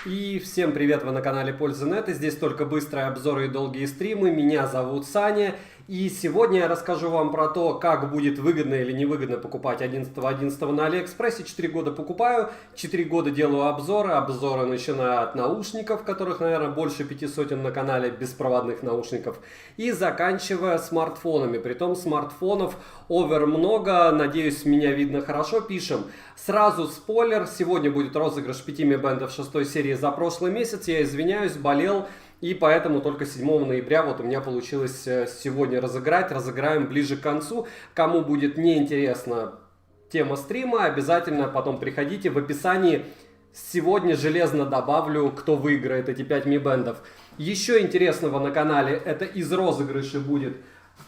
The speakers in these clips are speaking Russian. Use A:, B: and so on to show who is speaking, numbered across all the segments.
A: И всем привет, вы на канале Польза.нет, и здесь только быстрые обзоры и долгие стримы. Меня зовут Саня, и сегодня я расскажу вам про то, как будет выгодно или невыгодно покупать 11.11 на Алиэкспрессе. 4 года покупаю, 4 года делаю обзоры начиная от наушников, которых, наверное, больше 500 на канале, беспроводных наушников, и заканчивая смартфонами. Притом смартфонов овер много, надеюсь, меня видно хорошо, пишем. Сразу спойлер, сегодня будет розыгрыш 5 Mi Band 6 серии за прошлый месяц, я извиняюсь, болел. И поэтому только 7 ноября вот у меня получилось сегодня разыграть. Разыграем ближе к концу. Кому будет неинтересна тема стрима, обязательно потом приходите. В описании сегодня железно добавлю, кто выиграет эти 5 Mi Band. Еще интересного на канале, это из розыгрыша будет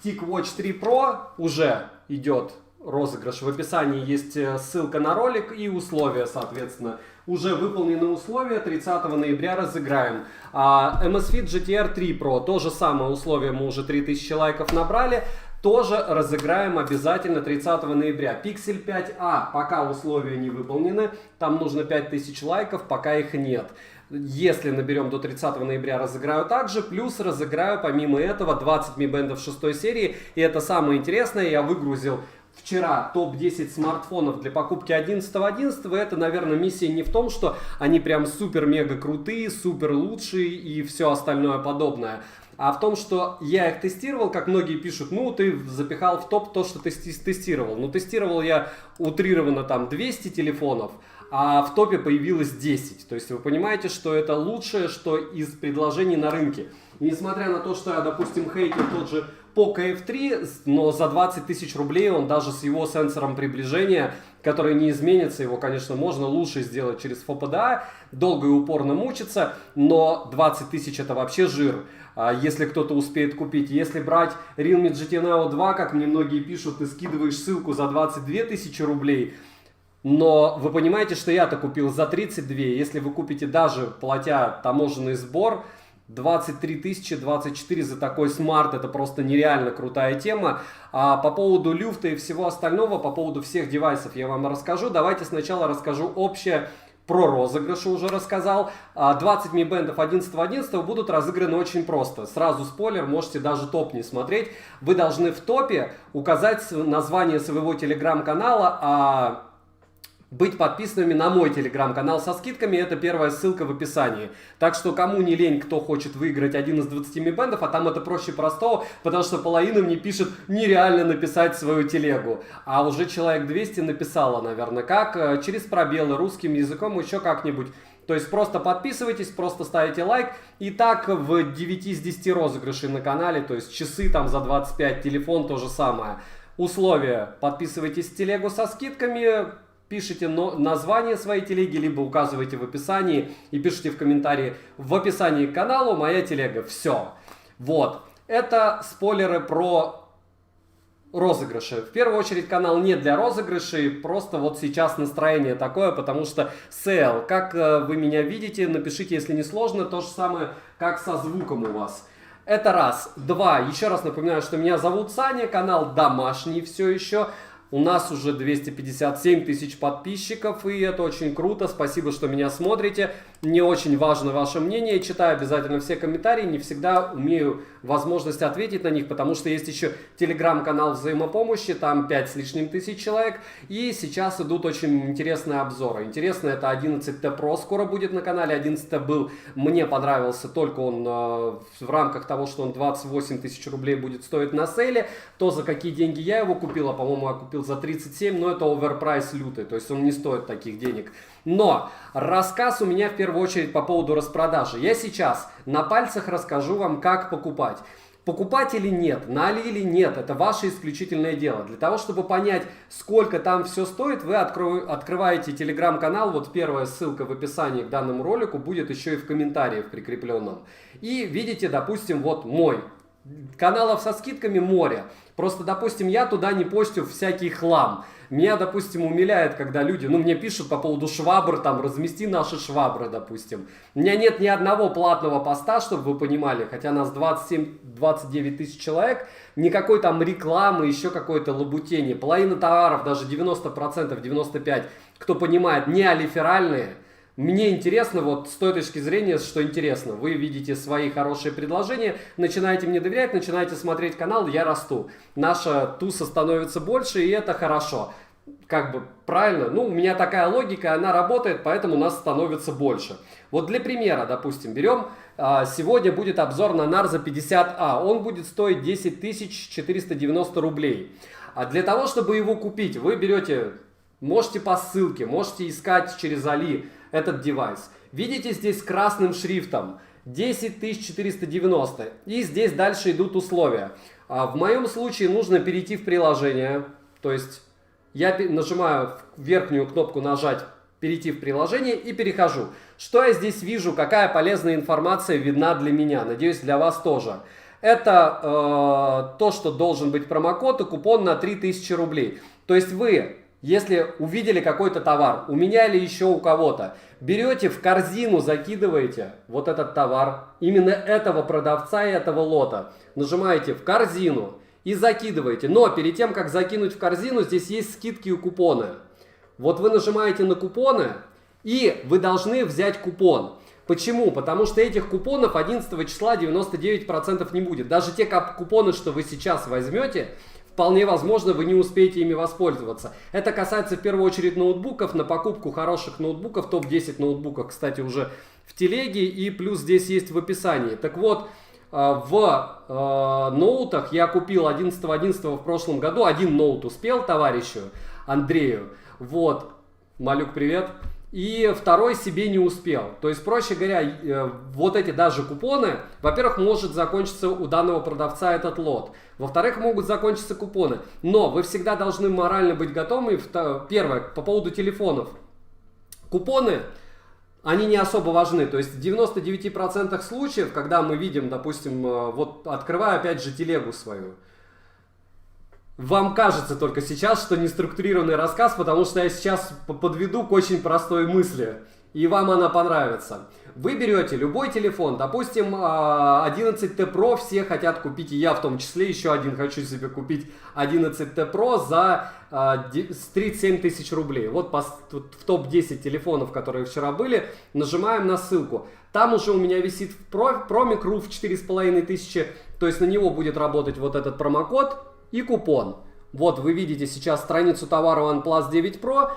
A: TicWatch 3 Pro. Уже идет розыгрыш. В описании есть ссылка на ролик и условия, соответственно. Уже выполнены условия, 30 ноября разыграем. Amazfit GTR 3 Pro, то же самое условие, мы уже 3000 лайков набрали. Тоже разыграем обязательно 30 ноября. Pixel 5a, пока условия не выполнены, там нужно 5000 лайков, пока их нет. Если наберем до 30 ноября, разыграю также. Плюс разыграю помимо этого 20 Mi Band 6 серии. И это самое интересное, я выгрузил вчера топ-10 смартфонов для покупки 11.11. Это, наверное, миссия не в том, что они прям супер-мега крутые, супер лучшие и все остальное подобное. А в том, что я их тестировал, как многие пишут, ну, ты запихал в топ то, что ты тестировал. Ну, тестировал я утрированно там 200 телефонов, а в топе появилось 10. То есть вы понимаете, что это лучшее, что из предложений на рынке. И несмотря на то, что я, допустим, хейтил тот же Poco F3, но за 20 тысяч рублей он даже с его сенсором приближения, который не изменится, его, конечно, можно лучше сделать через FOPDA, долго и упорно мучиться, но 20 тысяч это вообще жир, если кто-то успеет купить. Если брать Realme GT Neo 2, как мне многие пишут, ты скидываешь ссылку за 22 тысячи рублей, но вы понимаете, что я-то купил за 32, если вы купите даже платя таможенный сбор, 23 тысячи, 24 за такой смарт, это просто нереально крутая тема. А по поводу люфта и всего остального, по поводу всех девайсов я вам расскажу. Давайте сначала расскажу общее. Про розыгрыши уже рассказал. 20 Mi Band 11.11 будут разыграны очень просто. Сразу спойлер, можете даже топ не смотреть. Вы должны в топе указать название своего телеграм-канала, быть подписанными на мой телеграм-канал со скидками, это первая ссылка в описании. Так что кому не лень, кто хочет выиграть один из 20 Mi Band, а там это проще простого, потому что половина мне пишет нереально написать свою телегу. А уже человек 200 написало, наверное, как, через пробелы, русским языком, еще как-нибудь. То есть просто подписывайтесь, просто ставите лайк. И так в 9 из 10 розыгрышей на канале, то есть часы там за 25, телефон то же самое. Условия: подписывайтесь в телегу со скидками, пишите название своей телеги, либо указывайте в описании и пишите в комментарии в описании к каналу моя телега. Все. Вот. Это спойлеры про розыгрыши. В первую очередь канал не для розыгрышей, просто вот сейчас настроение такое, потому что сейл. Как вы меня видите, напишите, если не сложно, то же самое, как со звуком у вас. Это раз. Два. Еще раз напоминаю, что меня зовут Саня, канал домашний все еще. У нас уже 257 тысяч подписчиков, и это очень круто. Спасибо, что меня смотрите. Мне очень важно ваше мнение. Читаю обязательно все комментарии. Не всегда имею возможность ответить на них, потому что есть еще телеграм-канал взаимопомощи. Там 5 с лишним тысяч человек. И сейчас идут очень интересные обзоры. Интересно, это 11T Pro скоро будет на канале. 11T был, мне понравился, только он в рамках того, что он 28 тысяч рублей будет стоить на сейле. То, за какие деньги я его купил, а по-моему я купил за 37, но это оверпрайс лютый, то есть он не стоит таких денег. Но рассказ у меня в первую очередь по поводу распродажи. Я сейчас на пальцах расскажу вам, как покупать. Покупать или нет, на Али или нет, это ваше исключительное дело. Для того, чтобы понять, сколько там все стоит, вы открываете телеграм-канал, вот первая ссылка в описании к данному ролику будет еще и в комментарии в прикрепленном. И видите, допустим, вот мой. Каналов со скидками море. Просто, допустим, я туда не постю всякий хлам. Меня, допустим, умиляет, когда люди, мне пишут по поводу швабр, там, размести наши швабры, допустим. У меня нет ни одного платного поста, чтобы вы понимали, хотя нас 27-29 тысяч человек, никакой там рекламы, еще какой-то лабутени. Половина товаров, даже 90%, 95%, кто понимает, не алиферальные. Мне интересно, вот с той точки зрения, что интересно, вы видите свои хорошие предложения, начинаете мне доверять, начинаете смотреть канал, я расту. Наша туса становится больше, и это хорошо. Как бы правильно, ну у меня такая логика, она работает, поэтому нас становится больше. Вот для примера, допустим, берем, сегодня будет обзор на Narza 50A, он будет стоить 10 490 рублей. А для того, чтобы его купить, вы берете, можете по ссылке, можете искать через Али этот девайс. Видите здесь красным шрифтом 10 490, и здесь дальше идут условия. В моем случае нужно перейти в приложение, то есть я нажимаю верхнюю кнопку «Нажать», «Перейти в приложение» и перехожу. Что я здесь вижу, какая полезная информация видна для меня, надеюсь, для вас тоже. Это то, что должен быть промокод и купон на 3000 рублей. То есть вы, если увидели какой-то товар, у меня или еще у кого-то, берете в корзину, закидываете вот этот товар, именно этого продавца и этого лота, нажимаете в корзину и закидываете. Но перед тем, как закинуть в корзину, здесь есть скидки и купоны. Вот вы нажимаете на купоны, и вы должны взять купон. Почему? Потому что этих купонов 11 числа 99% не будет. Даже те купоны, что вы сейчас возьмете, вполне возможно, вы не успеете ими воспользоваться. Это касается в первую очередь ноутбуков. На покупку хороших ноутбуков, топ-10 ноутбуков, кстати, уже в телеге, и плюс здесь есть в описании. Так вот, в ноутах я купил 11.11 в прошлом году, один ноут успел товарищу Андрею, вот, Малюк, привет, и второй себе не успел. То есть, проще говоря, вот эти даже купоны, во-первых, может закончиться у данного продавца этот лот, во-вторых, могут закончиться купоны, но вы всегда должны морально быть готовы. Первое, по поводу телефонов, купоны, они не особо важны, то есть в 99% случаев, когда мы видим, допустим, вот открываю опять же телегу свою, вам кажется только сейчас, что неструктурированный рассказ, потому что я сейчас подведу к очень простой мысли, и вам она понравится. Вы берете любой телефон, допустим, 11T Pro все хотят купить, и я в том числе еще один хочу себе купить 11T Pro за 37 тысяч рублей. Вот в топ-10 телефонов, которые вчера были, нажимаем на ссылку. Там уже у меня висит промик RUF 4500, то есть на него будет работать вот этот промокод и купон. Вот вы видите сейчас страницу товара OnePlus 9 Pro.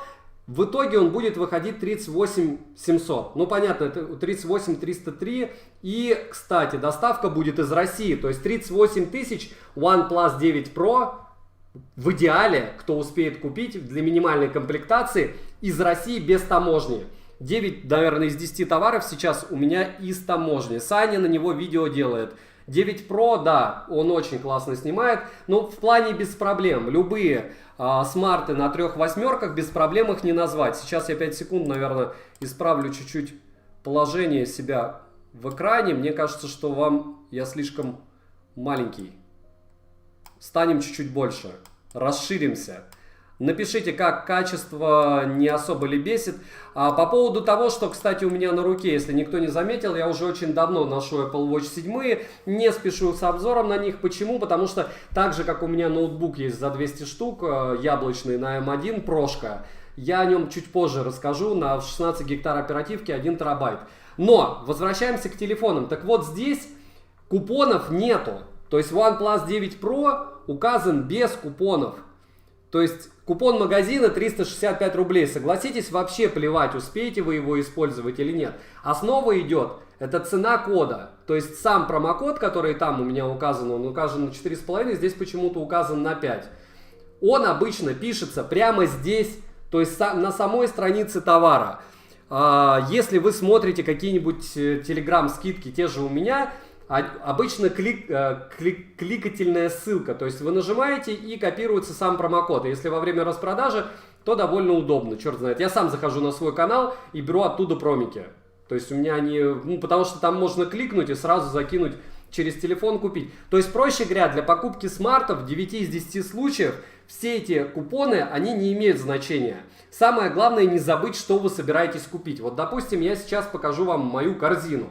A: В итоге он будет выходить 38 700. Ну понятно, это 38 303. И, кстати, доставка будет из России. То есть 38 тысяч OnePlus 9 Pro в идеале, кто успеет купить для минимальной комплектации, из России без таможни. 9, наверное, из 10 товаров сейчас у меня из таможни. Саня на него видео делает. 9 Pro, да, он очень классно снимает, но в плане без проблем. Любые смарты на 3 восьмерках без проблем их не назвать. Сейчас я 5 секунд, наверное, исправлю чуть-чуть положение себя в экране. Мне кажется, что я слишком маленький. Станем чуть-чуть больше, расширимся. Напишите, как качество не особо ли бесит. По поводу того, что, кстати, у меня на руке, если никто не заметил, я уже очень давно ношу Apple Watch 7, не спешу с обзором на них. Почему? Потому что так же, как у меня ноутбук есть за 200 штук, яблочный на M1, прошка, я о нем чуть позже расскажу, на 16 гектар оперативки 1 терабайт. Но, возвращаемся к телефонам. Так вот, здесь купонов нету. То есть OnePlus 9 Pro указан без купонов. То есть купон магазина 365 рублей. Согласитесь, вообще плевать, успеете вы его использовать или нет. Основа идет, это цена кода. То есть сам промокод, который там у меня указан, он указан на 4,5, здесь почему-то указан на 5. Он обычно пишется прямо здесь, то есть на самой странице товара. Если вы смотрите какие-нибудь телеграм-скидки, те же у меня, обычно кликательная ссылка, то есть вы нажимаете и копируется сам промокод. Если во время распродажи, то довольно удобно, черт знает. Я сам захожу на свой канал и беру оттуда промики. То есть у меня они, потому что там можно кликнуть и сразу закинуть через телефон, купить. То есть, проще говоря, для покупки смартов в 9 из 10 случаев все эти купоны, они не имеют значения. Самое главное не забыть, что вы собираетесь купить. Вот, допустим, я сейчас покажу вам мою корзину.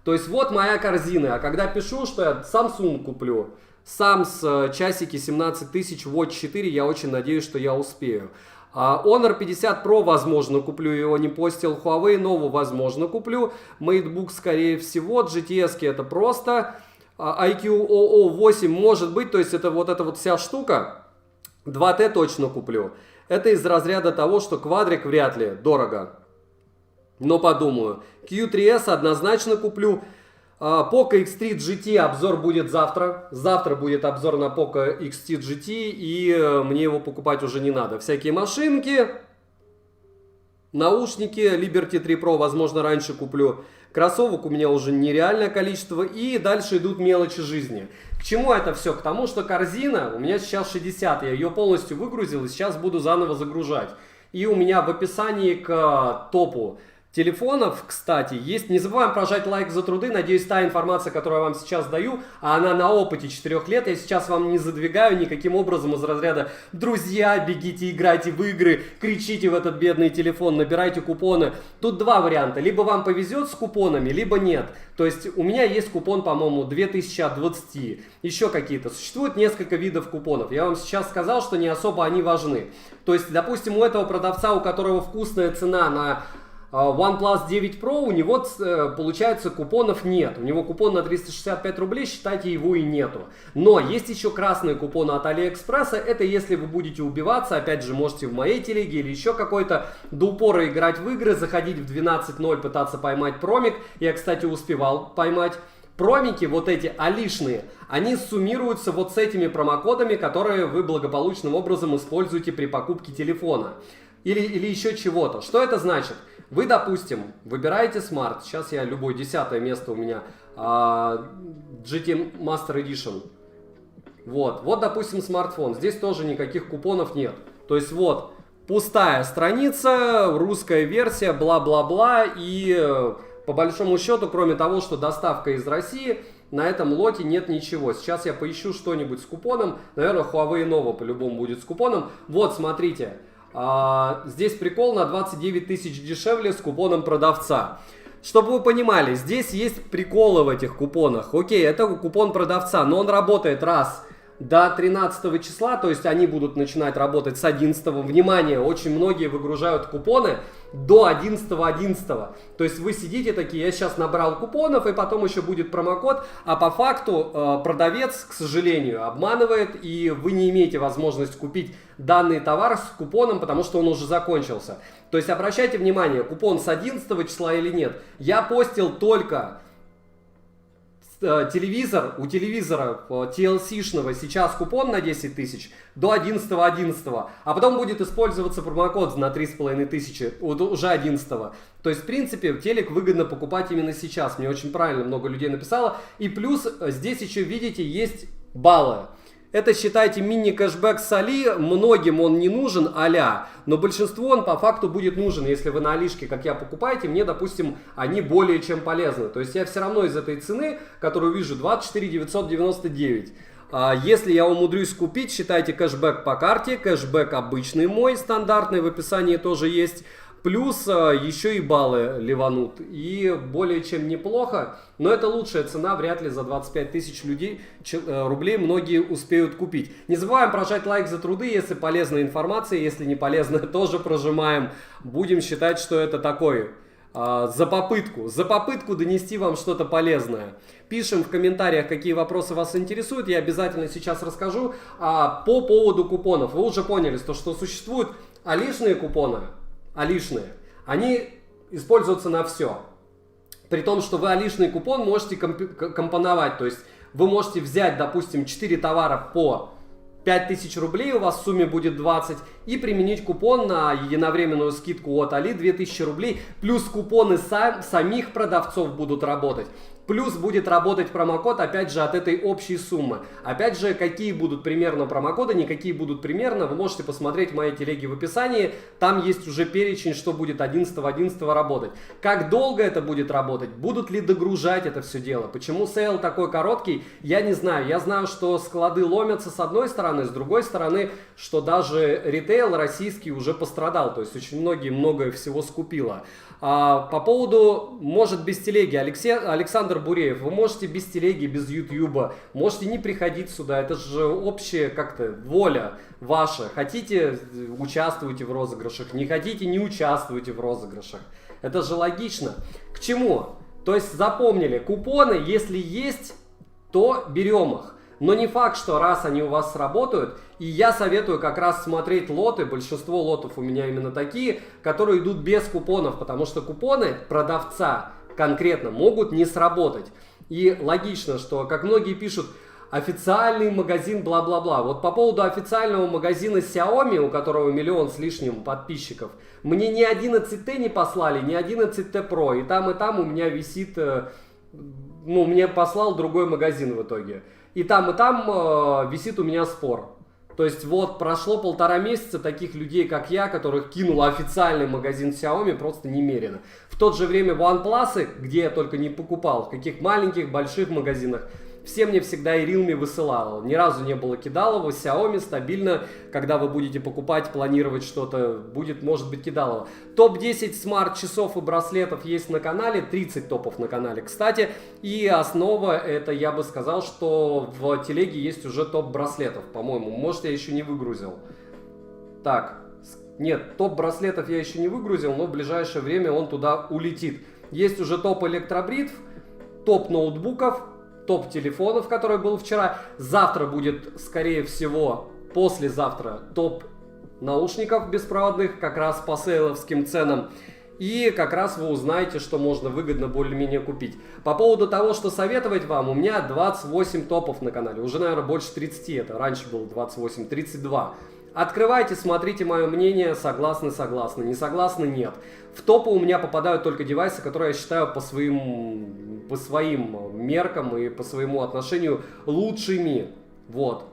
A: То есть вот моя корзина, а когда пишу, что я Samsung куплю, сам с часики 17 тысяч Watch 4, я очень надеюсь, что я успею. Honor 50 Pro, возможно, куплю, его не постил. Huawei Nova, возможно, куплю. MateBook, скорее всего. GTS это просто. IQ OO8 может быть, то есть это вот эта вот вся штука. 2T точно куплю. Это из разряда того, что квадрик вряд ли, дорого. Но подумаю. Q3S однозначно куплю. Poco X3 GT обзор будет завтра. Завтра будет обзор на Poco X3 GT, и мне его покупать уже не надо. Всякие машинки, наушники, Liberty 3 Pro, возможно, раньше куплю. Кроссовок у меня уже нереальное количество, и дальше идут мелочи жизни. К чему это все? К тому, что корзина у меня сейчас 60, я ее полностью выгрузил, и сейчас буду заново загружать. И у меня в описании к топу телефонов, кстати, есть. Не забываем прожать лайк за труды. Надеюсь, та информация, которую я вам сейчас даю, а она на опыте 4 лет. Я сейчас вам не задвигаю никаким образом из разряда: друзья, бегите, играйте в игры, кричите в этот бедный телефон, набирайте купоны. Тут два варианта. Либо вам повезет с купонами, либо нет. То есть у меня есть купон, по-моему, 2000 от 20. Еще какие-то. Существует несколько видов купонов. Я вам сейчас сказал, что не особо они важны. То есть, допустим, у этого продавца, у которого вкусная цена на OnePlus 9 Pro, у него, получается, купонов нет. У него купон на 365 рублей, считайте, его и нету. Но есть еще красные купоны от Алиэкспресса. Это если вы будете убиваться, опять же, можете в моей телеге или еще какой-то до упора играть в игры, заходить в 12.0, пытаться поймать промик. Я, кстати, успевал поймать. Промики, вот эти алишные, они суммируются вот с этими промокодами, которые вы благополучным образом используете при покупке телефона. Или еще чего-то. Что это значит? Вы, допустим, выбираете смарт. Сейчас я любой, 10 место у меня. GT Master Edition. Вот, допустим, смартфон. Здесь тоже никаких купонов нет. То есть вот, пустая страница, русская версия, бла-бла-бла. И по большому счету, кроме того, что доставка из России, на этом лоте нет ничего. Сейчас я поищу что-нибудь с купоном. Наверное, Huawei Nova по-любому будет с купоном. Вот, смотрите. Здесь прикол на 29 тысяч дешевле с купоном продавца. Чтобы вы понимали, здесь есть приколы в этих купонах. Окей, это купон продавца, но он работает раз до 13 числа, то есть они будут начинать работать с 11. Внимание, очень многие выгружают купоны до 11.11. То есть вы сидите такие: я сейчас набрал купонов, и потом еще будет промокод, а по факту продавец, к сожалению, обманывает, и вы не имеете возможность купить данный товар с купоном, потому что он уже закончился. То есть обращайте внимание, купон с 11 числа или нет. Я постил только телевизор, у телевизора TLC-шного сейчас купон на 10 тысяч до 11.11, а потом будет использоваться промокод на 3500 уже 11. То есть, в принципе, телек выгодно покупать именно сейчас. Мне очень правильно много людей написало. И плюс здесь еще, видите, есть баллы. Это, считайте, мини-кэшбэк с Али. Многим он не нужен, а-ля. Но большинству он по факту будет нужен. Если вы на Алишке, как я, покупаете, мне, допустим, они более чем полезны. То есть я все равно из этой цены, которую вижу, 24 999. Если я умудрюсь купить, считайте кэшбэк по карте. Кэшбэк обычный мой, стандартный, в описании тоже есть. Плюс еще и баллы ливанут. И более чем неплохо. Но это лучшая цена. Вряд ли за 25 тысяч рублей многие успеют купить. Не забываем прожать лайк за труды. Если полезная информация, если не полезная, тоже прожимаем. Будем считать, что это такой за попытку донести вам что-то полезное. Пишем в комментариях, какие вопросы вас интересуют. Я обязательно сейчас расскажу. По поводу купонов. Вы уже поняли, что существуют алишные купоны. Алишные, они используются на все. При том, что вы алишный купон можете компоновать. То есть вы можете взять, допустим, 4 товара по 5000 рублей, у вас в сумме будет 20, и применить купон на единовременную скидку от Али 2000 рублей. Плюс купоны самих продавцов будут работать. Плюс будет работать промокод, опять же, от этой общей суммы. Опять же, какие будут примерно промокоды, не какие будут примерно, вы можете посмотреть в моей телеге в описании. Там есть уже перечень, что будет 11.11 работать. Как долго это будет работать? Будут ли догружать это все дело? Почему сейл такой короткий? Я не знаю. Я знаю, что склады ломятся с одной стороны, с другой стороны, что даже ритейл российский уже пострадал. То есть очень многое всего скупило. По поводу, может, без телеги. Александр Александр Буреев. Вы можете без телеги, без ютьюба, можете не приходить сюда. Это же общая как-то воля ваша. Хотите, участвуйте в розыгрышах. Не хотите, не участвуйте в розыгрышах. Это же логично. К чему? То есть запомнили, купоны, если есть, то берем их. Но не факт, что раз они у вас сработают, и я советую как раз смотреть лоты, большинство лотов у меня именно такие, которые идут без купонов, потому что купоны продавца конкретно могут не сработать. И логично, что, как многие пишут, официальный магазин бла-бла-бла. Вот по поводу официального магазина Xiaomi, у которого 1 миллион с лишним подписчиков, мне ни 11T не послали, ни 11T Pro, и там у меня висит, ну, мне послал другой магазин в итоге. И там висит у меня спор. То есть вот прошло 1,5 месяца, таких людей, как я, которых кинул официальный магазин Xiaomi, просто немерено. В то же время OnePlus, где я только не покупал, в каких маленьких, больших магазинах, все мне всегда и Realme высылало. Ни разу не было кидалово. Xiaomi стабильно, когда вы будете покупать, планировать что-то, может быть кидалово. Топ-10 смарт-часов и браслетов есть на канале. 30 топов на канале, кстати. И основа, это я бы сказал, что в телеге есть уже топ браслетов, по-моему. Может, я еще не выгрузил. Так, нет, топ браслетов я еще не выгрузил, но в ближайшее время он туда улетит. Есть уже топ электробритв, топ ноутбуков, топ телефонов, который был вчера. Завтра будет, скорее всего, послезавтра топ наушников беспроводных, как раз по сейловским ценам. И как раз вы узнаете, что можно выгодно более-менее купить. По поводу того, что советовать вам, у меня 28 топов на канале. Уже, наверное, больше 30. Это раньше было 28, 32. Открывайте, смотрите мое мнение, согласны, согласны, не согласны, нет. В топы у меня попадают только девайсы, которые я считаю по своим меркам и по своему отношению лучшими. Вот.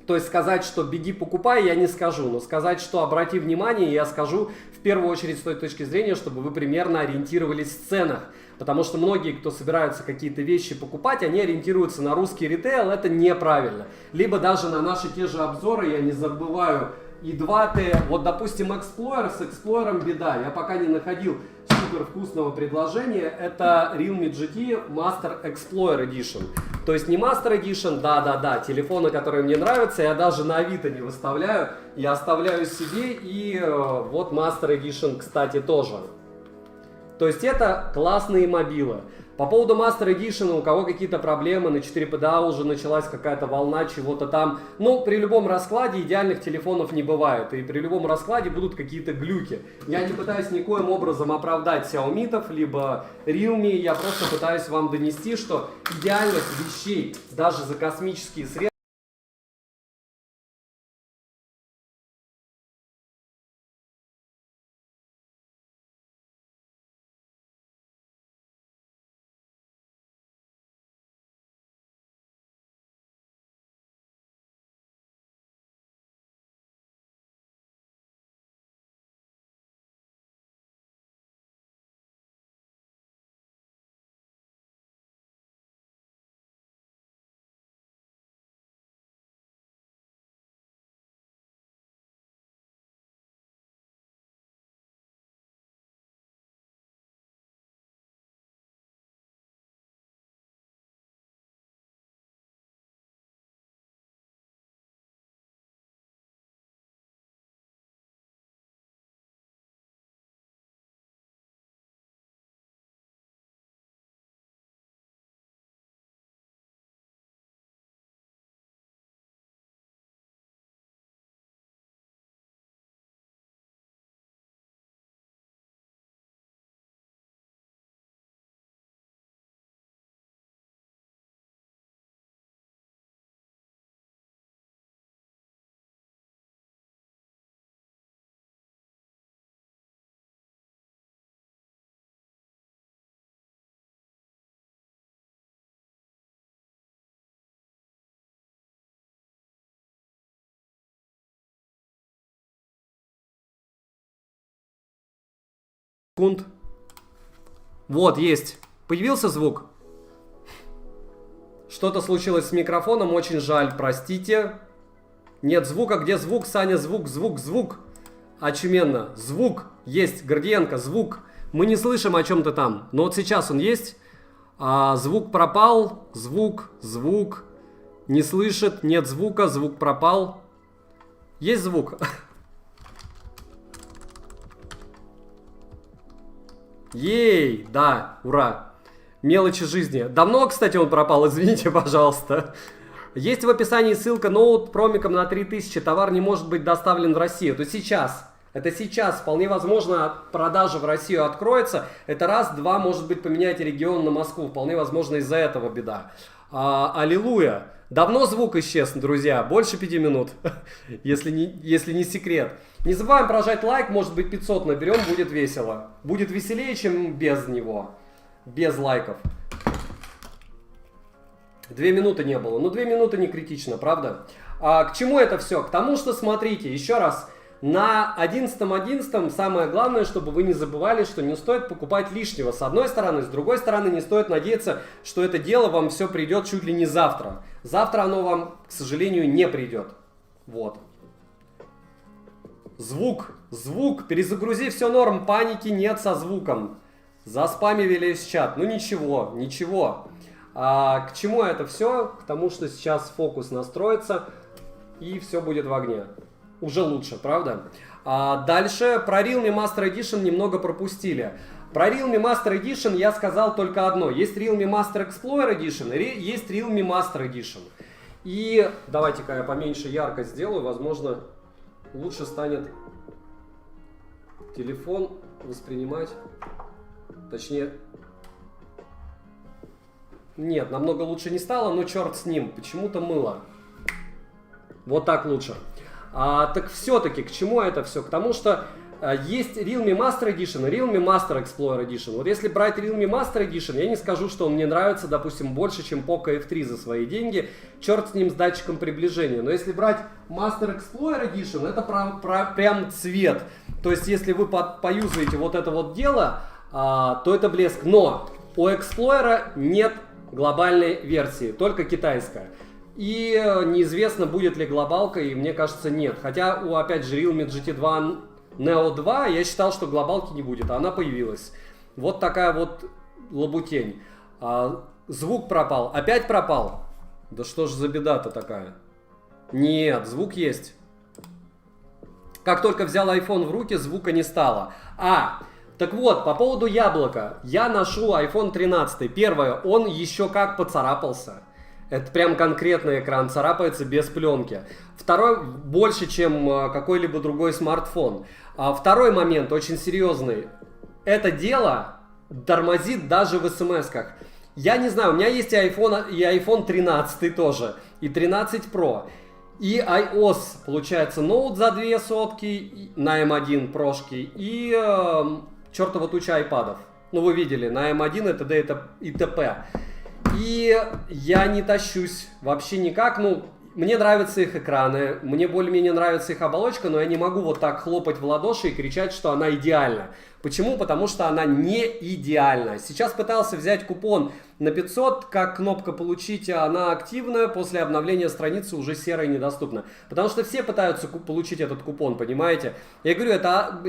A: То есть сказать, что беги покупай, я не скажу, но сказать, что обрати внимание, я скажу в первую очередь с той точки зрения, чтобы вы примерно ориентировались в ценах. Потому что многие, кто собираются какие-то вещи покупать, они ориентируются на русский ритейл, это неправильно. Либо даже на наши те же обзоры, я не забываю, и 2T, вот допустим Explorer, с Explorer беда, я пока не находил супер вкусного предложения, это Realme GT Master Explorer Edition. То есть не Master Edition, да, телефоны, которые мне нравятся, я даже на Авито не выставляю, я оставляю себе, и вот Master Edition, кстати, тоже. То есть это классные мобилы. По поводу Master Edition, у кого какие-то проблемы, на 4PDA уже началась какая-то волна чего-то там. Но при любом раскладе идеальных телефонов не бывает. И при любом раскладе будут какие-то глюки. Я не пытаюсь никоим образом оправдать Xiaomi, либо Realme. Я просто пытаюсь вам донести, что идеальных вещей даже за космические средства секунд. Вот, есть. Появился звук. Что-то случилось с микрофоном, очень жаль, простите. Нет звука, где звук, Саня, звук. Очуменно, звук есть, Гордиенко, звук. Мы не слышим, о чем ты там, но вот сейчас он есть. Звук пропал, звук, не слышит, нет звука, звук пропал. Есть звук? Ей, да, ура. Мелочи жизни. Давно, кстати, он пропал, извините, пожалуйста. Есть в описании ссылка ноут промиком на 3000. Товар не может быть доставлен в Россию. То сейчас. Это сейчас. Вполне возможно, продажа в Россию откроется. Это раз. Два, может быть, поменяйте регион на Москву. Вполне возможно, из-за этого беда. Аллилуйя. Давно звук исчез, друзья. Больше 5 минут. если не секрет. Не забываем прожать лайк. Может быть, 500 наберем. Будет весело. Будет веселее, чем без него. Без лайков. 2 минуты не было. Ну, 2 минуты не критично, правда? К чему это все? К тому, что, смотрите, еще раз. На 11.11 самое главное, чтобы вы не забывали, что не стоит покупать лишнего. С одной стороны. С другой стороны, не стоит надеяться, что это дело вам все придет чуть ли не завтра. Завтра оно вам, к сожалению, не придет. Вот. Звук. Перезагрузи, все норм. Паники нет со звуком. Заспамили весь чат. Ну ничего. К чему это все? К тому, что сейчас фокус настроится и все будет в огне. Уже лучше, правда? Дальше про Realme Master Edition немного пропустили. Про Realme Master Edition я сказал только одно. Есть Realme Master Explorer Edition и есть Realme Master Edition. И давайте-ка я поменьше яркость сделаю. Возможно, лучше станет телефон воспринимать. Точнее... Нет, намного лучше не стало, но черт с ним. Почему-то мыло. Вот так лучше. Так все-таки, к чему это все? К тому, что есть Realme Master Edition и Realme Master Explorer Edition. Вот если брать Realme Master Edition, я не скажу, что он мне нравится, допустим, больше, чем Poco F3 за свои деньги. Черт с ним, с датчиком приближения. Но если брать Master Explorer Edition, это прям цвет. То есть, если вы поюзаете вот это вот дело, то это блеск. Но у Explorer нет глобальной версии, только китайская. И неизвестно, будет ли глобалка, и мне кажется, нет. Хотя у, опять же, Realme GT2 Neo 2 я считал, что глобалки не будет, а она появилась. Вот такая вот лабутень. Звук пропал. Опять пропал? Да что ж за беда-то такая? Нет, звук есть. Как только взял iPhone в руки, звука не стало. Так вот, по поводу яблока. Я ношу iPhone 13. Первое, он еще как поцарапался. Это прям конкретный экран, царапается без пленки. Второй, больше, чем какой-либо другой смартфон. Второй момент, очень серьезный. Это дело тормозит даже в смс-ках. Я не знаю, у меня есть и iPhone 13 тоже, и 13 Pro. И iOS, получается, ноут за 2 сотки на M1 прошки и чертова туча айпадов. Ну, вы видели, на M1 и т.д. и т.п. И я не тащусь вообще никак. Ну, мне нравятся их экраны, мне более-менее нравится их оболочка, но я не могу вот так хлопать в ладоши и кричать, что она идеальна. Почему? Потому что она не идеальна. Сейчас пытался взять купон на 500, как кнопка «Получить», она активная, после обновления страницы уже серая недоступна. Потому что все пытаются получить этот купон, понимаете? Я говорю,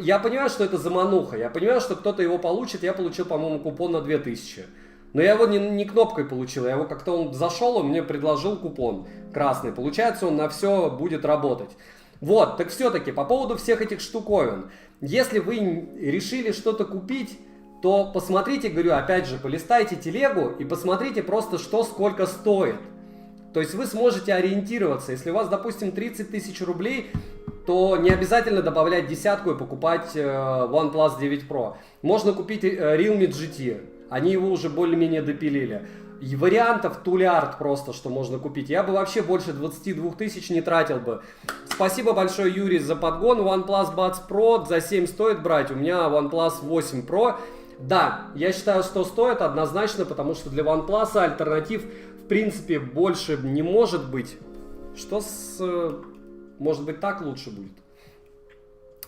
A: я понимаю, что это замануха, я понимаю, что кто-то его получит, я получил, по-моему, купон на 2000. Но я его не кнопкой получил, я его как-то он зашел, он мне предложил купон красный. Получается, он на все будет работать. Вот, так все-таки по поводу всех этих штуковин. Если вы решили что-то купить, то посмотрите, говорю, опять же, полистайте телегу и посмотрите просто, что сколько стоит. То есть вы сможете ориентироваться. Если у вас, допустим, 30 тысяч рублей, то не обязательно добавлять десятку и покупать OnePlus 9 Pro. Можно купить Realme GT. Они его уже более-менее допилили. И вариантов тулярд просто, что можно купить. Я бы вообще больше 22 тысяч не тратил бы. Спасибо большое, Юрий, за подгон. OnePlus Buds Pro за 7 стоит брать. У меня OnePlus 8 Pro. Да, я считаю, что стоит однозначно, потому что для OnePlus альтернатив в принципе больше не может быть. Может быть, так лучше будет.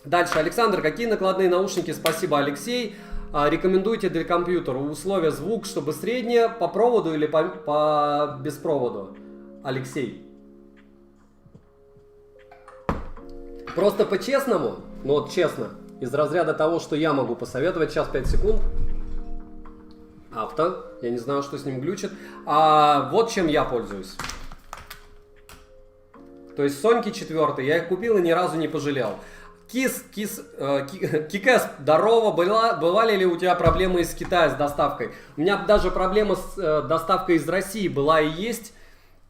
A: Дальше, Александр, какие накладные наушники? Спасибо, Алексей. Рекомендуйте для компьютера. Условия: звук, чтобы среднее, по проводу или по беспроводу? Алексей. Просто по-честному, ну вот честно, из разряда того, что я могу посоветовать. Сейчас 5 секунд. Авто. Я не знаю, что с ним глючит. А вот чем я пользуюсь. То есть Соньки 4, я их купил и ни разу не пожалел. Кикэс, здорово, бывали ли у тебя проблемы из Китая с доставкой? У меня даже проблема с доставкой из России была и есть.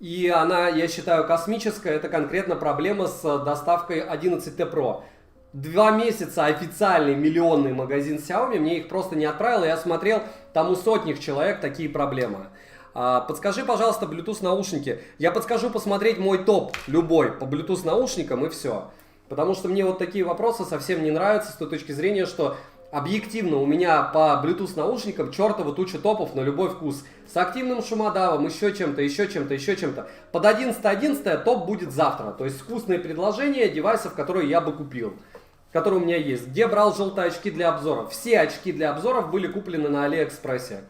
A: И она, я считаю, космическая. Это конкретно проблема с доставкой 11T Pro. 2 месяца официальный миллионный магазин Xiaomi мне их просто не отправил. Я смотрел, там у сотни человек такие проблемы. Подскажи, пожалуйста, Bluetooth наушники. Я подскажу посмотреть мой топ любой по Bluetooth наушникам и все. Потому что мне вот такие вопросы совсем не нравятся с той точки зрения, что объективно у меня по Bluetooth наушникам чертова туча топов на любой вкус. С активным шумодавом, еще чем-то, еще чем-то, еще чем-то. Под 11.11 топ будет завтра. То есть вкусные предложения девайсов, которые я бы купил. Которые у меня есть. Где брал желтые очки для обзоров? Все очки для обзоров были куплены на Алиэкспрессе.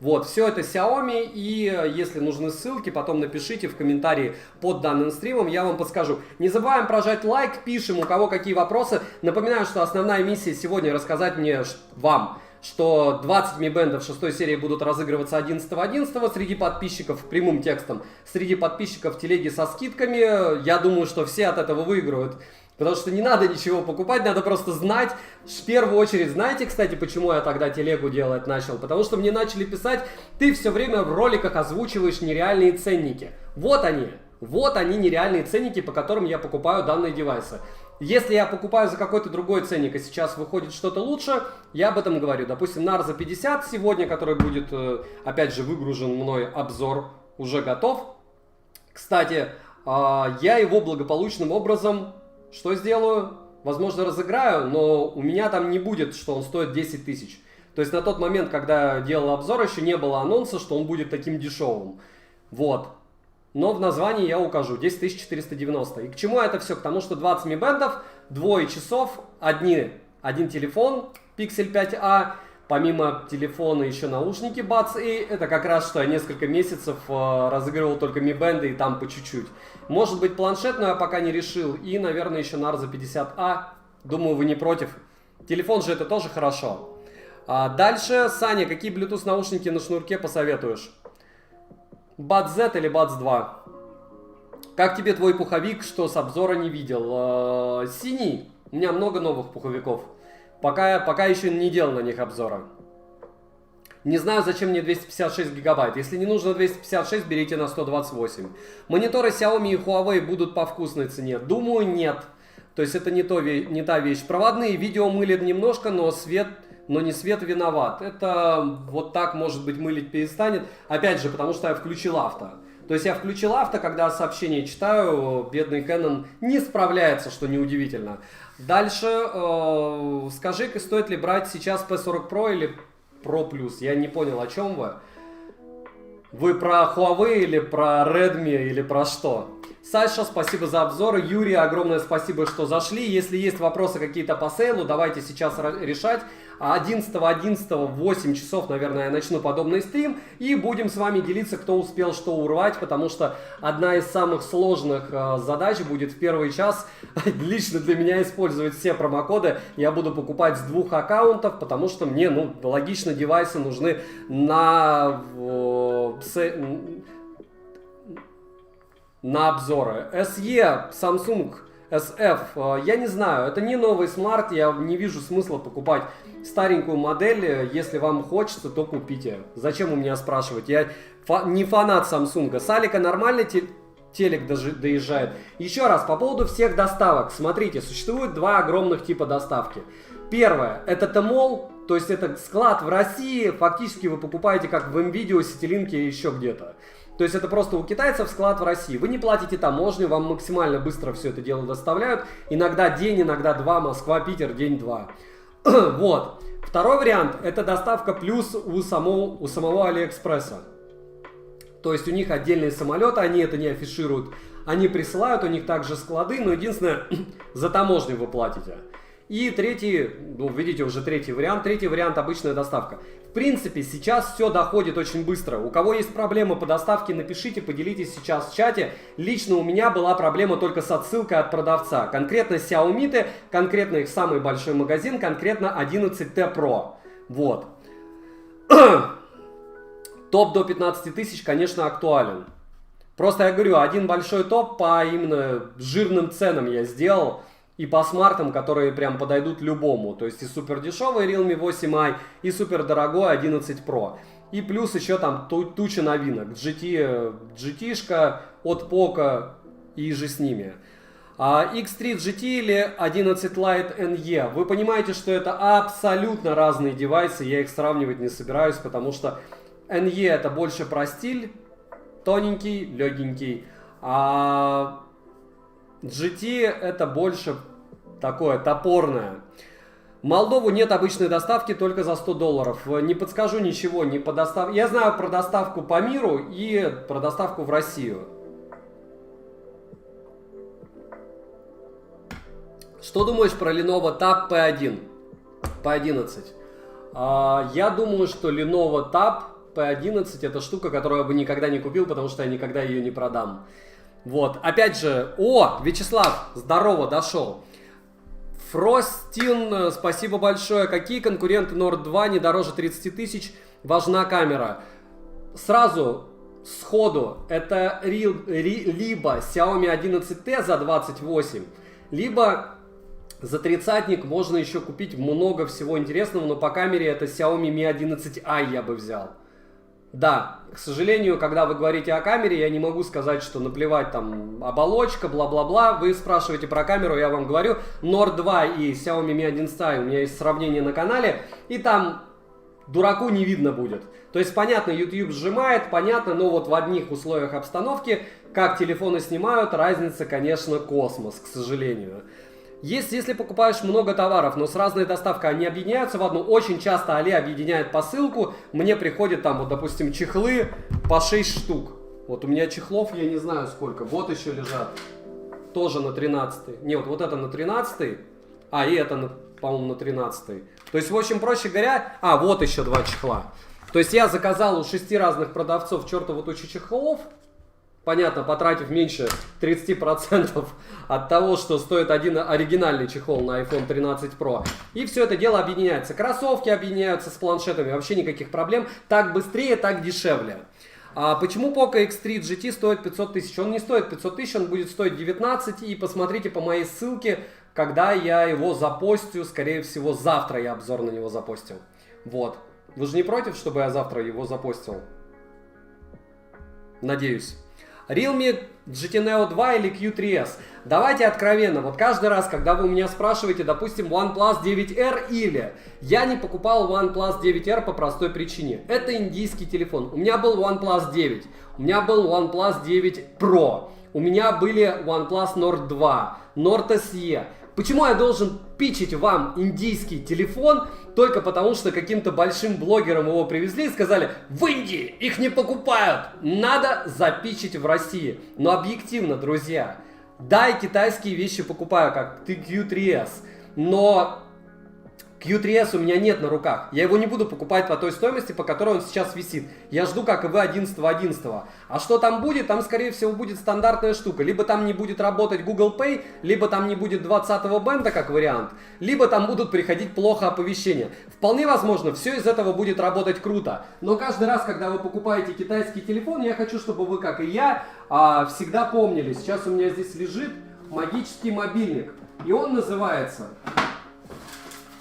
A: Вот, все это Xiaomi, и если нужны ссылки, потом напишите в комментарии под данным стримом, я вам подскажу. Не забываем прожать лайк, пишем, у кого какие вопросы. Напоминаю, что основная миссия сегодня рассказать вам, что 20 Mi Band 6 серии будут разыгрываться 11.11 среди подписчиков прямым текстом, среди подписчиков телеги со скидками. Я думаю, что все от этого выиграют. Потому что не надо ничего покупать, надо просто знать. В первую очередь, знаете, кстати, почему я тогда телегу делать начал? Потому что мне начали писать, ты все время в роликах озвучиваешь нереальные ценники. Вот они нереальные ценники, по которым я покупаю данные девайсы. Если я покупаю за какой-то другой ценник, и сейчас выходит что-то лучше, я об этом говорю. Допустим, Narza 50 сегодня, который будет, опять же, выгружен мной обзор, уже готов. Кстати, я его благополучным образом... Что сделаю? Возможно, разыграю, но у меня там не будет, что он стоит 10 тысяч. То есть на тот момент, когда я делал обзор, еще не было анонса, что он будет таким дешевым. Вот. Но в названии я укажу 10 490. И к чему это все? К тому, что 20 Mi Band, двое часов, один телефон Pixel 5a, помимо телефона еще наушники Buds A. Это как раз, что я несколько месяцев разыгрывал только Mi Band и там по чуть-чуть. Может быть планшет, но я пока не решил. И, наверное, еще Narza 50A. Думаю, вы не против. Телефон же это тоже хорошо. Дальше, Саня, какие Bluetooth наушники на шнурке посоветуешь? Buds Z или Buds 2? Как тебе твой пуховик, что с обзора не видел? Синий. У меня много новых пуховиков. Пока еще не делал на них обзора. Не знаю, зачем мне 256 гигабайт. Если не нужно 256, берите на 128. Мониторы Xiaomi и Huawei будут по вкусной цене? Думаю, нет. То есть это не та вещь. Проводные видео мылят немножко, но не свет виноват. Это вот так, может быть, мылить перестанет. Опять же, потому что я включил авто. То есть я включил авто, когда сообщение читаю, бедный Canon не справляется, что неудивительно. Дальше, скажи-ка, стоит ли брать сейчас P40 Pro или Pro Plus? Я не понял, о чем вы. Вы про Huawei или про Redmi или про что? Саша, спасибо за обзоры. Юрий, огромное спасибо, что зашли. Если есть вопросы какие-то по сейлу, давайте сейчас решать. 11.11 в 8 часов, наверное, я начну подобный стрим. И будем с вами делиться, кто успел что урвать. Потому что одна из самых сложных задач будет в первый час лично для меня использовать все промокоды. Я буду покупать с 2 аккаунтов, потому что мне, логично, девайсы нужны на обзоры. SE, Samsung SF, я не знаю, это не новый смарт, я не вижу смысла покупать старенькую модель. Если вам хочется, то купите. Зачем у меня спрашивать? Я не фанат Samsung. С Алика нормальный телек доезжает. Еще раз, по поводу всех доставок. Смотрите, существует 2 огромных типа доставки. Первое, это Тмол, то есть это склад в России. Фактически вы покупаете как в МВидео, Ситилинке и еще где-то. То есть это просто у китайцев склад в России. Вы не платите таможню, вам максимально быстро все это дело доставляют. Иногда день, иногда 2, Москва-Питер, день-2. Вот. Второй вариант, это доставка плюс у самого Алиэкспресса. То есть у них отдельные самолеты, они это не афишируют. Они присылают, у них также склады, но единственное, за таможню вы платите. И третий, видите, уже третий вариант обычная доставка. В принципе, сейчас все доходит очень быстро. У кого есть проблемы по доставке, напишите, поделитесь сейчас в чате. Лично у меня была проблема только с отсылкой от продавца. Конкретно Xiaomi, конкретно их самый большой магазин, конкретно 11T Pro. Вот. топ до 15 тысяч, конечно, актуален. Просто я говорю, один большой топ по именно жирным ценам я сделал. И по смартам, которые прям подойдут любому. То есть и супер дешевый Realme 8i, и супер дорогой 11 Pro. И плюс еще там туча новинок. GT-шка от Poco и же с ними. X3 GT или 11 Lite NE. Вы понимаете, что это абсолютно разные девайсы. Я их сравнивать не собираюсь, потому что NE это больше про стиль. Тоненький, легенький. А GT это больше такое топорное. В Молдову нет обычной доставки, только за $100. Не подскажу ничего, не по доставке. Я знаю про доставку по миру и про доставку в Россию. Что думаешь про Lenovo Tab P1? P11. Я думаю, что Lenovo Tab P11 это штука, которую я бы никогда не купил, потому что я никогда ее не продам. Вот, опять же, Вячеслав, здорово, дошел. Фростин, спасибо большое. Какие конкуренты Nord 2 не дороже 30 тысяч? Важна камера. Сразу, сходу, это либо Xiaomi 11T за 28, либо за 30-ник можно еще купить много всего интересного, но по камере это Xiaomi Mi 11i я бы взял. Да, к сожалению, когда вы говорите о камере, я не могу сказать, что наплевать там оболочка, бла-бла-бла. Вы спрашиваете про камеру, я вам говорю. Nord 2 и Xiaomi Mi 11i, у меня есть сравнение на канале, и там дураку не видно будет. То есть, понятно, YouTube сжимает, понятно, но вот в одних условиях обстановки, как телефоны снимают, разница, конечно, космос, к сожалению. Если покупаешь много товаров, но с разной доставкой, они объединяются в одну. Очень часто Али объединяет посылку. Мне приходит там, вот, допустим, чехлы по 6 штук. Вот у меня чехлов, я не знаю сколько. Вот еще лежат. Тоже на 13. Не, вот это на 13. И это, по-моему, на 13. То есть, в общем, проще говоря... вот еще 2 чехла. То есть, я заказал у 6 разных продавцов чертову тучу чехлов. Понятно, потратив меньше 30% от того, что стоит один оригинальный чехол на iPhone 13 Pro. И все это дело объединяется. Кроссовки объединяются с планшетами, вообще никаких проблем. Так быстрее, так дешевле. Почему Poco X3 GT стоит 500 тысяч? Он не стоит 500 тысяч, он будет стоить 19. И посмотрите по моей ссылке, когда я его запостю. Скорее всего, завтра я обзор на него запостил. Вот. Вы же не против, чтобы я завтра его запостил? Надеюсь. Realme GT Neo 2 или Q3S? Давайте откровенно, вот каждый раз, когда вы у меня спрашиваете, допустим, OnePlus 9R или... Я не покупал OnePlus 9R по простой причине. Это индийский телефон. У меня был OnePlus 9, у меня был OnePlus 9 Pro, у меня были OnePlus Nord 2, Nord SE. Почему я должен питчить вам индийский телефон только потому, что каким-то большим блогерам его привезли и сказали: в Индии их не покупают, надо запитчить в России. Но объективно, друзья, да, и китайские вещи покупаю, как Q3S, но Q3S у меня нет на руках. Я его не буду покупать по той стоимости, по которой он сейчас висит. Я жду, как и вы, 11.11. А что там будет? Там, скорее всего, будет стандартная штука. Либо там не будет работать Google Pay, либо там не будет 20-го бенда, как вариант, либо там будут приходить плохо оповещения. Вполне возможно, все из этого будет работать круто. Но каждый раз, когда вы покупаете китайский телефон, я хочу, чтобы вы, как и я, всегда помнили. Сейчас у меня здесь лежит магический мобильник. И он называется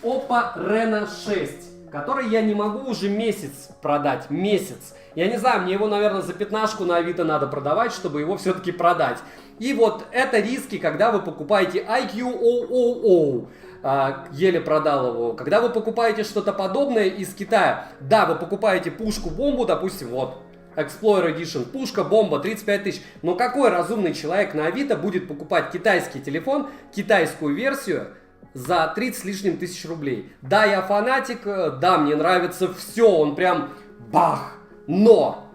A: Oppo Reno 6, который я не могу уже месяц продать. Месяц. Я не знаю, мне его, наверное, за 15 на Авито надо продавать, чтобы его все-таки продать. И вот это риски, когда вы покупаете IQ000. Еле продал его. Когда вы покупаете что-то подобное из Китая, да, вы покупаете пушку-бомбу, допустим, вот, Explorer Edition, пушка-бомба, 35 тысяч. Но какой разумный человек на Авито будет покупать китайский телефон, китайскую версию, за 30 с лишним тысяч рублей? Да, я фанатик, да, мне нравится все, он прям бах. Но,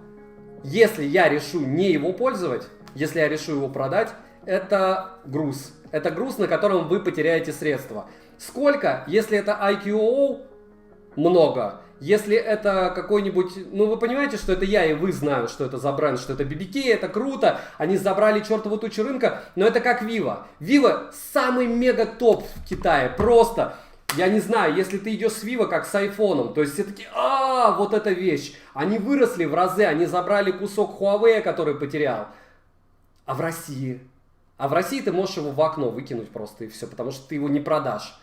A: если я решу не его пользовать, если я решу его продать, это груз. Это груз, на котором вы потеряете средства. Сколько? Если это IQ000, много. Если это какой-нибудь... Ну, вы понимаете, что это я и вы знаю, что это за бренд, что это BBK, это круто. Они забрали чертову тучу рынка, но это как Vivo. Vivo самый мега топ в Китае. Просто Я не знаю, если ты идешь с Vivo, как с айфоном, то есть все такие, вот эта вещь. Они выросли в разы, они забрали кусок Huawei, который потерял. А в России? А в России ты можешь его в окно выкинуть просто и все, потому что ты его не продашь.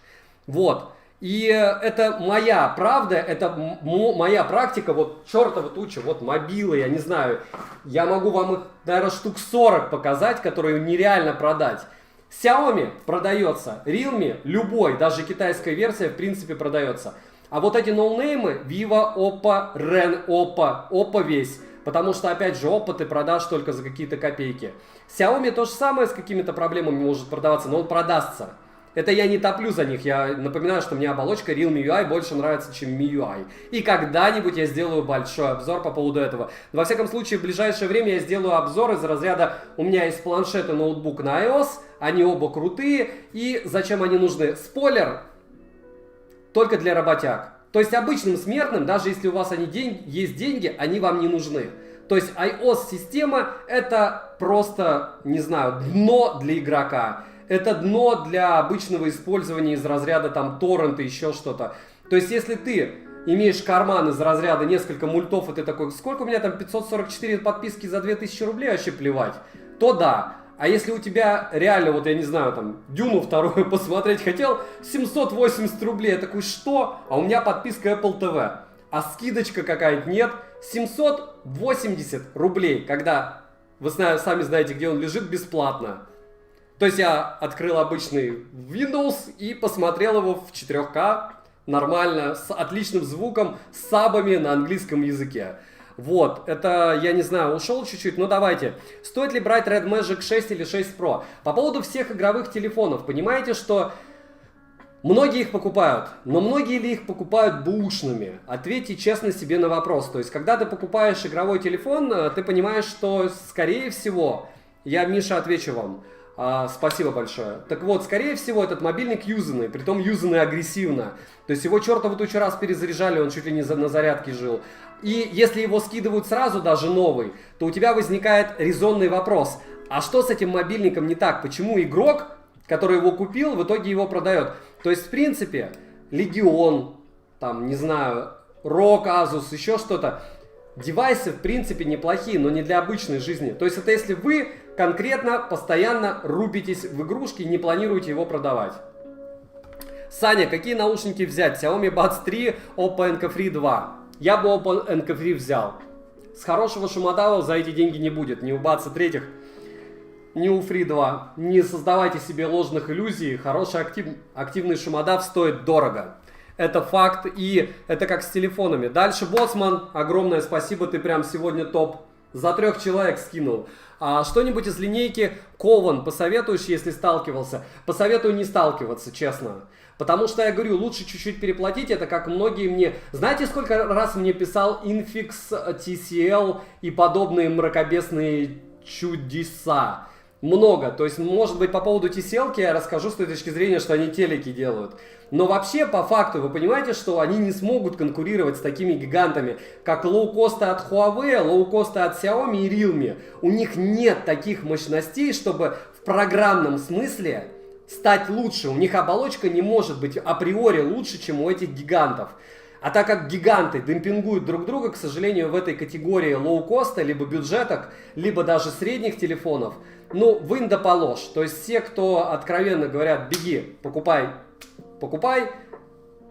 A: Вот. И это моя правда, это моя практика, вот чертова туча, вот мобилы, я не знаю. Я могу вам их, наверное, штук 40 показать, которые нереально продать. Xiaomi продается, Realme любой, даже китайская версия в принципе продается. А вот эти ноунеймы, Vivo, Oppo, Ren, Oppo весь. Потому что, опять же, Oppo ты продашь только за какие-то копейки. Xiaomi то же самое с какими-то проблемами может продаваться, но он продастся. Это я не топлю за них, я напоминаю, что мне оболочка Realme UI больше нравится, чем MIUI. И когда-нибудь я сделаю большой обзор по поводу этого. Но, во всяком случае, в ближайшее время я сделаю обзор из разряда «У меня есть планшет и ноутбук на iOS, они оба крутые, и зачем они нужны?» Спойлер, только для работяг. То есть обычным смертным, даже если у вас есть деньги, они вам не нужны. То есть iOS-система это просто, не знаю, дно для игрока. Это дно для обычного использования из разряда там торрента, еще что-то. То есть если ты имеешь карман из разряда несколько мультов, и ты такой, сколько у меня там 544 подписки за 2000 рублей, вообще плевать, то да. А если у тебя реально, вот я не знаю, там, Дюну вторую посмотреть хотел, 780 рублей, я такой, что? А у меня подписка Apple TV, а скидочка какая-то нет, 780 рублей, когда вы сами знаете, где он лежит, бесплатно. То есть я открыл обычный Windows и посмотрел его в 4К, нормально, с отличным звуком, с сабами на английском языке. Вот, это, я не знаю, ушел чуть-чуть, но давайте. Стоит ли брать Red Magic 6 или 6 Pro? По поводу всех игровых телефонов, понимаете, что многие их покупают, но многие ли их покупают бэушными? Ответьте честно себе на вопрос. То есть, когда ты покупаешь игровой телефон, ты понимаешь, что, скорее всего, я, Миша, отвечу вам. Спасибо большое. Так вот, скорее всего, этот мобильник юзанный, притом юзанный агрессивно. То есть его чертову тучу раз перезаряжали, он чуть ли не на зарядке жил. И если его скидывают сразу, даже новый, то у тебя возникает резонный вопрос. А что с этим мобильником не так? Почему игрок, который его купил, в итоге его продает? То есть, в принципе, Legion, там, не знаю, ROG, Asus, еще что-то. Девайсы, в принципе, неплохие, но не для обычной жизни. То есть, это если вы конкретно, постоянно рубитесь в игрушки и не планируете его продавать. Саня, какие наушники взять? Xiaomi Buds 3, Oppo Enco Free 2. Я бы Oppo Enco Free взял. С хорошего шумодава за эти деньги не будет. Ни у Buds 3, ни у Free 2. Не создавайте себе ложных иллюзий. Хороший активный шумодав стоит дорого. Это факт, и это как с телефонами. Дальше Боцман, огромное спасибо, ты прям сегодня топ. За 3 человек скинул. Что-нибудь из линейки Кован посоветуешь, если сталкивался? Посоветую не сталкиваться, честно. Потому что я говорю, лучше чуть-чуть переплатить. Это как многие мне... Знаете, сколько раз мне писал Infix, TCL и подобные мракобесные чудеса? Много. То есть, может быть, по поводу TCL я расскажу с той точки зрения, что они телеки делают. Но вообще, по факту, вы понимаете, что они не смогут конкурировать с такими гигантами, как лоукосты от Huawei, лоукосты от Xiaomi и Realme. У них нет таких мощностей, чтобы в программном смысле стать лучше. У них оболочка не может быть априори лучше, чем у этих гигантов. А так как гиганты демпингуют друг друга, к сожалению, в этой категории лоукоста, либо бюджеток, либо даже средних телефонов, ну, вынь да положь. То есть все, кто откровенно говорят, беги, покупай,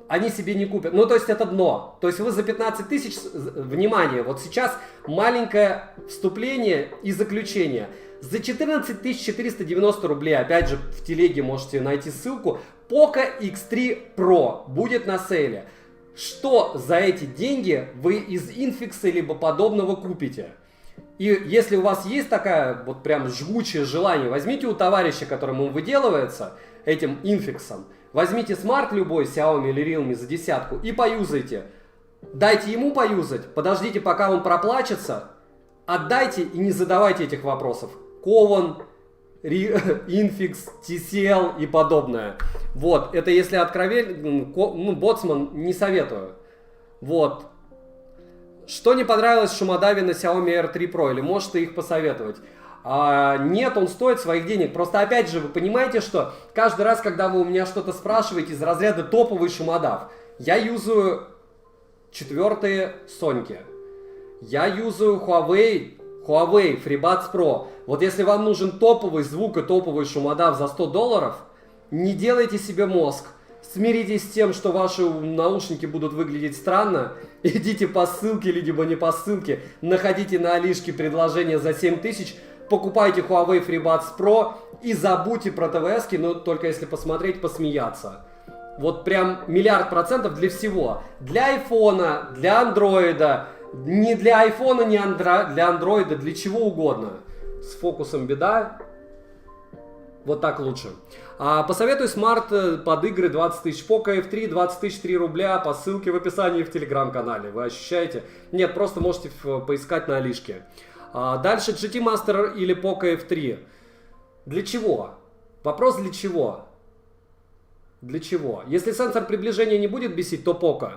A: они себе не купят. Ну, то есть это дно. То есть вы за 15 тысяч, внимание, вот сейчас маленькое вступление и заключение. За 14 490 рублей, опять же, в телеге можете найти ссылку, Poco X3 Pro будет на сейле. Что за эти деньги вы из Инфикса либо подобного купите? И если у вас есть такая вот прям жгучее желание, возьмите у товарища, которому он выделывается, этим Инфиксом, возьмите смарт любой, Xiaomi или Realme за десятку и поюзайте. Дайте ему поюзать, подождите, пока он проплачется, отдайте и не задавайте этих вопросов. Кован, Infix, TCL и подобное. Вот, это если откровенно, ну, Боцман не советую. Вот. Что не понравилось в шумодаве на Xiaomi R3 Pro, или можете их посоветовать? Нет, он стоит своих денег. Просто опять же, вы понимаете, что каждый раз, когда вы у меня что-то спрашиваете из разряда топовый шумодав, я юзаю 4-е Соньки. Я юзаю Huawei FreeBuds Pro. Вот если вам нужен топовый звук и топовый шумодав за $100, не делайте себе мозг. Смиритесь с тем, что ваши наушники будут выглядеть странно. Идите по ссылке, либо не по ссылке. Находите на Алишке предложение за 7000. Покупайте Huawei FreeBuds Pro и забудьте про ТВСки, но только если посмотреть, посмеяться. Вот прям 1000000% для всего. Для айфона, для андроида. Не для айфона, не для андроида, для чего угодно. С фокусом беда. Вот так лучше. Посоветую смарт под игры 20 тысяч. Poco F3 20 тысяч 3 рубля по ссылке в описании в телеграм-канале. Вы ощущаете? Нет, просто можете поискать на Алишке. Дальше GT Master или Poco F3. Для чего? Вопрос для чего? Для чего? Если сенсор приближения не будет бесить, то Poco.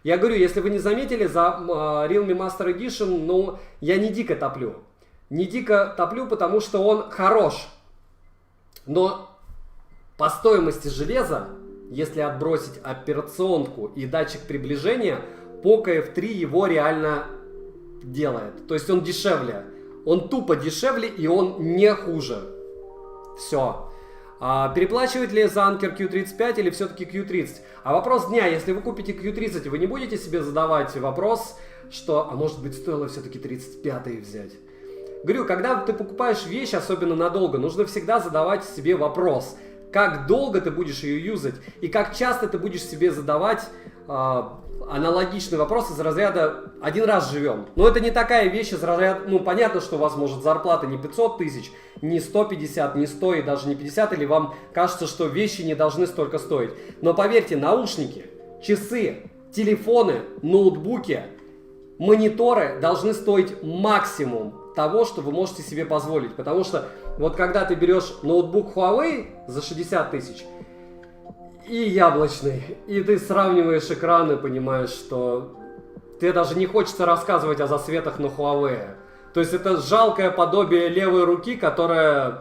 A: Я говорю, если вы не заметили, за Realme Master Edition, ну, я не дико топлю. Не дико топлю, потому что он хорош. Но по стоимости железа, если отбросить операционку и датчик приближения, Poco F3 его реально делает. То есть он дешевле. Он тупо дешевле и он не хуже. Все. Переплачивать ли за Anker Q35 или все-таки Q30? А вопрос дня, если вы купите Q30, вы не будете себе задавать вопрос, что, а может быть, стоило все-таки 35-й взять? Говорю, когда ты покупаешь вещь, особенно надолго, нужно всегда задавать себе вопрос, как долго ты будешь ее юзать и как часто ты будешь себе задавать аналогичный вопрос из разряда «один раз живем». Но это не такая вещь из разряда, ну понятно, что у вас может зарплата не 500 тысяч, не 150, не 100 и даже не 50, или вам кажется, что вещи не должны столько стоить. Но поверьте, наушники, часы, телефоны, ноутбуки, мониторы должны стоить максимум того, что вы можете себе позволить. Потому что вот когда ты берешь ноутбук Huawei за 60 тысяч и яблочный, и ты сравниваешь экраны, понимаешь, что тебе даже не хочется рассказывать о засветах на Huawei. То есть это жалкое подобие левой руки, которая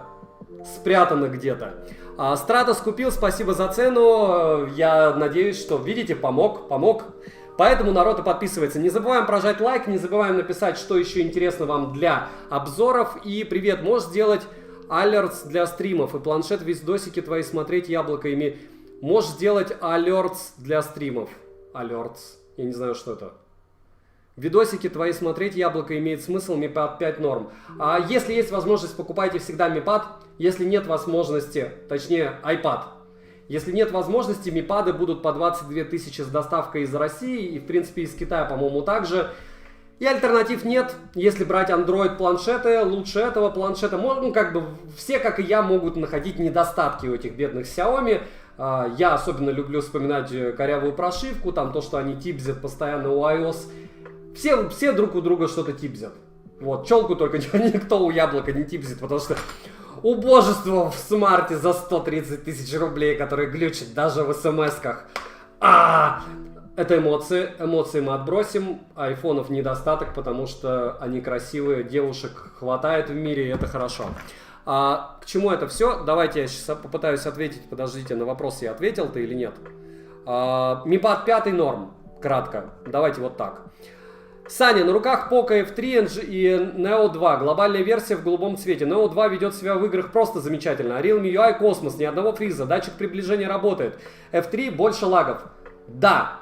A: спрятана где-то. Stratos купил, спасибо за цену. Я надеюсь, что, видите, помог. Поэтому народ и подписывается. Не забываем прожать лайк, не забываем написать, что еще интересно вам для обзоров. И привет, можешь сделать alerts для стримов и планшет видосики твои смотреть, яблоко ими. Можешь сделать alerts для стримов. Alerts. Я не знаю, что это. Видосики твои смотреть, яблоко имеет смысл, Mi Pad 5 норм. А если есть возможность, покупайте всегда Mi Pad. Если нет возможности, точнее iPad. Если нет возможности, Mi Pad будут по 22 тысячи с доставкой из России и в принципе из Китая, по-моему, также. И альтернатив нет. Если брать Android планшеты, лучше этого планшета. Ну, как бы все, как и я, могут находить недостатки у этих бедных Xiaomi. Я особенно люблю вспоминать корявую прошивку, там то, что они типзят постоянно у iOS. Все друг у друга что-то типзят. Вот, челку только никто у яблока не типзит, потому что убожество в смарте за 130 тысяч рублей, который глючит даже в смс-ках. Это эмоции. Эмоции мы отбросим. Айфонов недостаток, потому что они красивые, девушек хватает в мире, и это хорошо. К чему это все? Давайте я сейчас попытаюсь ответить. Подождите, на вопрос я ответил ты или нет. Mi Pad 5 норм. Кратко. Давайте вот так. Саня, на руках Poco F3 и Neo 2. Глобальная версия в голубом цвете. Neo 2 ведет себя в играх просто замечательно. Realme UI космос, ни одного фриза. Датчик приближения работает. F3 больше лагов. Да,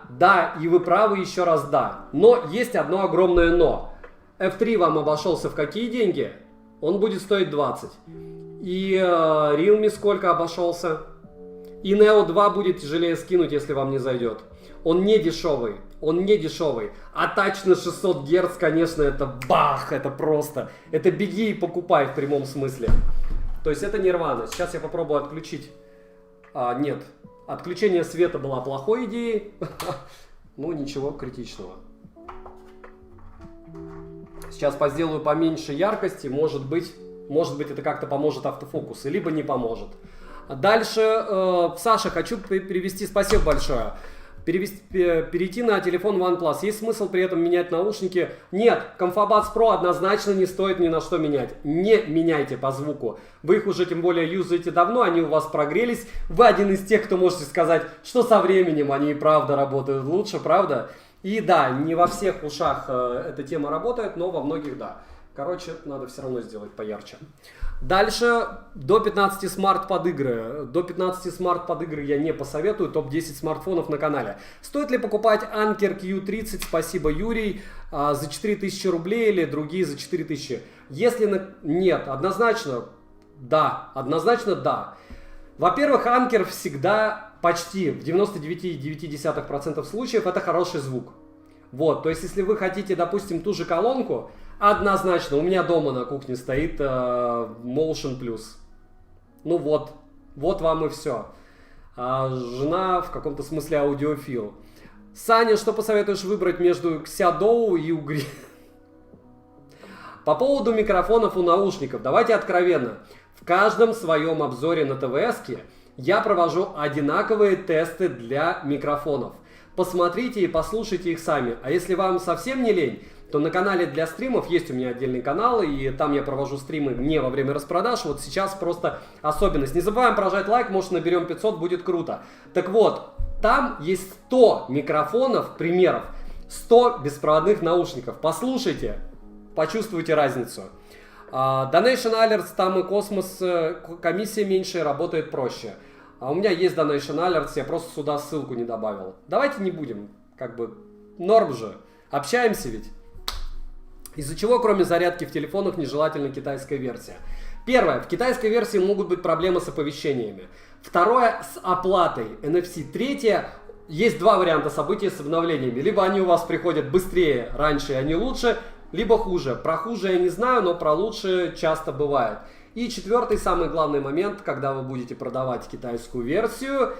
A: и вы правы, еще раз да. Но есть одно огромное но. F3 вам обошелся в какие деньги? Он будет стоить 20. И Realme сколько обошелся? И Neo 2 будет тяжелее скинуть, если вам не зайдет. Он не дешевый. А тач на 600 Гц, конечно, это бах, это просто. Это беги и покупай в прямом смысле. То есть это нирвана. Сейчас я попробую отключить. Нет. Отключение света была плохой идеей. Ну, ничего критичного. Сейчас сделаю поменьше яркости. Может быть это как-то поможет автофокусу, либо не поможет. Дальше, Саша, хочу перевести, спасибо большое. перейти на телефон OnePlus. Есть смысл при этом менять наушники? Нет, Comfobuds Pro однозначно не стоит ни на что менять. Не меняйте по звуку. Вы их уже тем более юзаете давно, они у вас прогрелись. Вы один из тех, кто можете сказать, что со временем они и правда работают лучше, правда? И да, не во всех ушах эта тема работает, но во многих да. Короче, надо все равно сделать поярче. Дальше до 15 смарт под игры. До 15 смарт под игры я не посоветую. Топ-10 смартфонов на канале. Стоит ли покупать Anker Q30, спасибо, Юрий, за 4000 рублей или другие за 4000? Если нет, однозначно да. Однозначно да. Во-первых, Anker всегда почти в 99,9% случаев это хороший звук. Вот, то есть если вы хотите, допустим, ту же колонку, однозначно, у меня дома на кухне стоит Motion Plus. Ну вот вам и все. Жена в каком-то смысле аудиофил. Саня, что посоветуешь выбрать между Xiaomi и Угри? По поводу микрофонов у наушников, давайте откровенно. В каждом своем обзоре на ТВСке я провожу одинаковые тесты для микрофонов. Посмотрите и послушайте их сами. А если вам совсем не лень, то на канале для стримов есть у меня отдельный канал, и там я провожу стримы не во время распродаж. Вот сейчас просто особенность. Не забываем прожать лайк, может наберем 500, будет круто. Так вот, там есть 100 микрофонов, примеров, 100 беспроводных наушников. Послушайте, почувствуйте разницу. Donation Alerts, там и Космос, комиссия меньше, работает проще. А у меня есть Donation Alerts, я просто сюда ссылку не добавил. Давайте не будем, как бы, норм же. Общаемся ведь. Из-за чего, кроме зарядки в телефонах, нежелательна китайская версия? Первое. В китайской версии могут быть проблемы с оповещениями. Второе. С оплатой NFC. Третье. Есть два варианта событий с обновлениями. Либо они у вас приходят быстрее, раньше, и они лучше, либо хуже. Про хуже я не знаю, но про лучше часто бывает. И четвертый, самый главный момент, когда вы будете продавать китайскую версию,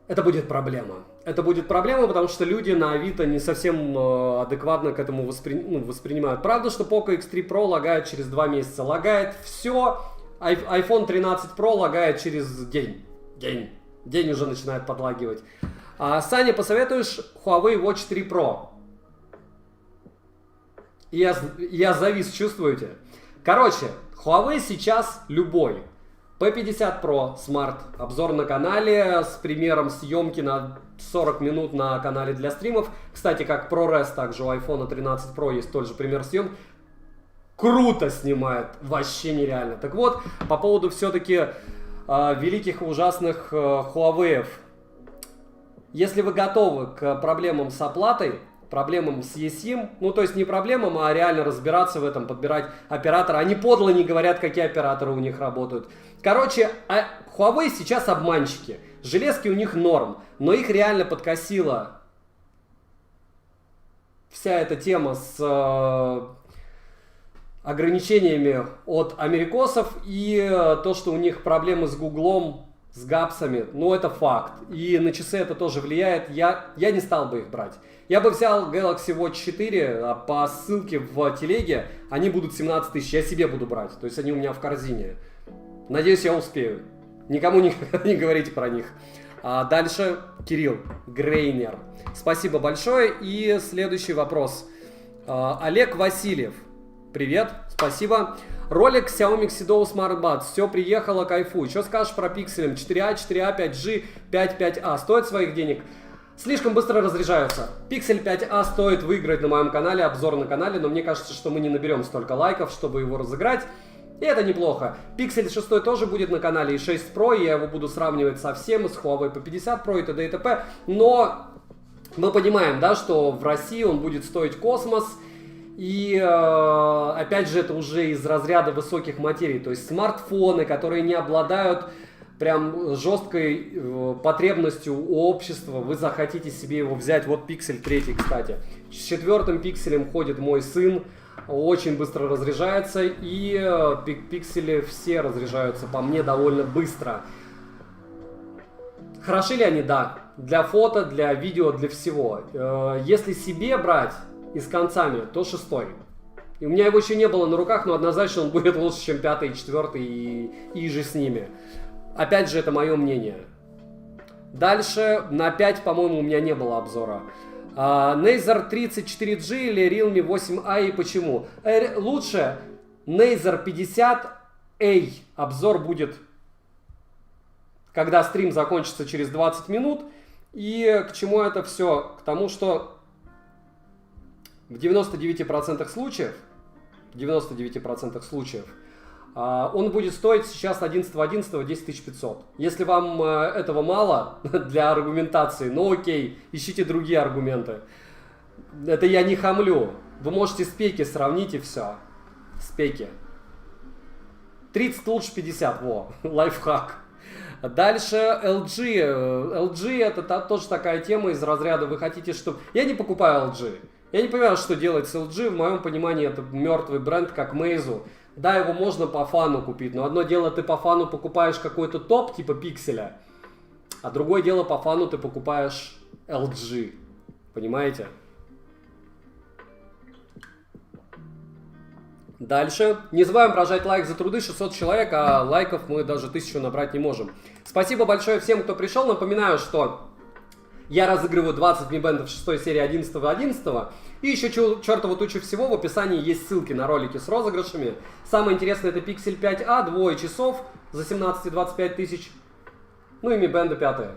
A: это будет проблема. Это будет проблема, потому что люди на Авито не совсем адекватно к этому воспринимают. Правда, что Poco X3 Pro лагает через 2 месяца. Лагает все. iPhone 13 Pro лагает через день. День уже начинает подлагивать. Саня, посоветуешь Huawei Watch 3 Pro? Я завис, чувствуете? Короче, Huawei сейчас любой. P50 Pro Smart. Обзор на канале с примером съемки на 40 минут на канале для стримов. Кстати, как ProRes, также у iPhone 13 Pro есть тот же пример съемки. Круто снимает. Вообще нереально. Так вот, по поводу все-таки великих и ужасных Huawei. Если вы готовы к проблемам с оплатой, проблемам с eSIM, ну то есть не проблемам, а реально разбираться в этом, подбирать оператора. Они подло не говорят, какие операторы у них работают. Короче, Huawei сейчас обманщики. Железки у них норм, но их реально подкосила вся эта тема с ограничениями от америкосов и то, что у них проблемы с Гуглом, с гапсами, ну это факт. И на часы это тоже влияет. Я не стал бы их брать. Я бы взял Galaxy Watch 4, а по ссылке в телеге они будут 17 тысяч, я себе буду брать. То есть они у меня в корзине. Надеюсь, я успею. Никому не говорите про них. Дальше Кирилл Грейнер. Спасибо большое. И следующий вопрос. Олег Васильев. Привет, спасибо. Ролик Xiaomi Xido Smart Buds. Все приехало, кайфуй. Что скажешь про пикселем? 4А, 4А, 5G, 5, 5А. Стоит своих денег? Слишком быстро разряжаются. Pixel 5a стоит выиграть на моем канале, обзор на канале, но мне кажется, что мы не наберем столько лайков, чтобы его разыграть. И это неплохо. Pixel 6 тоже будет на канале, и 6 Pro, и я его буду сравнивать со всем, с Huawei P50 Pro и т.д. и т.п. Но мы понимаем, да, что в России он будет стоить космос. И опять же, это уже из разряда высоких материй. То есть смартфоны, которые не обладают прям жесткой потребностью у общества, вы захотите себе его взять. Вот Pixel 3, кстати. С 4-м пикселем ходит мой сын, очень быстро разряжается, и пиксели все разряжаются по мне довольно быстро. Хороши ли они? Да. Для фото, для видео, для всего. Если себе брать и с концами, то 6-й. И у меня его еще не было на руках, но однозначно он будет лучше, чем 5-й и 4-й и же с ними. Опять же, это мое мнение. Дальше на 5, по-моему, у меня не было обзора. Razer 34G или Realme 8A и почему? Лучше Razer 50A. Обзор будет, когда стрим закончится через 20 минут. И к чему это все? К тому, что в 99% случаев, он будет стоить сейчас 11.11 10 500. Если вам этого мало для аргументации, ну окей, ищите другие аргументы. Это я не хамлю. Вы можете спеки сравнить и все. Спеки. 30 лучше 50, во, лайфхак. Дальше LG. LG это тоже такая тема из разряда, вы хотите, чтобы... Я не покупаю LG. Я не понимаю, что делать с LG. В моем понимании это мертвый бренд, как Meizu. Да, его можно по фану купить, но одно дело ты по фану покупаешь какой-то топ типа пикселя, а другое дело по фану ты покупаешь LG. Понимаете? Дальше. Не забываем прожать лайк за труды. 600 человек, а лайков мы даже 1000 набрать не можем. Спасибо большое всем, кто пришел. Напоминаю, что я разыгрываю 20 Mi Band 6 серии 11.11. И еще чертову тучу всего. В описании есть ссылки на ролики с розыгрышами. Самое интересное это Pixel 5a, 2 часов за 17-25 тысяч. Ну и Mi Band 5.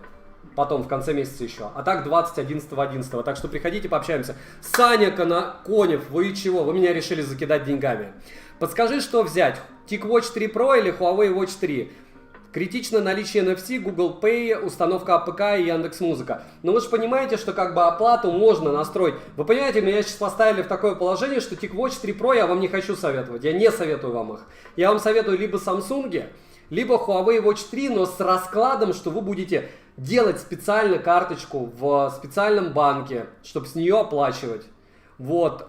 A: Потом в конце месяца еще. А так 20 11.11. Так что приходите, пообщаемся. Саня Конев, вы чего? Вы меня решили закидать деньгами. Подскажи, что взять? TicWatch 3 Pro или Huawei Watch 3? Критично наличие NFC, Google Pay, установка АПК и Яндекс.Музыка. Но вы же понимаете, что как бы оплату можно настроить. Вы понимаете, меня сейчас поставили в такое положение, что TicWatch 3 Pro я вам не хочу советовать. Я не советую вам их. Я вам советую либо Samsung, либо Huawei Watch 3, но с раскладом, что вы будете делать специально карточку в специальном банке, чтобы с нее оплачивать. Вот.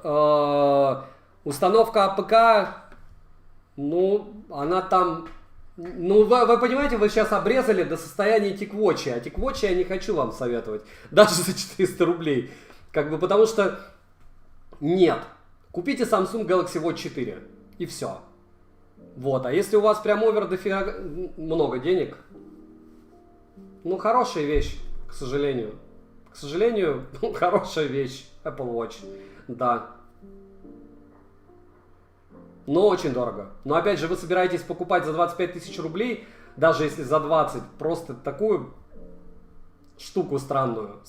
A: Установка АПК, ну, она там... Ну, вы понимаете, вы сейчас обрезали до состояния TicWatch, а TicWatch я не хочу вам советовать, даже за 400 рублей, как бы, потому что нет, купите Samsung Galaxy Watch 4 и все, вот, а если у вас прям овер дофига много денег, ну, хорошая вещь, к сожалению, хорошая вещь, Apple Watch, да. Но очень дорого. Но опять же, вы собираетесь покупать за 25 тысяч рублей, даже если за 20, просто такую штуку странную.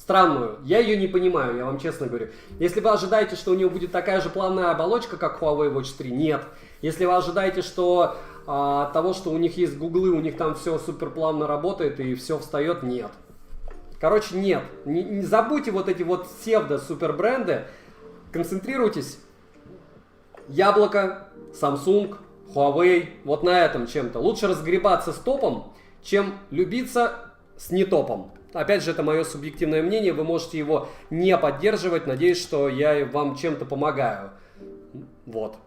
A: Я ее не понимаю, я вам честно говорю. Если вы ожидаете, что у нее будет такая же плавная оболочка, как Huawei Watch 3, нет. Если вы ожидаете, что от того, что у них есть гуглы, у них там все супер плавно работает и все встает, нет. Короче, нет. Не забудьте вот эти вот псевдо-супер бренды, концентрируйтесь. Яблоко, Samsung, Huawei, вот на этом чем-то. Лучше разгребаться с топом, чем любиться с не топом. Опять же, это мое субъективное мнение, вы можете его не поддерживать. Надеюсь, что я вам чем-то помогаю. Вот.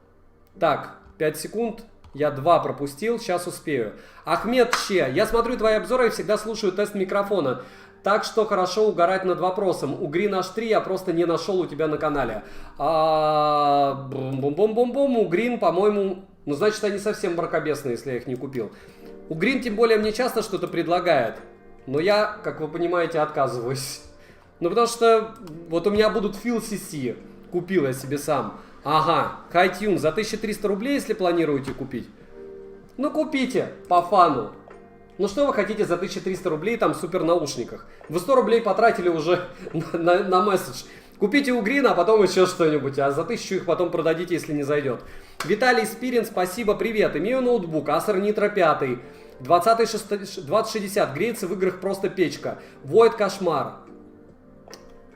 A: Так, 5 секунд. Я 2 пропустил, сейчас успею. Ахмед Че, я смотрю твои обзоры и всегда слушаю тест микрофона. Так что хорошо угорать над вопросом. Угри наш 3 я просто не нашел у тебя на канале. Бум-бум-бум-бум-бум. Угрин, по-моему... Ну, значит, они совсем мракобесные, если я их не купил. Угрин, тем более, мне часто что-то предлагает. Но я, как вы понимаете, отказываюсь. Ну, потому что вот у меня будут Feel CC. Купил я себе сам. Ага, HiTune за 1300 рублей, если планируете купить. Ну, купите, по фану. Ну что вы хотите за 1300 рублей там в супер наушниках? Вы 100 рублей потратили уже на месседж. Купите у Грина, а потом еще что-нибудь, а за 1000 их потом продадите, если не зайдет. Виталий Спирин, спасибо, привет. Имею ноутбук Acer Nitro 5, 2060, греется в играх просто печка. Void кошмар.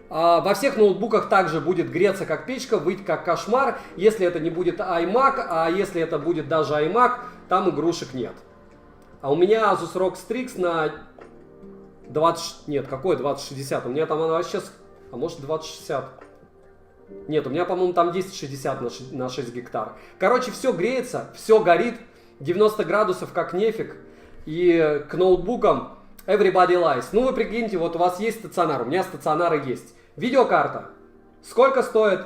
A: Во всех ноутбуках также будет греться как печка, выть как кошмар. Если это не будет iMac, а если это будет даже iMac, там игрушек нет. А у меня Asus ROG Strix на 20... Нет, какой 2060? У меня там она вообще... А может 2060? Нет, у меня, по-моему, там 1060 на 6 гектар. Короче, все греется, все горит. 90 градусов как нефиг. И к ноутбукам everybody lies. Ну, вы прикиньте, вот у вас есть стационар. У меня стационары есть. Видеокарта. Сколько стоит?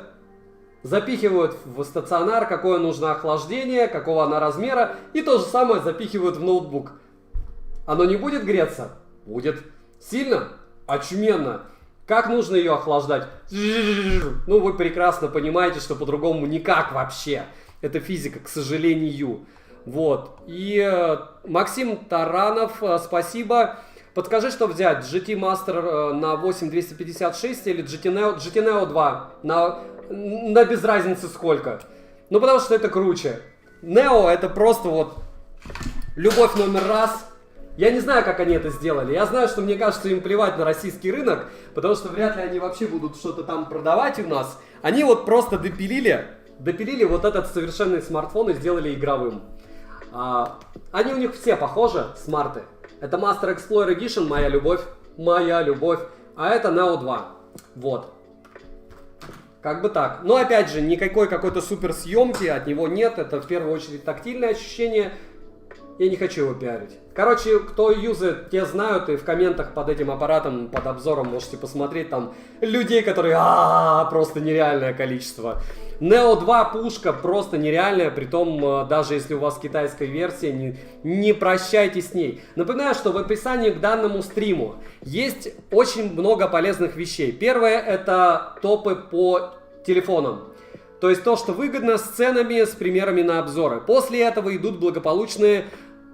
A: Запихивают в стационар, какое нужно охлаждение, какого она размера, и то же самое запихивают в ноутбук. Оно не будет греться? Будет. Сильно? Очуменно. Как нужно ее охлаждать? Ну, вы прекрасно понимаете, что по-другому никак вообще. Это физика, к сожалению. Вот. И Максим Таранов, спасибо. Подскажи, что взять? GT Master на 8256 или GT Neo 2 на без разницы сколько? Ну, потому что это круче. Neo это просто вот любовь номер раз. Я не знаю, как они это сделали. Я знаю, что мне кажется, им плевать на российский рынок, потому что вряд ли они вообще будут что-то там продавать у нас. Они вот просто допилили вот этот совершенный смартфон и сделали игровым. Они у них все похожи, смарты. Это Master Explorer Edition, моя любовь, а это Neo 2. Вот. Как бы так. Но опять же, никакой какой-то супер съемки от него нет. Это в первую очередь тактильное ощущение. Я не хочу его пиарить. Короче, кто юзает, те знают, и в комментах под этим аппаратом, под обзором можете посмотреть там людей, которые просто нереальное количество. Neo 2 пушка просто нереальная, притом даже если у вас китайская версия, не прощайте с ней. Напоминаю, что в описании к данному стриму есть очень много полезных вещей. Первое это топы по телефонам. То есть то, что выгодно, с ценами, с примерами на обзоры. После этого идут благополучные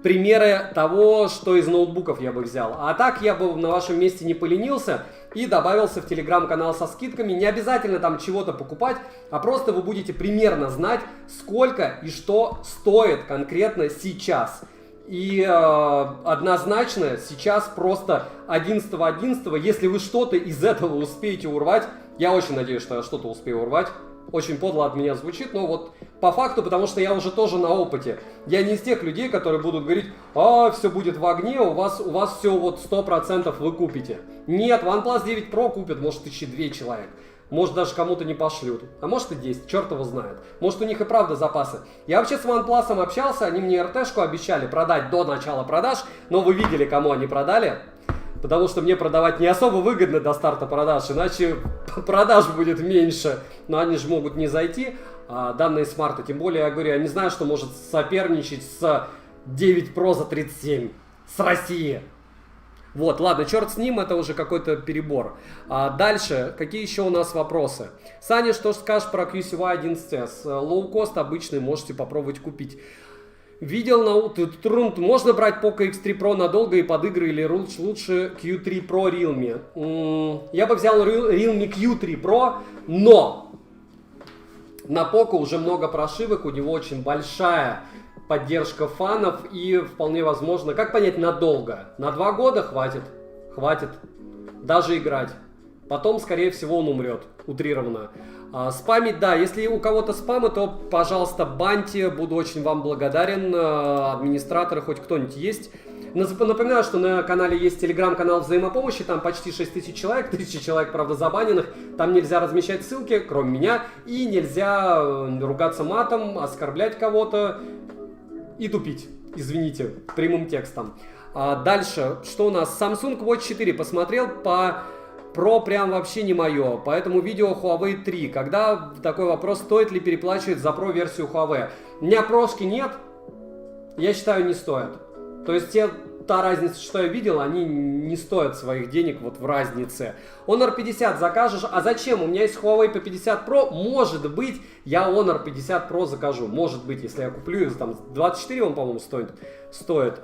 A: примеры того, что из ноутбуков я бы взял. А так я бы на вашем месте не поленился и добавился в телеграм-канал со скидками. Не обязательно там чего-то покупать, а просто вы будете примерно знать, сколько и что стоит конкретно сейчас. И однозначно сейчас просто 11.11, если вы что-то из этого успеете урвать, я очень надеюсь, что я что-то успею урвать. Очень подло от меня звучит, но вот по факту, потому что я уже тоже на опыте. Я не из тех людей, которые будут говорить, все будет в огне, у вас все вот 100% вы купите. Нет, OnePlus 9 Pro купит, может, 1002 человек. Может, даже кому-то не пошлют. А может и 10, черт его знает. Может, у них и правда запасы. Я вообще с OnePlus общался, они мне РТ-шку обещали продать до начала продаж, но вы видели, кому они продали. Потому что мне продавать не особо выгодно до старта продаж, иначе продаж будет меньше. Но они же могут не зайти, данные смарты. Тем более, я говорю, я не знаю, что может соперничать с 9 Pro за 37. С России. Вот, ладно, черт с ним, это уже какой-то перебор. Дальше, какие еще у нас вопросы? Саня, что скажешь про QCY 11S? Лоу-кост обычный, можете попробовать купить. Видел, можно брать Poco X3 Pro надолго и под игры или лучше Q3 Pro Realme? Я бы взял Realme Q3 Pro, но на Poco уже много прошивок, у него очень большая поддержка фанов и вполне возможно, как понять надолго? На 2 года хватит, даже играть. Потом, скорее всего, он умрет, утрированно. Спамить, да, если у кого-то спамы, то, пожалуйста, баньте, буду очень вам благодарен. Администраторы, хоть кто-нибудь есть. Напоминаю, что на канале есть телеграм-канал взаимопомощи, там почти 6000 человек, 1000 человек, правда, забаненных. Там нельзя размещать ссылки, кроме меня, и нельзя ругаться матом, оскорблять кого-то и тупить, извините, прямым текстом. Дальше, что у нас? Samsung Watch 4 посмотрел, по Pro прям вообще не мое, поэтому видео Huawei 3. Когда такой вопрос, стоит ли переплачивать за Pro версию Huawei? У меня прошки нет, я считаю, не стоит. То есть та разница, что я видел, они не стоят своих денег вот в разнице. Honor 50 закажешь, а зачем? У меня есть Huawei P50 Pro, может быть, я Honor 50 Pro закажу. Может быть, если я куплю, там 24 он, по-моему, стоит.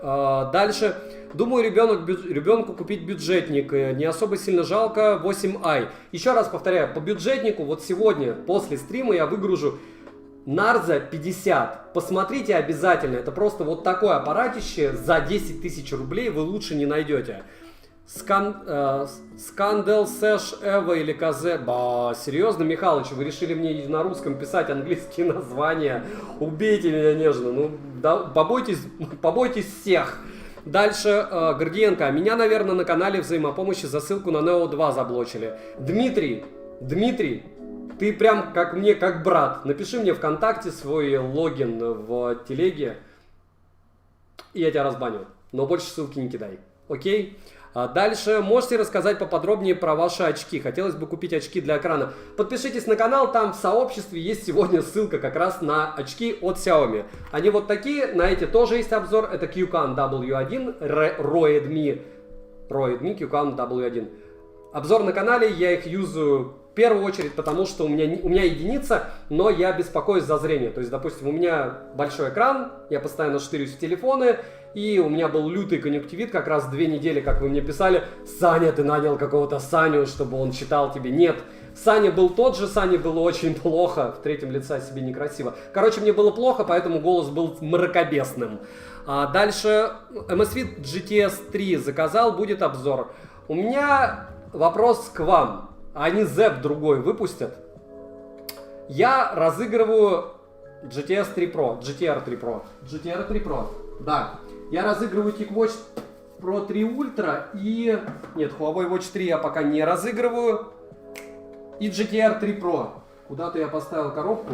A: Дальше, думаю, ребенку купить бюджетник, не особо сильно жалко, 8i. Еще раз повторяю, по бюджетнику вот сегодня, после стрима я выгружу Narza 50. Посмотрите обязательно. Это просто вот такое аппаратище за 10 тысяч рублей вы лучше не найдете. Scandal Sash Evo или KZ. Серьезно, Михалыч, вы решили мне на русском писать английские названия? Убейте меня нежно. Ну, да, побойтесь всех. Дальше, Гордиенко. Меня, наверное, на канале взаимопомощи за ссылку на Neo 2 заблочили. Дмитрий, ты прям как мне, как брат. Напиши мне ВКонтакте свой логин в телеге, и я тебя разбаню. Но больше ссылки не кидай. Окей? Дальше, можете рассказать поподробнее про ваши очки? Хотелось бы купить очки для экрана. Подпишитесь на канал, там в сообществе есть сегодня ссылка как раз на очки от Xiaomi. Они вот такие, на эти тоже есть обзор. Это QCAN W1 Redmi Pro Redmi QCOM W1. Обзор на канале, я их юзаю в первую очередь, потому что у меня единица, но я беспокоюсь за зрение. То есть, допустим, у меня большой экран, я постоянно штырюсь в телефоны, и у меня был лютый конъюнктивит, как раз 2 недели, как вы мне писали: Саня, ты нанял какого-то Саню, чтобы он читал тебе. Нет, Саня был тот же, Сане было очень плохо, в третьем лице себе некрасиво. Короче, мне было плохо, поэтому голос был мракобесным. Дальше, MSFit GTS 3 заказал, будет обзор. У меня вопрос к вам. Они ZEP другой выпустят. Я разыгрываю GTR 3 Pro. Да. Я разыгрываю TicWatch Pro 3 Ultra и... Нет, Huawei Watch 3 я пока не разыгрываю. И GTR 3 Pro. Куда-то я поставил коробку.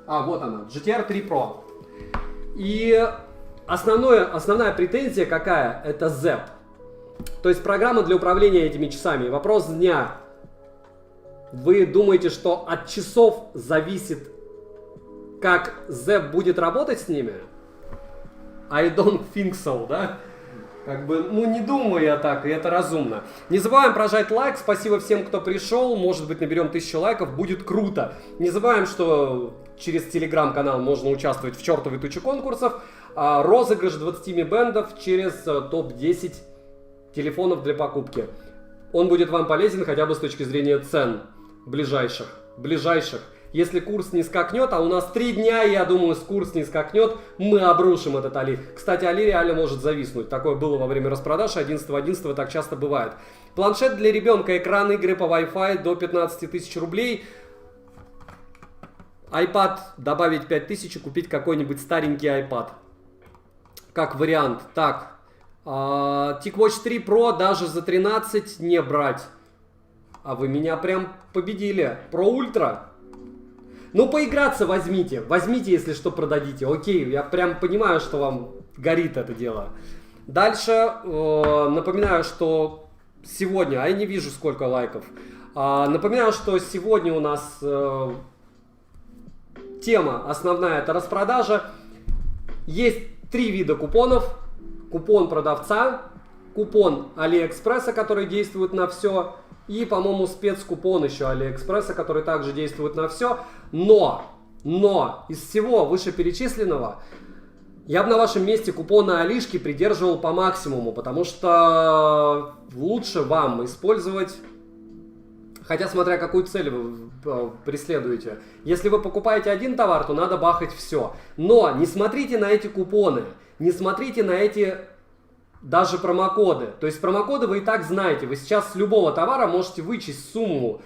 A: Вот она. GTR 3 Pro. И основная претензия какая? Это ZEP. То есть программа для управления этими часами. Вопрос дня. Вы думаете, что от часов зависит, как ZEP будет работать с ними? I don't think so, да? Не думаю я так, и это разумно. Не забываем прожать лайк. Спасибо всем, кто пришел. Может быть, наберем 1000 лайков. Будет круто. Не забываем, что через телеграм-канал можно участвовать в чертовой туче конкурсов. Розыгрыш 20 Mi Band'ов через топ-10 телефонов для покупки. Он будет вам полезен хотя бы с точки зрения цен ближайших. Если курс не скакнет, а у нас 3 дня, я думаю, курс не скакнет, мы обрушим этот Али. Кстати, Али реально может зависнуть. Такое было во время распродажи 11.11, так часто бывает. Планшет для ребенка, экран, игры по Wi-Fi до 15 тысяч рублей. iPad добавить 5000 и купить какой-нибудь старенький iPad. Как вариант. Так. TicWatch 3 Pro даже за 13 не брать. А вы меня прям победили. Pro Ultra. Поиграться возьмите. Возьмите, если что, продадите. Окей, я прям понимаю, что вам горит это дело. Дальше напоминаю, что сегодня... я не вижу, сколько лайков. Напоминаю, что сегодня у нас тема основная — это распродажа. Есть 3 вида купонов. Купон продавца, купон Алиэкспресса, который действует на все, и, по-моему, спецкупон еще Алиэкспресса, который также действует на все. Но из всего вышеперечисленного я бы на вашем месте купоны Алишки придерживал по максимуму, потому что лучше вам использовать, хотя смотря какую цель вы преследуете. Если вы покупаете один товар, то надо бахать все. Но не смотрите на эти купоны. Не смотрите на эти даже промокоды. То есть промокоды вы и так знаете. Вы сейчас с любого товара можете вычесть сумму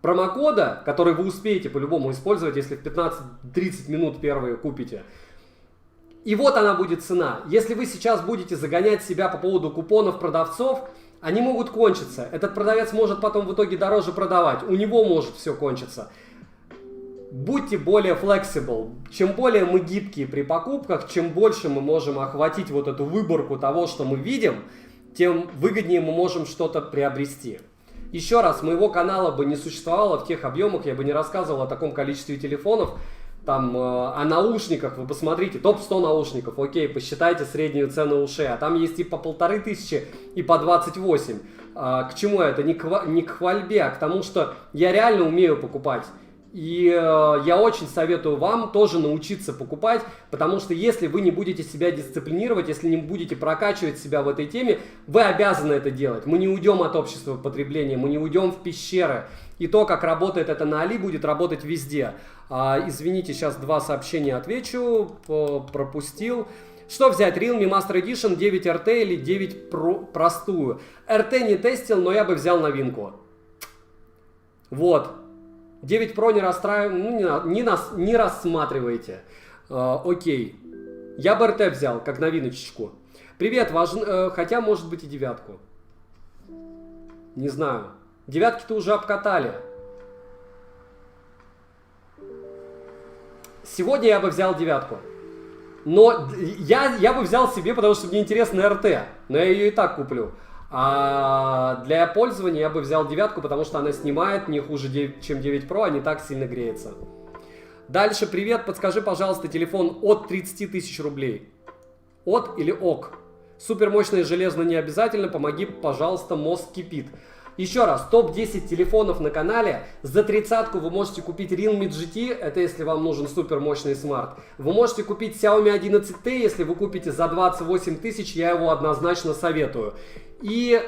A: промокода, который вы успеете по-любому использовать, если в 15-30 минут первые купите. И вот она будет цена. Если вы сейчас будете загонять себя по поводу купонов продавцов, они могут кончиться. Этот продавец может потом в итоге дороже продавать. У него может все кончиться. Будьте более flexible. Чем более мы гибкие при покупках, чем больше мы можем охватить вот эту выборку того, что мы видим, тем выгоднее мы можем что-то приобрести. Еще раз, моего канала бы не существовало в тех объемах, я бы не рассказывал о таком количестве телефонов, о наушниках. Вы посмотрите, топ-100 наушников, окей, посчитайте среднюю цену ушей, а там есть и по 1500, и по 28. К чему это? Не к хвальбе, а к тому, что я реально умею покупать. И я очень советую вам тоже научиться покупать, потому что если вы не будете себя дисциплинировать, если не будете прокачивать себя в этой теме, вы обязаны это делать. Мы не уйдем от общества потребления, мы не уйдем в пещеры. И то, как работает это на Али, будет работать везде. Извините, сейчас 2 сообщения отвечу, пропустил. Что взять? Realme Master Edition 9 RT или 9 Pro простую? RT не тестил, но я бы взял новинку. Вот. 9 Pro не расстраивайте, не рассматривайте. Окей. Я бы RT взял, как новиночку. Привет, хотя может быть и 9. Не знаю. 9-ки-то уже обкатали. Сегодня я бы взял 9. Но я бы взял себе, потому что мне интересно RT. Но я ее и так куплю. А для пользования я бы взял 9, потому что она снимает не хуже, чем 9 Pro, а не так сильно греется. Дальше, привет, подскажи, пожалуйста, телефон от 30 тысяч рублей. От или ок? Супер мощное железо не обязательно, помоги, пожалуйста, мозг кипит. Еще раз, топ-10 телефонов на канале. За 30-ку вы можете купить Realme GT, это если вам нужен супер мощный смарт. Вы можете купить Xiaomi 11T, если вы купите за 28 тысяч, я его однозначно советую. И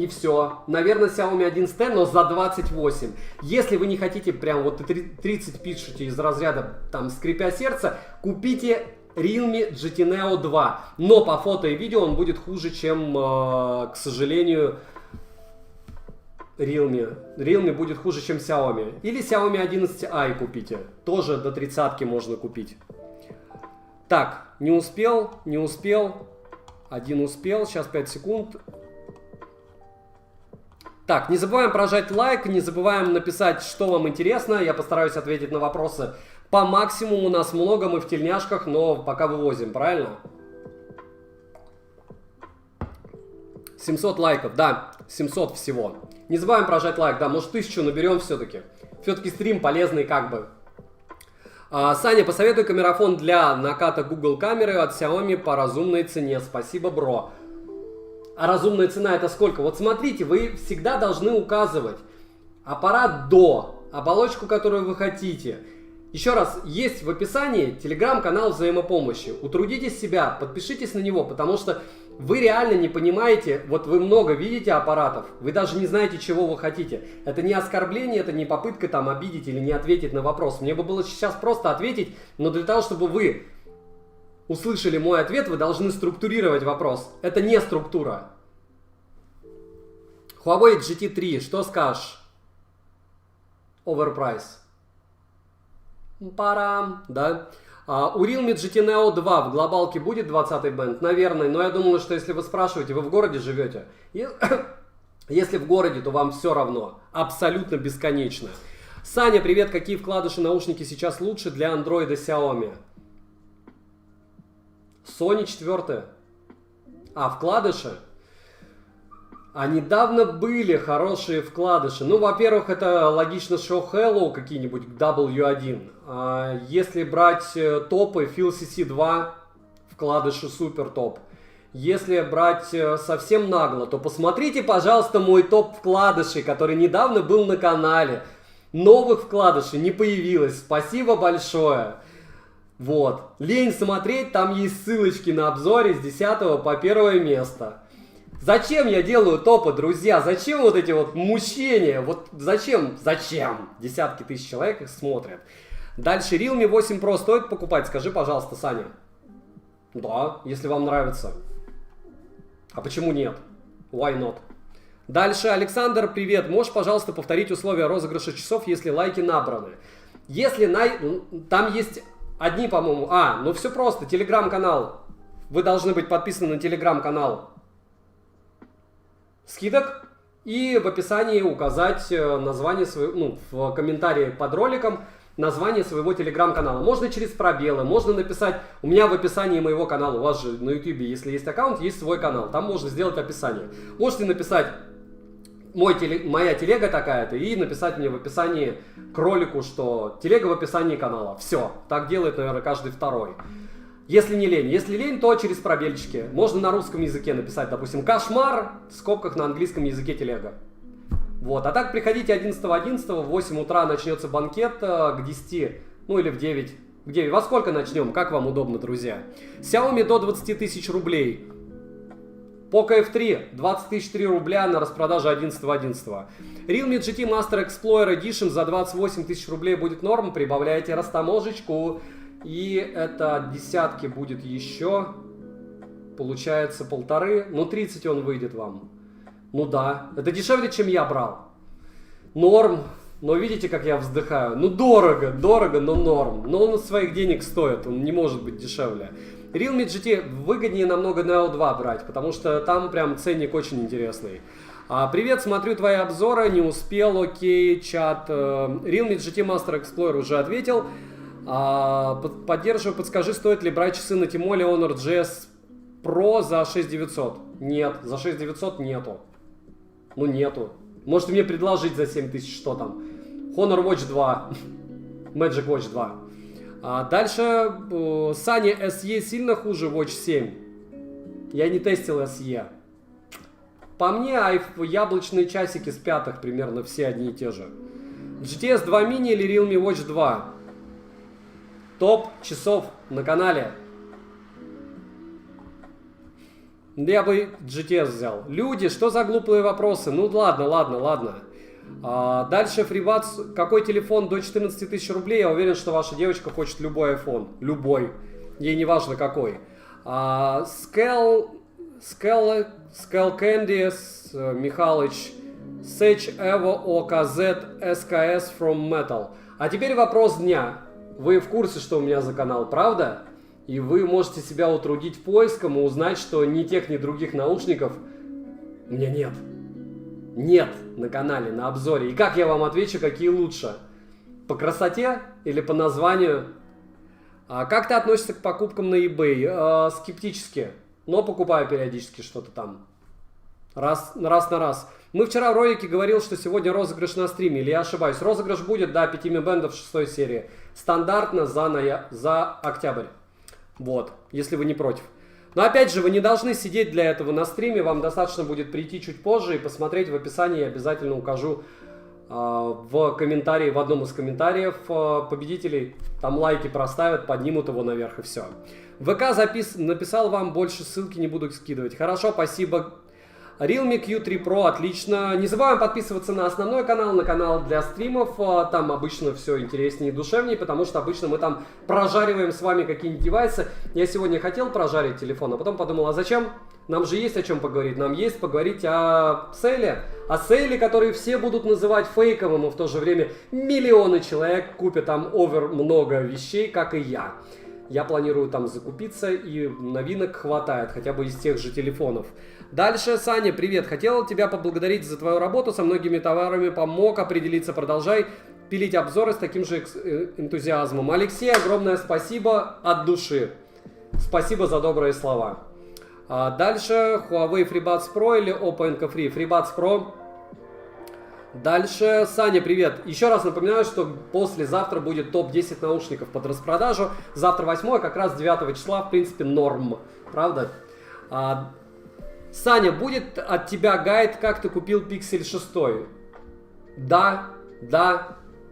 A: все. Наверное, Xiaomi 11T, но за 28. Если вы не хотите прям вот 30 пишете из разряда там скрипя сердце, купите Realme GT Neo 2. Но по фото и видео он будет хуже, чем, к сожалению, Realme. Realme будет хуже, чем Xiaomi. Или Xiaomi 11i купите. Тоже до 30-ки можно купить. Так, не успел. Один успел. Сейчас 5 секунд. Так, не забываем прожать лайк, не забываем написать, что вам интересно. Я постараюсь ответить на вопросы по максимуму. Нас много, мы в тельняшках, но пока вывозим, правильно? 700 лайков, да, 700 всего. Не забываем прожать лайк, да, может 1000 наберем все-таки. Все-таки стрим полезный как бы. Саня, посоветуй камерафон для наката Google камеры от Xiaomi по разумной цене. Спасибо, бро. А разумная цена это сколько? Вот смотрите, вы всегда должны указывать аппарат до, оболочку, которую вы хотите. Еще раз, есть в описании телеграм-канал взаимопомощи. Утрудитесь себя, подпишитесь на него, потому что вы реально не понимаете, вот вы много видите аппаратов, вы даже не знаете, чего вы хотите. Это не оскорбление, это не попытка там обидеть или не ответить на вопрос. Мне бы было сейчас просто ответить, но для того, чтобы вы услышали мой ответ, вы должны структурировать вопрос. Это не структура. Huawei GT3, что скажешь? Overprice. Парам, да. У Realme GT Neo 2 в глобалке будет 20-й бенд? Наверное, но я думаю, что если вы спрашиваете, вы в городе живете? Если в городе, то вам все равно. Абсолютно бесконечно. Саня, привет, какие вкладыши наушники сейчас лучше для Android и Xiaomi? Sony 4. Вкладыши? А недавно были хорошие вкладыши. Ну, во-первых, это логично, что Hello какие-нибудь W1. Если брать топы, Phil CC2, вкладыши супер топ. Если брать совсем нагло, то посмотрите, пожалуйста, мой топ вкладышей, который недавно был на канале. Новых вкладышей не появилось. Спасибо большое. Вот. Лень смотреть, там есть ссылочки на обзоре с 10 по 1 место. Зачем я делаю топы, друзья? Зачем вот эти вот мучения? Вот зачем? Зачем? Десятки тысяч человек их смотрят. Дальше Realme 8 Pro стоит покупать? Скажи, пожалуйста, Саня. Да, если вам нравится. А почему нет? Why not? Дальше Александр, привет. Можешь, пожалуйста, повторить условия розыгрыша часов, если лайки набраны? Если там есть одни, по-моему. Ну все просто. Телеграм-канал. Вы должны быть подписаны на телеграм-канал скидок и в описании указать название своего, в комментарии под роликом название своего телеграм-канала. Можно через пробелы, можно написать, у меня в описании моего канала, у вас же на YouTube, если есть аккаунт, есть свой канал, там можно сделать описание. Можете написать моя телега такая-то и написать мне в описании к ролику, что телега в описании канала. Все, так делает, наверное, каждый второй. Если не лень. Если лень, то через пробельчики. Можно на русском языке написать, допустим, кошмар, в скобках на английском языке телега. Вот. А так приходите 11.11, в 8 утра начнется банкет, к 10, или в 9. В 9. Во сколько начнем? Как вам удобно, друзья? Xiaomi до 20 тысяч рублей. Poco F3 23 рубля на распродаже 11.11. Realme GT Master Explorer Edition за 28 тысяч рублей будет норм. Прибавляйте растаможечку. И это от десятки будет еще, получается 1,5, 30 он выйдет вам. Ну да, это дешевле, чем я брал. Норм, но видите, как я вздыхаю. Дорого, но норм. Но он своих денег стоит, он не может быть дешевле. Realme GT выгоднее намного Neo 2 брать, потому что там прям ценник очень интересный. Привет, смотрю твои обзоры, не успел, окей, чат. Realme GT Master Explorer уже ответил. Поддерживаю, подскажи, стоит ли брать часы на Тимоле Honor GS Pro за 6900? Нет, за 6900 нету. Нету. Можете мне предложить за 7000, что там? Honor Watch 2. Magic Watch 2. Дальше Sunny SE сильно хуже Watch 7. Я не тестил SE. По мне, яблочные часики с пятых примерно все одни и те же. GTS 2 Mini или Realme Watch 2? Топ часов на канале. Я бы GTS взял. Люди, что за глупые вопросы? Ну ладно. Дальше фрибац. Какой телефон до 14 тысяч рублей? Я уверен, что ваша девочка хочет любой iPhone. Любой. Ей не важно какой. Scale Candy, Михалыч. Sage Evo OKZ SKS from Metal. А теперь вопрос дня. Вы в курсе, что у меня за канал, правда? И вы можете себя утрудить поиском и узнать, что ни тех, ни других наушников у меня нет. Нет на канале, на обзоре. И как я вам отвечу, какие лучше? По красоте или по названию? Как ты относишься к покупкам на eBay? Скептически, но покупаю периодически что-то там. Раз на раз. Мы вчера в ролике говорил, что сегодня розыгрыш на стриме, или я ошибаюсь? Розыгрыш будет, да, 5 Mi Band 6 серии. Стандартно за октябрь. Вот, если вы не против. Но опять же, вы не должны сидеть для этого на стриме, вам достаточно будет прийти чуть позже и посмотреть в описании, я обязательно укажу в комментарии, в одном из комментариев победителей. Там лайки проставят, поднимут его наверх и все. ВК написал вам, больше ссылки не буду скидывать. Хорошо, спасибо. Realme Q3 Pro, отлично. Не забываем подписываться на основной канал, на канал для стримов. Там обычно все интереснее и душевнее, потому что обычно мы там прожариваем с вами какие-нибудь девайсы. Я сегодня хотел прожарить телефон, а потом подумал, а зачем? Нам же есть о чем поговорить. Нам есть поговорить о сейле. О сейле, который все будут называть фейковым, и в то же время миллионы человек купят там много вещей, как и я. Я планирую там закупиться, и новинок хватает, хотя бы из тех же телефонов. Дальше, Саня, привет. Хотел тебя поблагодарить за твою работу, со многими товарами помог определиться. Продолжай пилить обзоры с таким же энтузиазмом. Алексей, огромное спасибо от души. Спасибо за добрые слова. Дальше, Huawei FreeBuds Pro или Oppo Enco Free? FreeBuds Pro. Дальше, Саня, привет. Еще раз напоминаю, что послезавтра будет топ-10 наушников под распродажу. Завтра 8, как раз 9 числа, в принципе, норм. Правда? Саня, будет от тебя гайд, как ты купил Pixel 6? Да.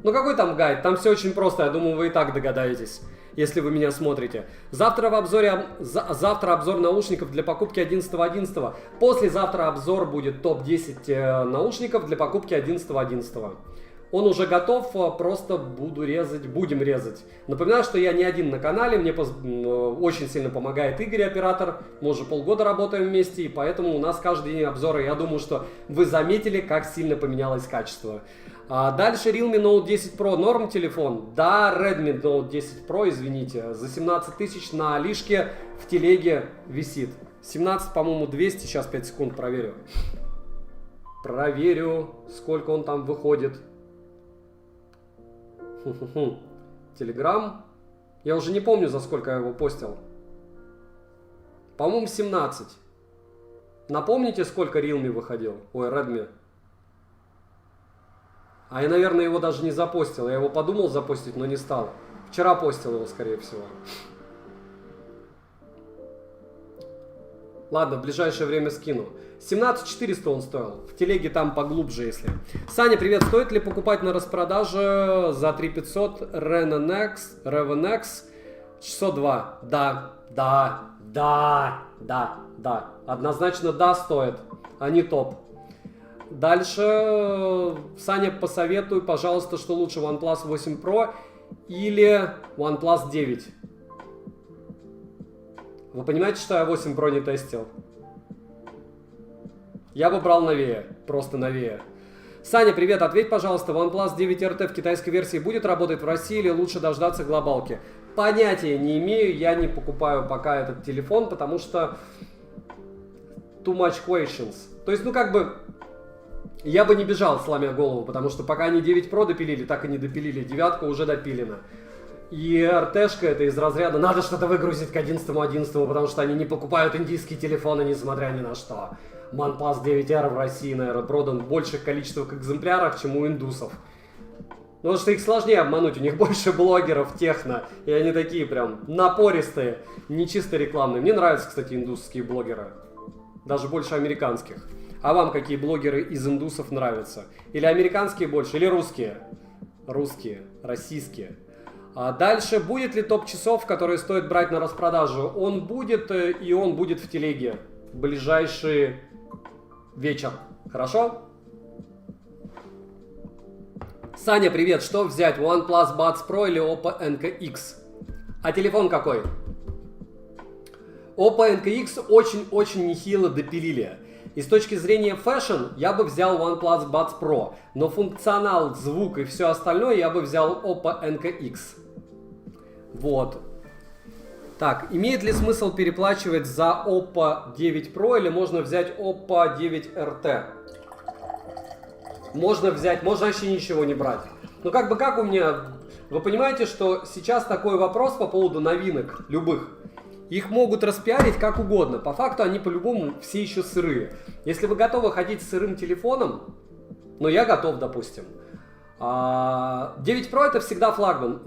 A: Ну какой там гайд? Там все очень просто, я думаю, вы и так догадаетесь, если вы меня смотрите. Завтра обзор наушников для покупки 11.11. Послезавтра обзор будет топ-10 наушников для покупки 11.11. Он уже готов, просто будем резать. Напоминаю, что я не один на канале, мне очень сильно помогает Игорь, оператор. Мы уже полгода работаем вместе, и поэтому у нас каждый день обзоры. Я думаю, что вы заметили, как сильно поменялось качество. Дальше Realme Note 10 Pro, норм телефон? Да, Redmi Note 10 Pro, извините, за 17 тысяч на Алишке в телеге висит. 17, по-моему, 200, сейчас 5 секунд проверю. Проверю, сколько он там выходит. Телеграм. Я уже не помню, за сколько я его постил. По-моему, 17. Напомните, сколько Realme выходил? Ой, Redmi. А я, наверное, его даже не запостил. Я его подумал запостить, но не стал. Вчера постил его, скорее всего. Ладно, в ближайшее время скину. 17 400 он стоил. В телеге там поглубже, если. Саня, привет. Стоит ли покупать на распродаже за 3500 Reven X 602? Да. Однозначно да, стоит. Они топ. Дальше, Саня, посоветуй, пожалуйста, что лучше, OnePlus 8 Pro или OnePlus 9. Вы понимаете, что я 8 Pro не тестил? Я бы брал новее, просто новее. Саня, привет, ответь, пожалуйста, OnePlus 9 RT в китайской версии будет работать в России или лучше дождаться глобалки? Понятия не имею, я не покупаю пока этот телефон, потому что too much questions. То есть, ну как бы, я бы не бежал, сломя голову, потому что пока они 9 Pro допилили, так и не допилили, 9 уже допилена. И RT-шка это из разряда, надо что-то выгрузить к 11.11, потому что они не покупают индийские телефоны, несмотря ни на что. OnePlus 9R в России, наверное, продан в больших количествах экземплярах, чем у индусов. Потому что их сложнее обмануть, у них больше блогеров техно, и они такие прям напористые, не чисто рекламные. Мне нравятся, кстати, индусские блогеры, даже больше американских. А вам какие блогеры из индусов нравятся? Или американские больше, или русские? Русские, российские. А дальше, будет ли топ часов, которые стоит брать на распродажу? Он будет, и он будет в телеге в ближайший вечер. Хорошо? Саня, привет. Что взять? OnePlus Buds Pro или Oppo NKX? А телефон какой? Oppo NKX очень-очень нехило допилили. И с точки зрения фэшн я бы взял OnePlus Buds Pro. Но функционал, звук и все остальное я бы взял Oppo NKX. Вот. Так, имеет ли смысл переплачивать за Oppo 9 Pro или можно взять Oppo 9 RT? Можно взять, можно вообще ничего не брать. Ну как у меня... Вы понимаете, что сейчас такой вопрос по поводу новинок, любых. Их могут распиарить как угодно. По факту они по-любому все еще сырые. Если вы готовы ходить с сырым телефоном, ну я готов, допустим. 9 Pro это всегда флагман.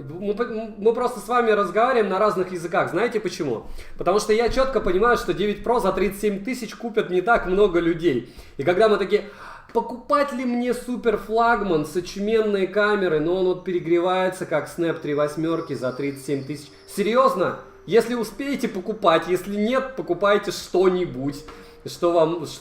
A: Мы просто с вами разговариваем на разных языках. Знаете почему? Потому что я четко понимаю, что 9 Pro за 37 тысяч купят не так много людей. И когда мы такие... Покупать ли мне супер флагман с очуменной камерой, но он вот перегревается как Snap 3 восьмерки за 37 тысяч? Серьезно? Если успеете покупать, если нет, покупайте что-нибудь, что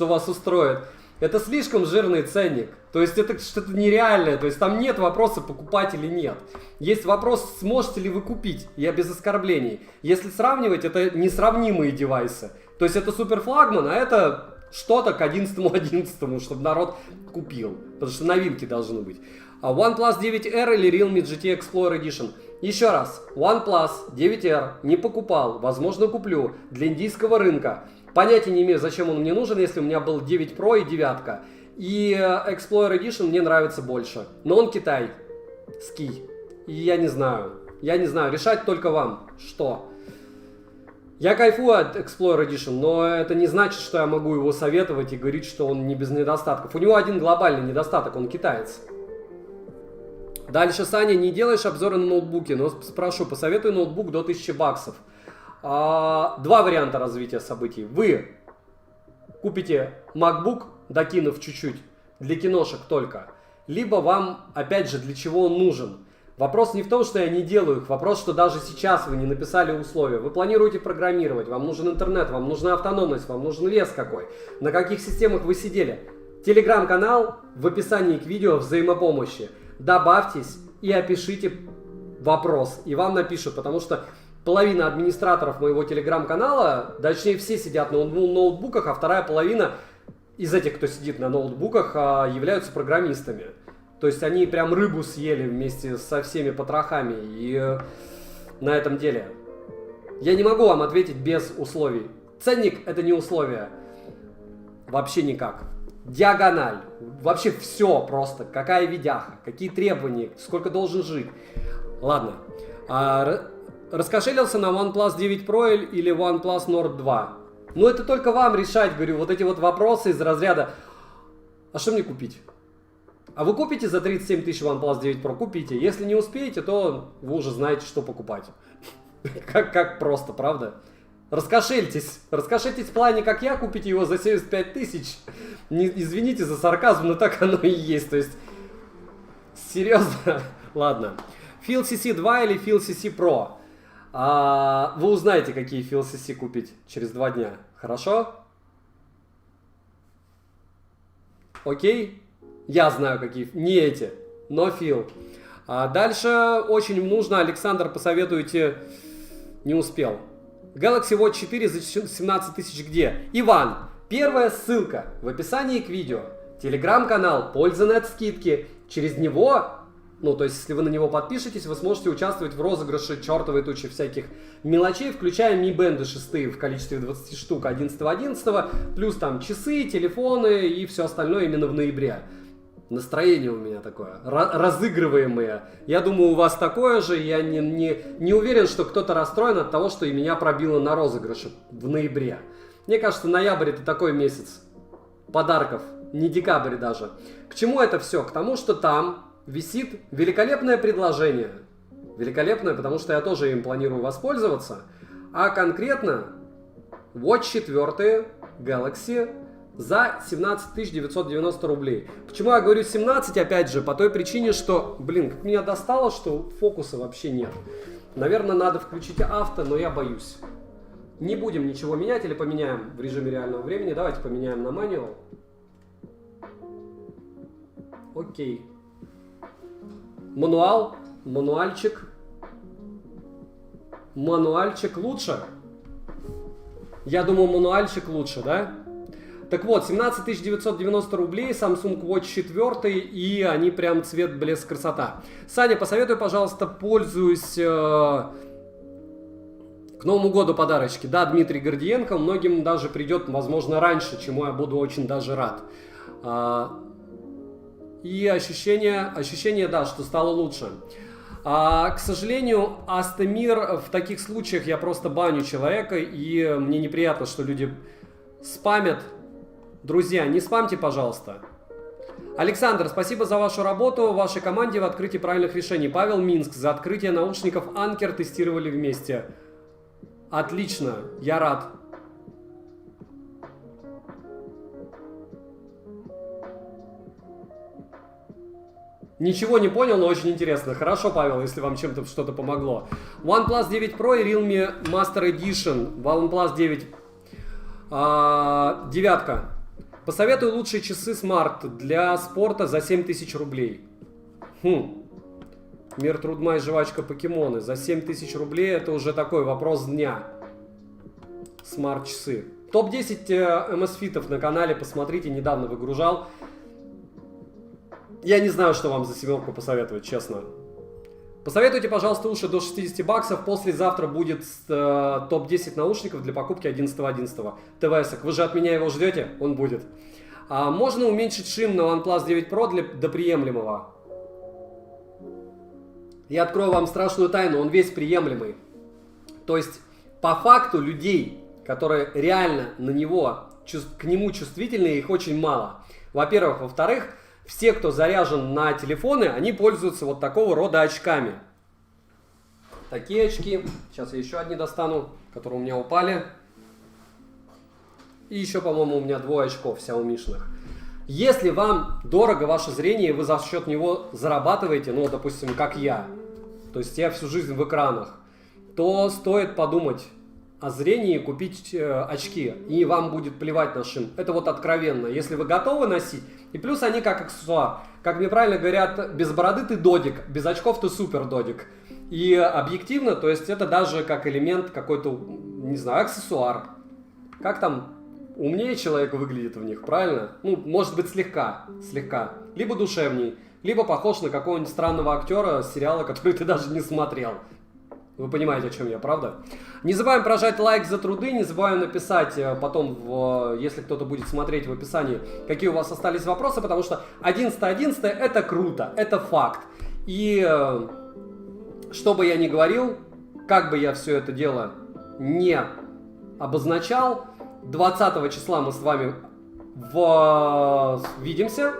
A: вас устроит. Это слишком жирный ценник. То есть это что-то нереальное. То есть там нет вопроса, покупать или нет. Есть вопрос, сможете ли вы купить. Я без оскорблений. Если сравнивать, это несравнимые девайсы. То есть это супер флагман, а это... Что-то к 11.11, чтобы народ купил. Потому что новинки должны быть. OnePlus 9R или Realme GT Explorer Edition. Еще раз. OnePlus 9R не покупал. Возможно, куплю. Для индийского рынка. Понятия не имею, зачем он мне нужен, если у меня был 9 Pro и 9. И Explorer Edition мне нравится больше. Но он китайский. И я не знаю. Решать только вам. Что? Я кайфую от Explorer Edition, но это не значит, что я могу его советовать и говорить, что он не без недостатков. У него один глобальный недостаток, он китаец. Дальше, Саня, не делаешь обзоры на ноутбуки, но спрошу, посоветуй ноутбук до 1000 баксов. Два варианта развития событий. Вы купите MacBook, докинув чуть-чуть, для киношек только. Либо вам, опять же, для чего он нужен. Вопрос не в том, что я не делаю их, вопрос, что даже сейчас вы не написали условия. Вы планируете программировать, вам нужен интернет, вам нужна автономность, вам нужен вес какой. На каких системах вы сидели? Телеграм-канал в описании к видео взаимопомощи. Добавьтесь и опишите вопрос, и вам напишут, потому что половина администраторов моего телеграм-канала, точнее все сидят на ноутбуках, а вторая половина из этих, кто сидит на ноутбуках, являются программистами. То есть они прям рыбу съели вместе со всеми потрохами. И на этом деле я не могу вам ответить без условий. Ценник это не условие. Вообще никак. Диагональ. Вообще все просто. Какая видяха, какие требования, сколько должен жить. Ладно. Раскошелился на OnePlus 9 Pro или OnePlus Nord 2? Ну это только вам решать, говорю. Вот эти вот вопросы из разряда. А что мне купить? А вы купите за 37 тысяч OnePlus 9 Pro? Купите. Если не успеете, то вы уже знаете, что покупать. Как просто, правда? Раскошельтесь. Раскошельтесь в плане, как я, купите его за 75 тысяч. Извините за сарказм, но так оно и есть. То есть, серьезно? Ладно. Feel CC 2 или Feel CC Pro? Вы узнаете, какие Feel CC купить через 2 дня. Хорошо? Окей? Я знаю, какие. Не эти, но Feel. Дальше очень нужно, Александр, посоветуйте. Не успел. Galaxy Watch 4 за 17 тысяч где? Иван, первая ссылка в описании к видео. Телеграм-канал, Польза.нет скидки. Через него, ну то есть если вы на него подпишетесь, вы сможете участвовать в розыгрыше чертовой тучи всяких мелочей, включая Mi Band 6 в количестве 20 штук 11.11, плюс там часы, телефоны и все остальное именно в ноябре. Настроение у меня такое, разыгрываемое. Я думаю, у вас такое же. Я не уверен, что кто-то расстроен от того, что и меня пробило на розыгрыше в ноябре. Мне кажется, ноябрь это такой месяц подарков, не декабрь даже. К чему это все? К тому, что там висит великолепное предложение. Великолепное, потому что я тоже им планирую воспользоваться. А конкретно Watch 4 Galaxy за 17 990 рублей. Почему я говорю 17? Опять же, по той причине, что, блин, как меня достало, что фокуса вообще нет. Наверное, надо включить авто, но я боюсь. Не будем ничего менять или поменяем в режиме реального времени. Давайте поменяем на manual. Окей. Мануал. Мануальчик. Мануальчик лучше. Я думаю, мануальчик лучше, да? Так вот, 17 990 рублей, Samsung Watch 4, и они прям цвет, блеск, красота. Саня, посоветуй, пожалуйста, пользуюсь к Новому году подарочки. Да, Дмитрий Гордиенко, многим даже придет, возможно, раньше, чему я буду очень даже рад. И ощущение, да, что стало лучше. К сожалению, Астемир, в таких случаях я просто баню человека, и мне неприятно, что люди спамят. Друзья, не спамьте, пожалуйста. Александр, спасибо за вашу работу в вашей команде в открытии правильных решений. Павел, Минск, за открытие наушников Anker тестировали вместе. Отлично, я рад. Ничего не понял, но очень интересно. Хорошо, Павел, если вам чем-то что-то помогло. OnePlus 9 Pro и Realme Master Edition. OnePlus 9 девятка. Посоветую лучшие часы Smart для спорта за 7000 рублей. Мир Трудма и жвачка покемоны. За 7000 рублей это уже такой вопрос дня. Смарт часы. Топ-10 MS-фитов на канале, посмотрите, недавно выгружал. Я не знаю, что вам за семерку посоветовать, честно. Посоветуйте, пожалуйста, уши до 60 баксов. Послезавтра будет топ-10 наушников для покупки 11.11. ТВС. Вы же от меня его ждете? Он будет. Можно уменьшить шим на OnePlus 9 Pro до приемлемого. Я открою вам страшную тайну, он весь приемлемый. То есть, по факту, людей, которые реально к нему чувствительны, их очень мало. Во-первых. Во-вторых, все, кто заряжен на телефоны, они пользуются вот такого рода очками. Такие очки. Сейчас я еще одни достану, которые у меня упали. И еще, по-моему, у меня 2 очков Xiaomi-шных. Если вам дорого ваше зрение, и вы за счет него зарабатываете, ну, допустим, как я, то есть я всю жизнь в экранах, то стоит подумать о зрении и купить очки, и вам будет плевать на шим. Это вот откровенно, если вы готовы носить. И плюс они как аксессуар. Как мне правильно говорят, без бороды ты додик, без очков ты супер додик. И объективно, то есть это даже как элемент какой-то, не знаю, аксессуар. Как там умнее человек выглядит в них, правильно? Ну, может быть, слегка. Либо душевней, либо похож на какого-нибудь странного актера сериала, который ты даже не смотрел. Вы понимаете, о чем я, правда? Не забываем прожать лайк за труды, не забываем написать потом, если кто-то будет смотреть в описании, какие у вас остались вопросы, потому что 11.11 это круто, это факт. И что бы я ни говорил, как бы я все это дело не обозначал, 20 числа мы с вами видимся,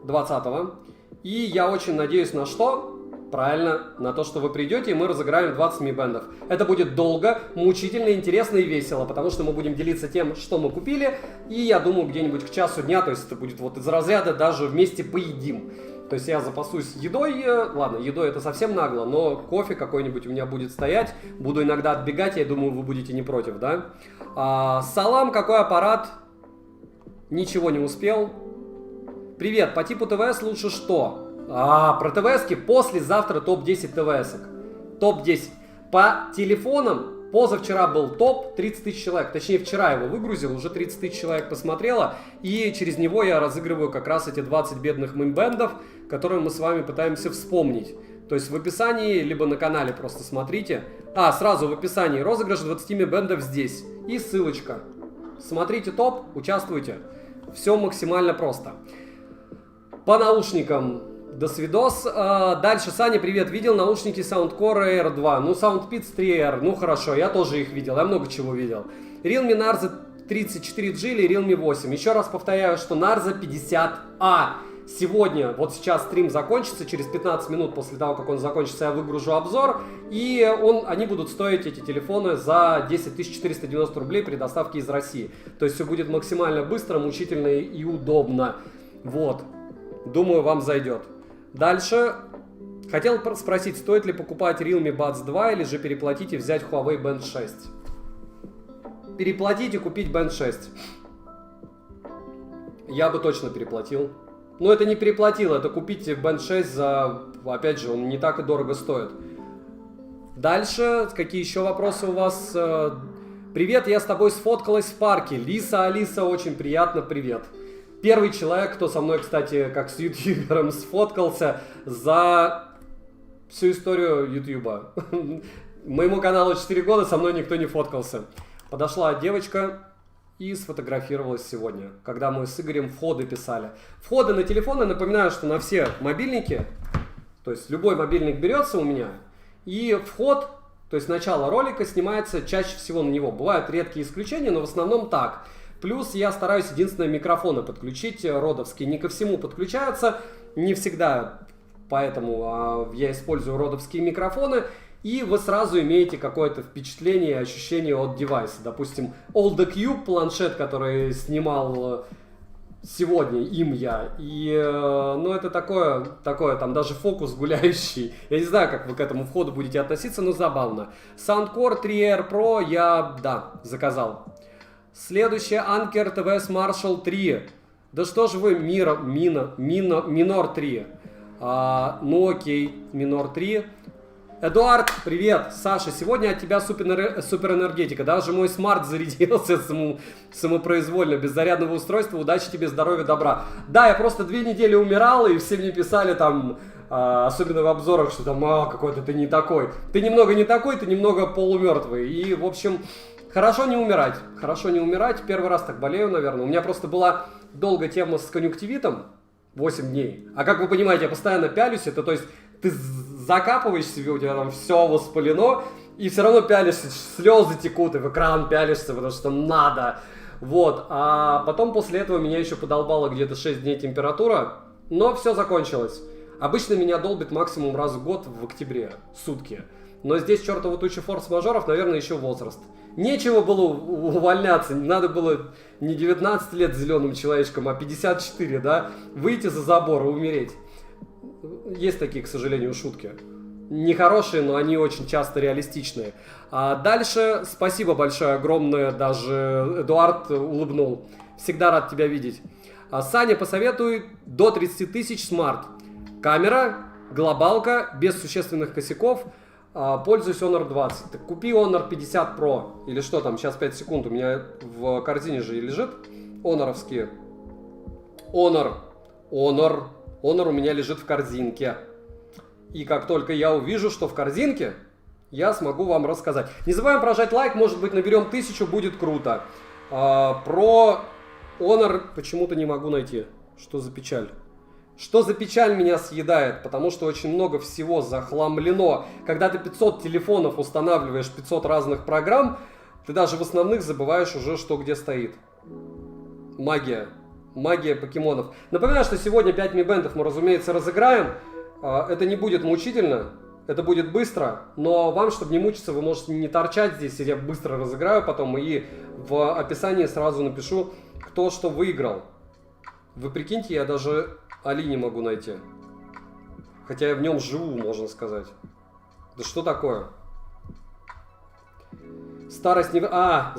A: 20-го, и я очень надеюсь на что? Правильно, на то, что вы придете, и мы разыграем 20 Mi Band'ов. Это будет долго, мучительно, интересно и весело, потому что мы будем делиться тем, что мы купили, и я думаю, где-нибудь к часу дня, то есть это будет вот из разряда даже вместе поедим. То есть я запасусь едой, ладно, едой это совсем нагло, но кофе какой-нибудь у меня будет стоять, буду иногда отбегать, я думаю, вы будете не против, да? Салам, какой аппарат? Ничего не успел. Привет, по типу ТВС лучше что? Про ТВСки послезавтра топ-10 ТВСок. Топ-10. По телефонам позавчера был топ 30 тысяч человек. Точнее, вчера его выгрузил, уже 30 тысяч человек посмотрело. И через него я разыгрываю как раз эти 20 бедных мембендов, которые мы с вами пытаемся вспомнить. То есть в описании, либо на канале просто смотрите. Сразу в описании розыгрыш 20 мембендов здесь. И ссылочка. Смотрите топ, участвуйте. Все максимально просто. По наушникам. До свидос. Дальше, Саня, привет. Видел наушники Soundcore Air 2. Ну, SoundPeats 3R. Ну, хорошо, я тоже их видел. Я много чего видел. Realme Narza 34G или Realme 8. Еще раз повторяю, что Narza 50A. Сегодня, вот сейчас стрим закончится, через 15 минут после того, как он закончится, я выгружу обзор, и они будут стоить, эти телефоны, за 10 490 рублей при доставке из России. То есть все будет максимально быстро, мучительно и удобно. Вот. Думаю, вам зайдет. Дальше. Хотел спросить, стоит ли покупать Realme Buds 2 или же переплатить и взять Huawei Band 6? Переплатить и купить Band 6. Я бы точно переплатил. Но это не переплатил, это купить Band 6 за... Опять же, он не так и дорого стоит. Дальше, какие еще вопросы у вас? Привет, я с тобой сфоткалась в парке. Алиса, очень приятно, привет. Первый человек, кто со мной, кстати, как с ютубером сфоткался за всю историю ютуба. Моему каналу 4 года, со мной никто не фоткался. Подошла девочка и сфотографировалась сегодня, когда мы с Игорем входы писали. Входы на телефоны, напоминаю, что на все мобильники, то есть любой мобильник берется у меня, и вход, то есть начало ролика снимается чаще всего на него. Бывают редкие исключения, но в основном так. Плюс я стараюсь единственное микрофоны подключить родовские. Не ко всему подключаются, не всегда, поэтому я использую родовские микрофоны. И вы сразу имеете какое-то впечатление и ощущение от девайса. Допустим, All the Cube планшет, который снимал сегодня им я. И, ну, это такое, там даже фокус гуляющий. Я не знаю, как вы к этому входу будете относиться, но забавно. Soundcore 3R Pro я, да, заказал. Следующее, Anker TVS Marshall 3. Да что же вы, Minor 3. Ну окей, Minor 3. Эдуард, привет. Саша, сегодня от тебя супер энергетика. Даже мой смарт зарядился самопроизвольно, без зарядного устройства. Удачи тебе, здоровья, добра. Да, я просто 2 недели умирал, и все мне писали там, особенно в обзорах, что там, какой-то ты не такой. Ты немного не такой, ты немного полумертвый. И, в общем, хорошо не умирать. Хорошо не умирать. Первый раз так болею, наверное. У меня просто была долгая тема с конъюнктивитом. 8 дней. А как вы понимаете, я постоянно пялюсь. Это, то есть, ты закапываешь себе, у тебя там все воспалено, и все равно пялишься, слезы текут, и в экран пялишься, потому что надо. Вот. А потом после этого меня еще подолбала где-то 6 дней температура, но все закончилось. Обычно меня долбит максимум раз в год в октябре, сутки. Но здесь чертова туча форс-мажоров, наверное, еще возраст. Нечего было увольняться, надо было не 19 лет зеленым человечком, а 54, да, выйти за забор и умереть. Есть такие, к сожалению, шутки. Нехорошие, но они очень часто реалистичные. А дальше, спасибо большое, огромное, даже Эдуард улыбнул. Всегда рад тебя видеть. Саня посоветует до 30 тысяч смарт. Камера, глобалка, без существенных косяков. Пользуюсь Honor 20. Так купи Honor 50 Pro. Или что там, сейчас 5 секунд. У меня в корзине же лежит Honor'овские. Honor у меня лежит в корзинке. И как только я увижу, что в корзинке, я смогу вам рассказать. Не забываем прожать лайк, может быть наберем 1000, будет круто. Про Honor почему-то не могу найти. Что за печаль? Что за печаль меня съедает? Потому что очень много всего захламлено. Когда ты 500 телефонов устанавливаешь, 500 разных программ, ты даже в основных забываешь уже, что где стоит. Магия. Магия покемонов. Напоминаю, что сегодня 5 Mi Band'ов мы, разумеется, разыграем. Это не будет мучительно, это будет быстро, но вам, чтобы не мучиться, вы можете не торчать здесь, я быстро разыграю потом и в описании сразу напишу, кто что выиграл. Вы прикиньте, я даже Али не могу найти. Хотя я в нем живу, можно сказать. Да что такое? Старость не...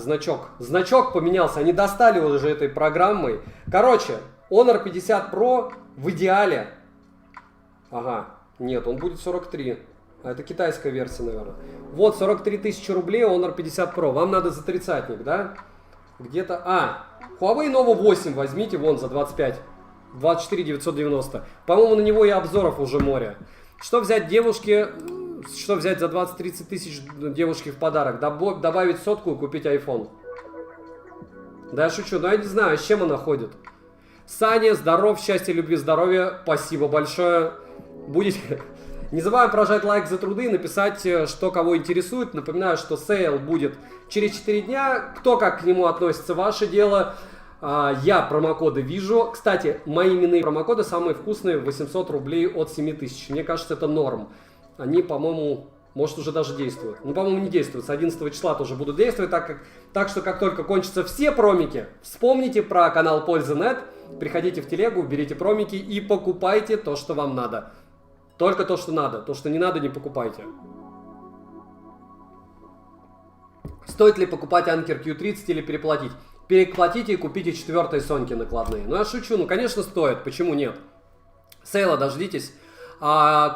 A: значок. Значок поменялся. Они достали уже этой программой. Короче, Honor 50 Pro в идеале. Ага. Нет, он будет 43. А это китайская версия, наверное. Вот, 43 тысячи рублей Honor 50 Pro. Вам надо за тридцатник, да? Где-то... Huawei Nova 8 возьмите, вон, за 25. 24 990. По-моему, на него и обзоров уже море. Что взять девушке... Что взять за 20-30 тысяч девушке в подарок? Добавить сотку и купить iPhone. Да я шучу, но я не знаю, с чем она ходит. Саня, здоров, счастья, любви, здоровья. Спасибо большое. Будете... Не забываем прожать лайк за труды и написать, что кого интересует. Напоминаю, что сейл будет через 4 дня. Кто как к нему относится, ваше дело. Я промокоды вижу. Кстати, мои именные промокоды самые вкусные, 800 рублей от 7000. Мне кажется, это норм. Они, по-моему, может, уже даже действуют. Ну, по-моему, не действуют. С 11 числа тоже будут действовать. Так что, как только кончатся все промики, вспомните про канал Польза.нет, приходите в телегу, берите промики и покупайте то, что вам надо. Только то, что надо. То, что не надо, не покупайте. Стоит ли покупать Anker Q30 или переплатить? Переплатите и купите 4-й Соньки накладные. Ну, я шучу. Ну, конечно, стоит. Почему нет? Сейла дождитесь.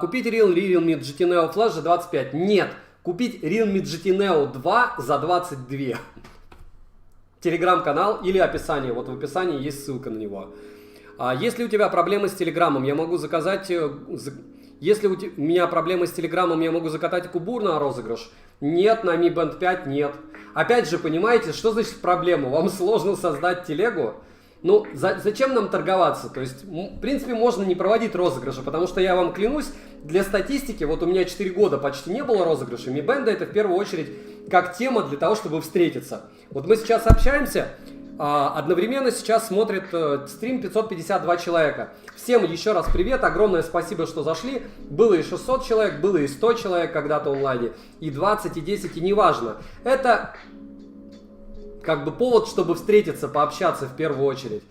A: Купить Realme GT Neo Flash за 25. Нет. Купить Realme GT Neo 2 за 22. Телеграм-канал или описание. Вот в описании есть ссылка на него. Если у тебя проблемы с Телеграмом, я могу заказать... Если у меня проблемы с Телеграмом, я могу закатать Кубур на розыгрыш? Нет, на Mi Band 5 нет. Опять же, понимаете, что значит проблема? Вам сложно создать телегу? Ну, зачем нам торговаться? То есть, в принципе, можно не проводить розыгрыши, потому что я вам клянусь, для статистики, вот у меня 4 года почти не было розыгрышей. Mi Band это в первую очередь как тема для того, чтобы встретиться. Вот мы сейчас общаемся, одновременно сейчас смотрит стрим 552 человека. Всем еще раз привет, огромное спасибо, что зашли. Было и 600 человек, было и 100 человек когда-то онлайне, и 20, и 10, и неважно. Это как бы повод, чтобы встретиться, пообщаться в первую очередь.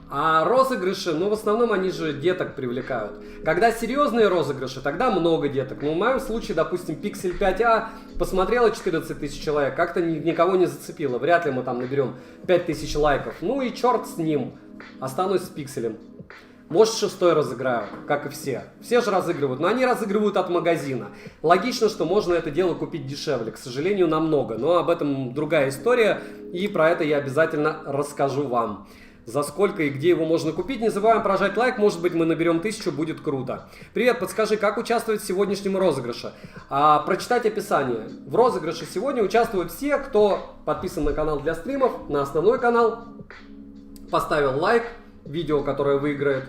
A: А розыгрыши, ну в основном они же деток привлекают. Когда серьезные розыгрыши, тогда много деток. Ну в моем случае, допустим, Pixel 5a посмотрело 14 тысяч человек, как-то никого не зацепило. Вряд ли мы там наберем 5000 лайков. Ну и черт с ним, останусь с пикселем. Может, 6-й разыграю, как и все. Все же разыгрывают, но они разыгрывают от магазина. Логично, что можно это дело купить дешевле. К сожалению, намного. Но об этом другая история. И про это я обязательно расскажу вам. За сколько и где его можно купить. Не забываем прожать лайк. Может быть, мы наберем 1000, будет круто. Привет, подскажи, как участвовать в сегодняшнем розыгрыше? Прочитать описание. В розыгрыше сегодня участвуют все, кто подписан на канал для стримов, на основной канал, поставил лайк. Видео, которое выиграет.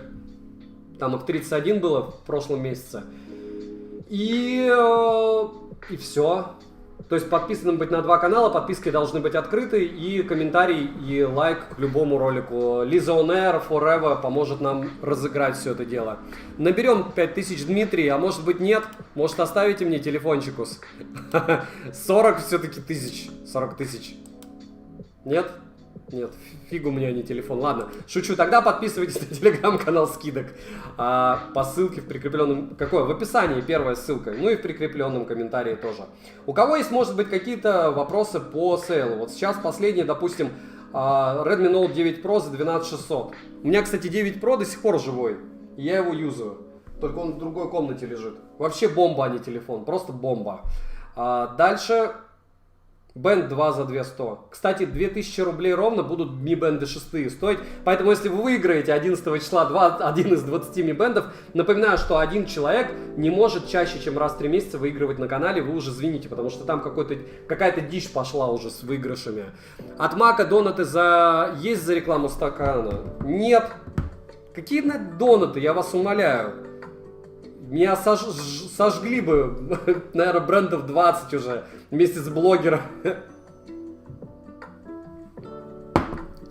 A: Там их 31 было в прошлом месяце. И все. То есть подписанным быть на 2 канала, подписки должны быть открыты, и комментарий, и лайк к любому ролику. Лиза On Air Forever поможет нам разыграть все это дело. Наберем 5000, Дмитрий, а может быть нет? Может оставите мне телефончикус? 40 все-таки тысяч. 40 тысяч. Нет? Нет, фигу мне, а не телефон. Ладно, шучу. Тогда подписывайтесь на телеграм-канал скидок. По ссылке в прикрепленном... Какое? В описании первая ссылка. Ну и в прикрепленном комментарии тоже. У кого есть, может быть, какие-то вопросы по сейлу? Вот сейчас последний, допустим, Redmi Note 9 Pro за 12600. У меня, кстати, 9 Pro до сих пор живой. Я его юзаю. Только он в другой комнате лежит. Вообще бомба, а не телефон. Просто бомба. Дальше... Band 2 за 200. Кстати, 2000 рублей ровно будут Mi Band 6 стоить. Поэтому, если вы выиграете 11 числа один из 20 Mi Band, напоминаю, что один человек не может чаще, чем раз в 3 месяца выигрывать на канале. Вы уже извините, потому что там какая-то дичь пошла уже с выигрышами. От Мака донаты есть за рекламу стакана? Нет. Какие донаты, я вас умоляю. Меня сожгли бы, наверное, брендов 20 уже, вместе с блогером.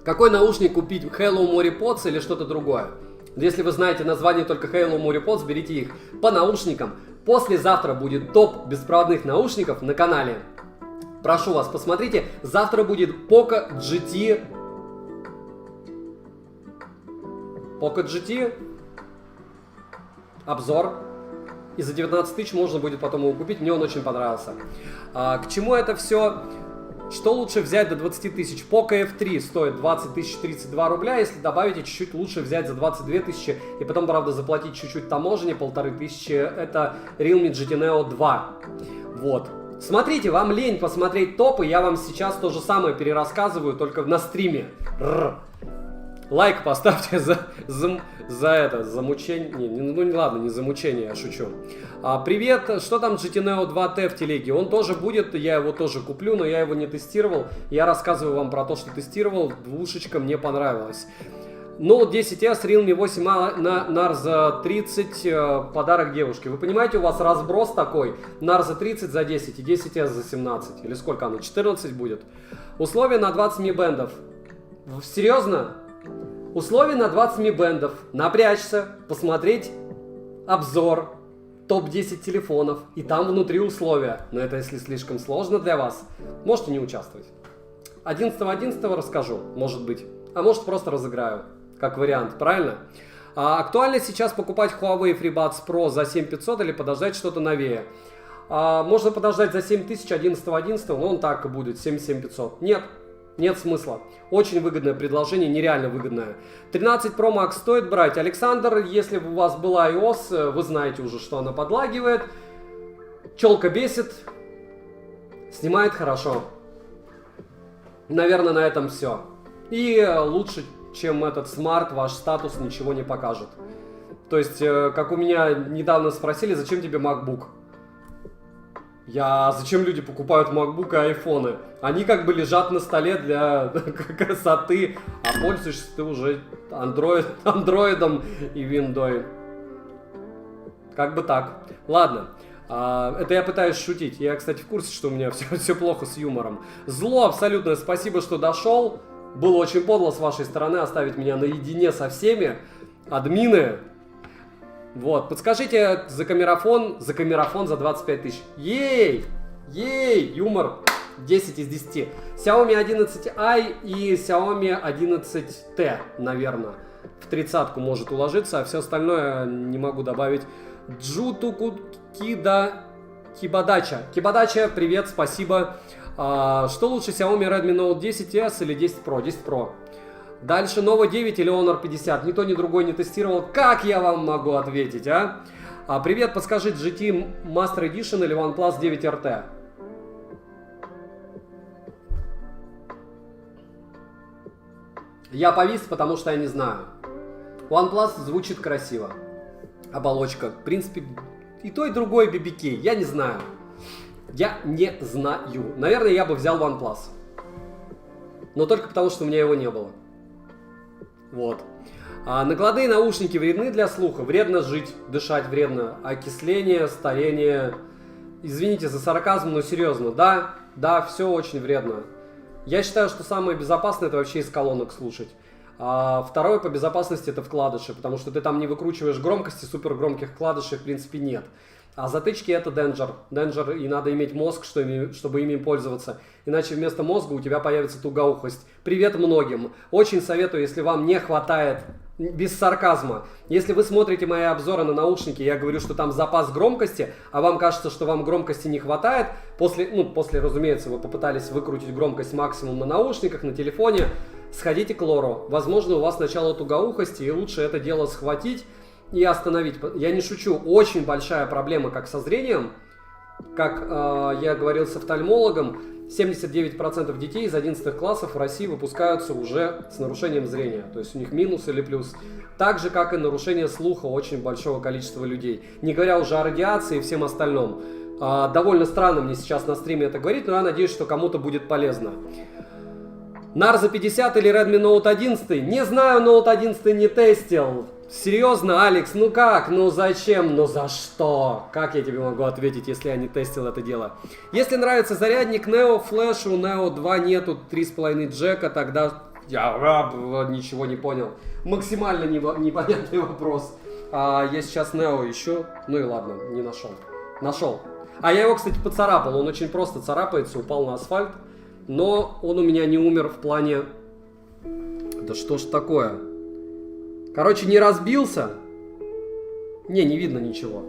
A: Какой наушник купить? Hello Moripods или что-то другое? Если вы знаете название только Hello Moripods, берите их по наушникам. Послезавтра будет топ беспроводных наушников на канале. Прошу вас, посмотрите. Завтра будет Poco GT. Poco GT. Обзор. И за 19 тысяч можно будет потом его купить. Мне он очень понравился. К чему это все? Что лучше взять до 20 тысяч? Poco F3 стоит 20 тысяч 32 рубля. Если добавите, чуть-чуть лучше взять за 22 тысячи. И потом, правда, заплатить чуть-чуть таможенне, 1500. Это Realme GT Neo 2. Вот. Смотрите, вам лень посмотреть топы. Я вам сейчас то же самое перерассказываю, только на стриме. Лайк поставьте за мучение. Ну ладно, не за мучение, я шучу. Привет, что там GT Neo 2T в телеге? Он тоже будет, я его тоже куплю, но я его не тестировал. Я рассказываю вам про то, что тестировал. Двушечка мне понравилась. Note 10s, Realme 8A, Narza 30, подарок девушке. Вы понимаете, у вас разброс такой. Narza 30 за 10 и 10s за 17. Или сколько оно? 14 будет. Условия на 20 Mi Band'ов. Серьезно? Условия на 20 Mi бендов. Напрячься, посмотреть обзор, топ-10 телефонов, и там внутри условия. Но это если слишком сложно для вас, можете не участвовать. 11.11 расскажу, может быть. А может просто разыграю, как вариант, правильно? Актуально сейчас покупать Huawei FreeBuds Pro за 7500 или подождать что-то новее? Можно подождать за 7000 11.11, но он так и будет, 77500. Нет смысла. Очень выгодное предложение, нереально выгодное. 13 Pro Max стоит брать. Александр, если у вас была iOS, вы знаете уже, что она подлагивает. Челка бесит. Снимает хорошо. Наверное, на этом все. И лучше, чем этот смарт, ваш статус ничего не покажет. То есть, как у меня недавно спросили, зачем тебе MacBook? Зачем люди покупают MacBook и айфоны? Они как бы лежат на столе для красоты, а пользуешься ты уже андроидом и виндой. Как бы так. Ладно. Это я пытаюсь шутить. Я, кстати, в курсе, что у меня все плохо с юмором. Зло абсолютно. Спасибо, что дошел. Было очень подло с вашей стороны оставить меня наедине со всеми. Админы. Вот, подскажите за камерафон за 25 тысяч. Ей, юмор 10 из 10. Xiaomi 11i и Xiaomi 11T, наверное, в 30-ку может уложиться, а все остальное не могу добавить. Джутуку Кибадача, привет, спасибо. Что лучше, Xiaomi Redmi Note 10s или 10 Pro? 10 Pro. Дальше Nova 9 или Honor 50. Ни то, ни другой не тестировал. Как я вам могу ответить, а? Привет, подскажи, GT Master Edition или OnePlus 9 RT? Я повис, потому что я не знаю. OnePlus звучит красиво. Оболочка. В принципе, и то, и другое BBK. Я не знаю. Наверное, я бы взял OnePlus. Но только потому, что у меня его не было. Вот. Накладные наушники вредны для слуха. Вредно жить, дышать вредно. Окисление, старение. Извините за сарказм, но серьезно. Да, все очень вредно. Я считаю, что самое безопасное — это вообще из колонок слушать. Второе по безопасности — это вкладыши, потому что ты там не выкручиваешь громкости, супер громких вкладышей в принципе нет. А затычки — это danger, и надо иметь мозг, чтобы ими пользоваться. Иначе вместо мозга у тебя появится тугоухость. Привет многим. Очень советую, если вам не хватает, без сарказма. Если вы смотрите мои обзоры на наушники, я говорю, что там запас громкости, а вам кажется, что вам громкости не хватает. После, разумеется, вы попытались выкрутить громкость максимум на наушниках, на телефоне, сходите к лору. Возможно, у вас начало тугоухости, и лучше это дело схватить и остановить. Я не шучу, очень большая проблема как со зрением, как я говорил с офтальмологом, 79% детей из 11 классов в России выпускаются уже с нарушением зрения, то есть у них минус или плюс. Так же, как и нарушение слуха очень большого количества людей, не говоря уже о радиации и всем остальном. Довольно странно мне сейчас на стриме это говорить, но я надеюсь, что кому-то будет полезно. Narza 50 или Redmi Note 11? Не знаю, Note 11 не тестил. Серьезно, Алекс, ну как? Ну зачем? Ну за что? Как я тебе могу ответить, если я не тестил это дело? Если нравится зарядник Neo Flash, у Neo 2 нету 3,5 джека, тогда я ничего не понял. Максимально непонятный вопрос. Я сейчас Neo ищу, ну и ладно, не нашел. Нашел. Я его, кстати, поцарапал, он очень просто царапается, упал на асфальт. Но он у меня не умер в плане... Да что ж такое? Короче, не разбился. Не видно ничего.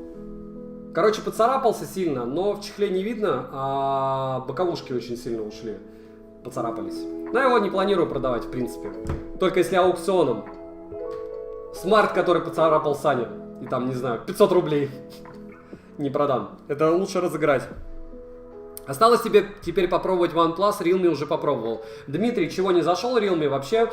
A: Короче, поцарапался сильно, но в чехле не видно, а боковушки очень сильно ушли. Поцарапались. Но я его не планирую продавать, в принципе. Только если аукционом. Смарт, который поцарапал Саня. И там, не знаю, 500 рублей. Не продам. Это лучше разыграть. Осталось тебе теперь попробовать OnePlus, Realme уже попробовал. Дмитрий, чего не зашел Realme вообще?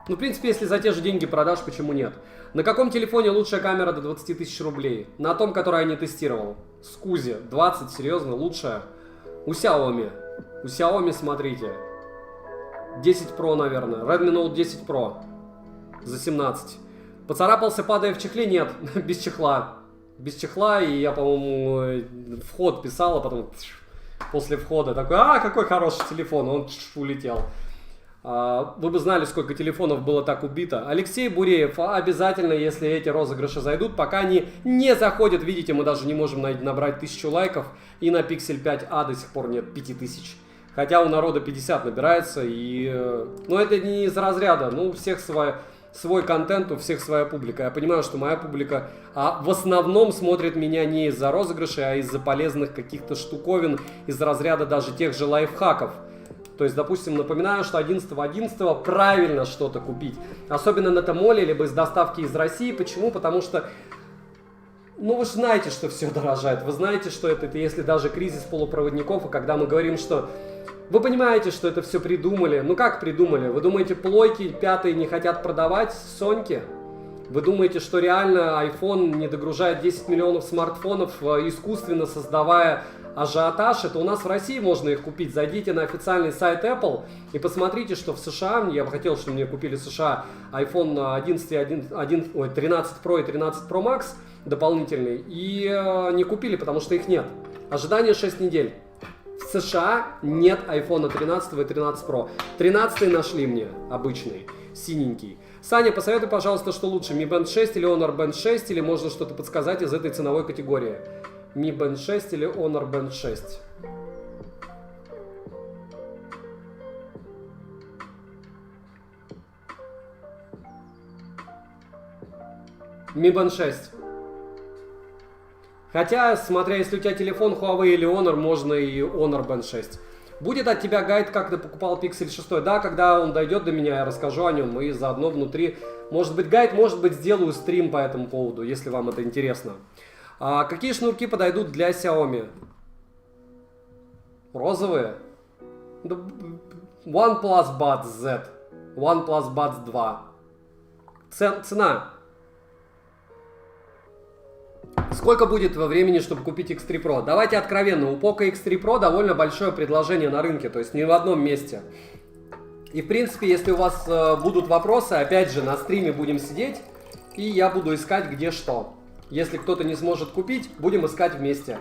A: Ну, в принципе, если за те же деньги продашь, почему нет? На каком телефоне лучшая камера до 20 тысяч рублей? На том, который я не тестировал. Скузи, 20, серьезно, лучшая. У Xiaomi, смотрите. 10 Pro, наверное. Redmi Note 10 Pro. За 17. Поцарапался, падая в чехле? Нет, без чехла. Без чехла, и я, по-моему, вход писал, а потом после входа такой, какой хороший телефон, он улетел. Вы бы знали, сколько телефонов было так убито. Алексей Буреев, обязательно, если эти розыгрыши зайдут, пока они не заходят, видите, мы даже не можем набрать 1000 лайков, и на Pixel 5a до сих пор нет 5000. Хотя у народа 50 набирается, и... Ну, это не из разряда, ну, у всех свой контент, у всех своя публика. Я понимаю, что моя публика в основном смотрит меня не из-за розыгрышей, а из-за полезных каких-то штуковин, из разряда даже тех же лайфхаков. То есть, допустим, напоминаю, что 11.11 правильно что-то купить. Особенно на Тмоле, либо из доставки из России. Почему? Потому что, ну, вы же знаете, что все дорожает. Вы знаете, что это если даже кризис полупроводников. И когда мы говорим, что... Вы понимаете, что это все придумали. Ну, как придумали? Вы думаете, плойки пятые не хотят продавать Соньки? Вы думаете, что реально iPhone не догружает 10 миллионов смартфонов, искусственно создавая ажиотаж? Это у нас в России можно их купить. Зайдите на официальный сайт Apple и посмотрите, что в США, я бы хотел, чтобы мне купили в США iPhone 13 Pro и 13 Pro Max дополнительный, и не купили, потому что их нет. Ожидание 6 недель. В США нет iPhone 13 и 13 Pro. 13 нашли мне, обычный, синенький. Саня, посоветуй, пожалуйста, что лучше, Mi Band 6 или Honor Band 6, или можно что-то подсказать из этой ценовой категории? Mi Band 6 или Honor Band 6? Mi Band 6. Хотя, смотря, если у тебя телефон Huawei или Honor, можно и Honor Band 6. Будет от тебя гайд, как ты покупал Pixel 6? Да, когда он дойдет до меня, я расскажу о нем. И заодно внутри, может быть, гайд, может быть, сделаю стрим по этому поводу, если вам это интересно. Какие шнурки подойдут для Xiaomi? Розовые? OnePlus Buds Z. OnePlus Buds 2. Цена. Сколько будет во времени, чтобы купить X3 Pro? Давайте откровенно, у Poco X3 Pro довольно большое предложение на рынке, то есть не в одном месте. И в принципе, если у вас будут вопросы, опять же, на стриме будем сидеть, и я буду искать где что. Если кто-то не сможет купить, будем искать вместе.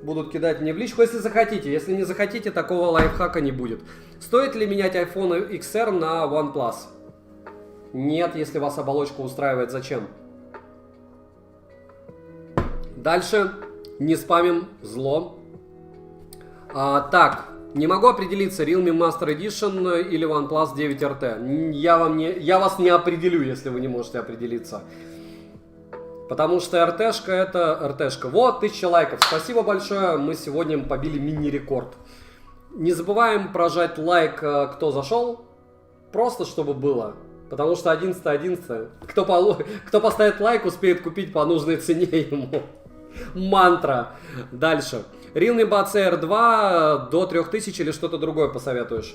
A: Будут кидать мне в личку, если захотите. Если не захотите, такого лайфхака не будет. Стоит ли менять iPhone XR на OnePlus? Нет, если вас оболочка устраивает, зачем? Дальше, не спамим, зло. Так, не могу определиться, Realme Master Edition или OnePlus 9 RT. Я вас не определю, если вы не можете определиться. Потому что РТшка это РТшка. Вот, 1000 лайков. Спасибо большое, мы сегодня побили мини-рекорд. Не забываем прожать лайк, кто зашел. Просто чтобы было. Потому что 11.11. Кто поставит лайк, успеет купить по нужной цене ему. Мантра. Дальше. Realme Buds Air 2 до 3000 или что-то другое посоветуешь?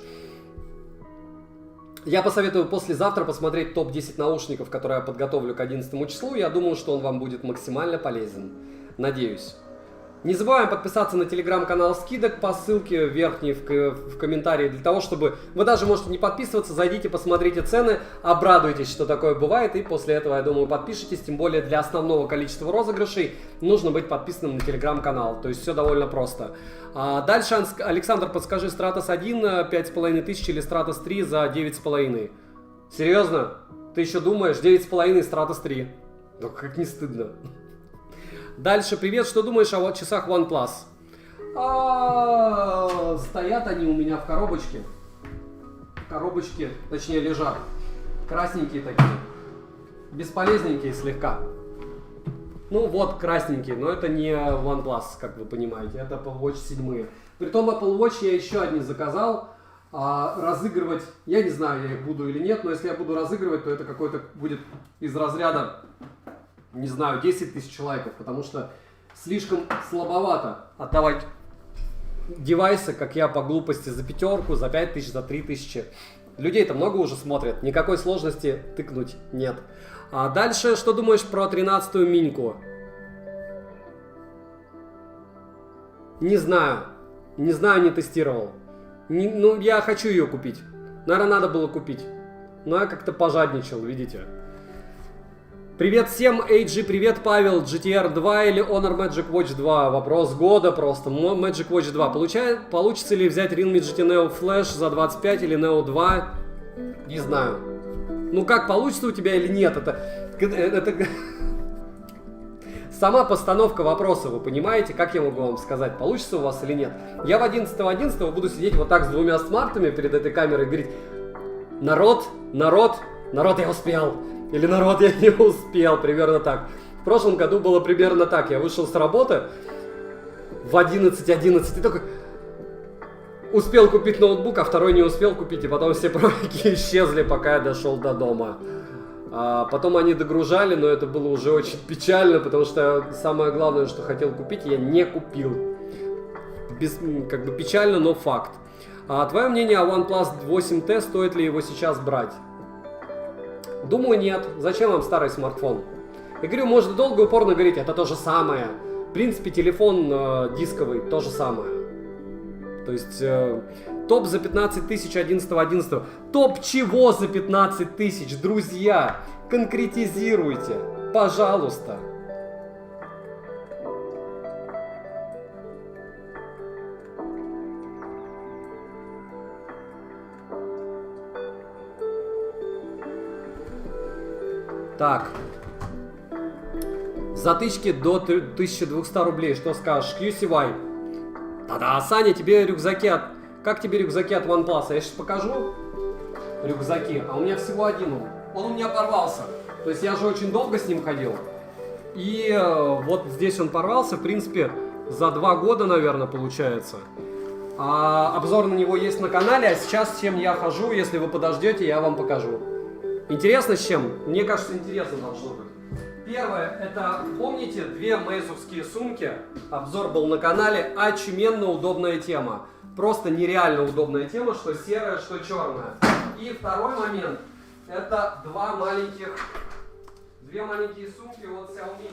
A: Я посоветую послезавтра посмотреть топ-10 наушников, которые я подготовлю к 11 числу. Я думаю, что он вам будет максимально полезен. Надеюсь. Не забываем подписаться на телеграм-канал скидок по ссылке верхней в комментарии, для того, чтобы... Вы даже можете не подписываться, зайдите, посмотрите цены, обрадуйтесь, что такое бывает, и после этого, я думаю, подпишитесь. Тем более для основного количества розыгрышей нужно быть подписанным на телеграм-канал, то есть все довольно просто. Дальше, Александр, подскажи, Stratos 1 5500 или Stratos 3 за 9,5? Серьезно? Ты еще думаешь? 9,5 Stratos 3. Ну как не стыдно. Дальше, привет, что думаешь о часах OnePlus? Стоят они у меня в коробочке. Коробочки, точнее, лежат. Красненькие такие. Бесполезненькие слегка. Ну вот, красненькие, но это не OnePlus, как вы понимаете. Это Apple Watch 7. Притом Apple Watch я еще одни заказал. Разыгрывать, я не знаю, я их буду или нет, но если я буду разыгрывать, то это какой-то будет из разряда... Не знаю, 10 тысяч лайков, потому что слишком слабовато отдавать девайсы, как я, по глупости за 5, за 5 тысяч, за 3 тысячи. Людей-то много уже смотрят, никакой сложности тыкнуть нет. А дальше, что думаешь про 13-ю миньку? Не знаю, не тестировал. Ну, я хочу ее купить. Наверное, надо было купить. Но я как-то пожадничал, видите. Привет всем, AG, привет, Павел, GTR 2 или Honor Magic Watch 2? Вопрос года просто. Magic Watch 2. Получится ли взять Realme GT Neo Flash за 25 или Neo 2? Не знаю. Ну как, получится у тебя или нет? Это... Сама постановка вопроса, вы понимаете, как я могу вам сказать, получится у вас или нет? Я в 11.11 буду сидеть вот так с двумя смартами перед этой камерой и говорить: народ, я успел. Или народ, я не успел, примерно так. В прошлом году было примерно так. Я вышел с работы в 11:11 и такой... Успел купить ноутбук, а второй не успел купить, и потом все пробки исчезли, пока я дошел до дома. Потом они догружали, но это было уже очень печально, потому что самое главное, что хотел купить, я не купил. Как бы печально, но факт. Твое мнение о OnePlus 8T, стоит ли его сейчас брать? Думаю, нет. Зачем вам старый смартфон? Я говорю, можно долго и упорно говорить, это то же самое. В принципе, телефон дисковый, то же самое. То есть, топ за 15 тысяч 11.11. Топ чего за 15 тысяч, друзья? Конкретизируйте, пожалуйста. Так. Затычки до 1200 рублей. Что скажешь? QCY. Да-да, Саня, тебе рюкзаки от... Как тебе рюкзаки от OnePlus? Я сейчас покажу рюкзаки. А у меня всего один. Он у меня порвался. То есть я же очень долго с ним ходил. И вот здесь он порвался. В принципе, за 2 года, наверное, получается. Обзор на него есть на канале. А сейчас с чем я хожу, если вы подождете, я вам покажу. Интересно с чем? Мне кажется, интересно должно быть. Первое, это, помните, 2 мейзовские сумки. Обзор был на канале. Очуменно удобная тема. Просто нереально удобная тема, что серая, что черная. И второй момент, это 2 маленькие сумки от Xiaomi.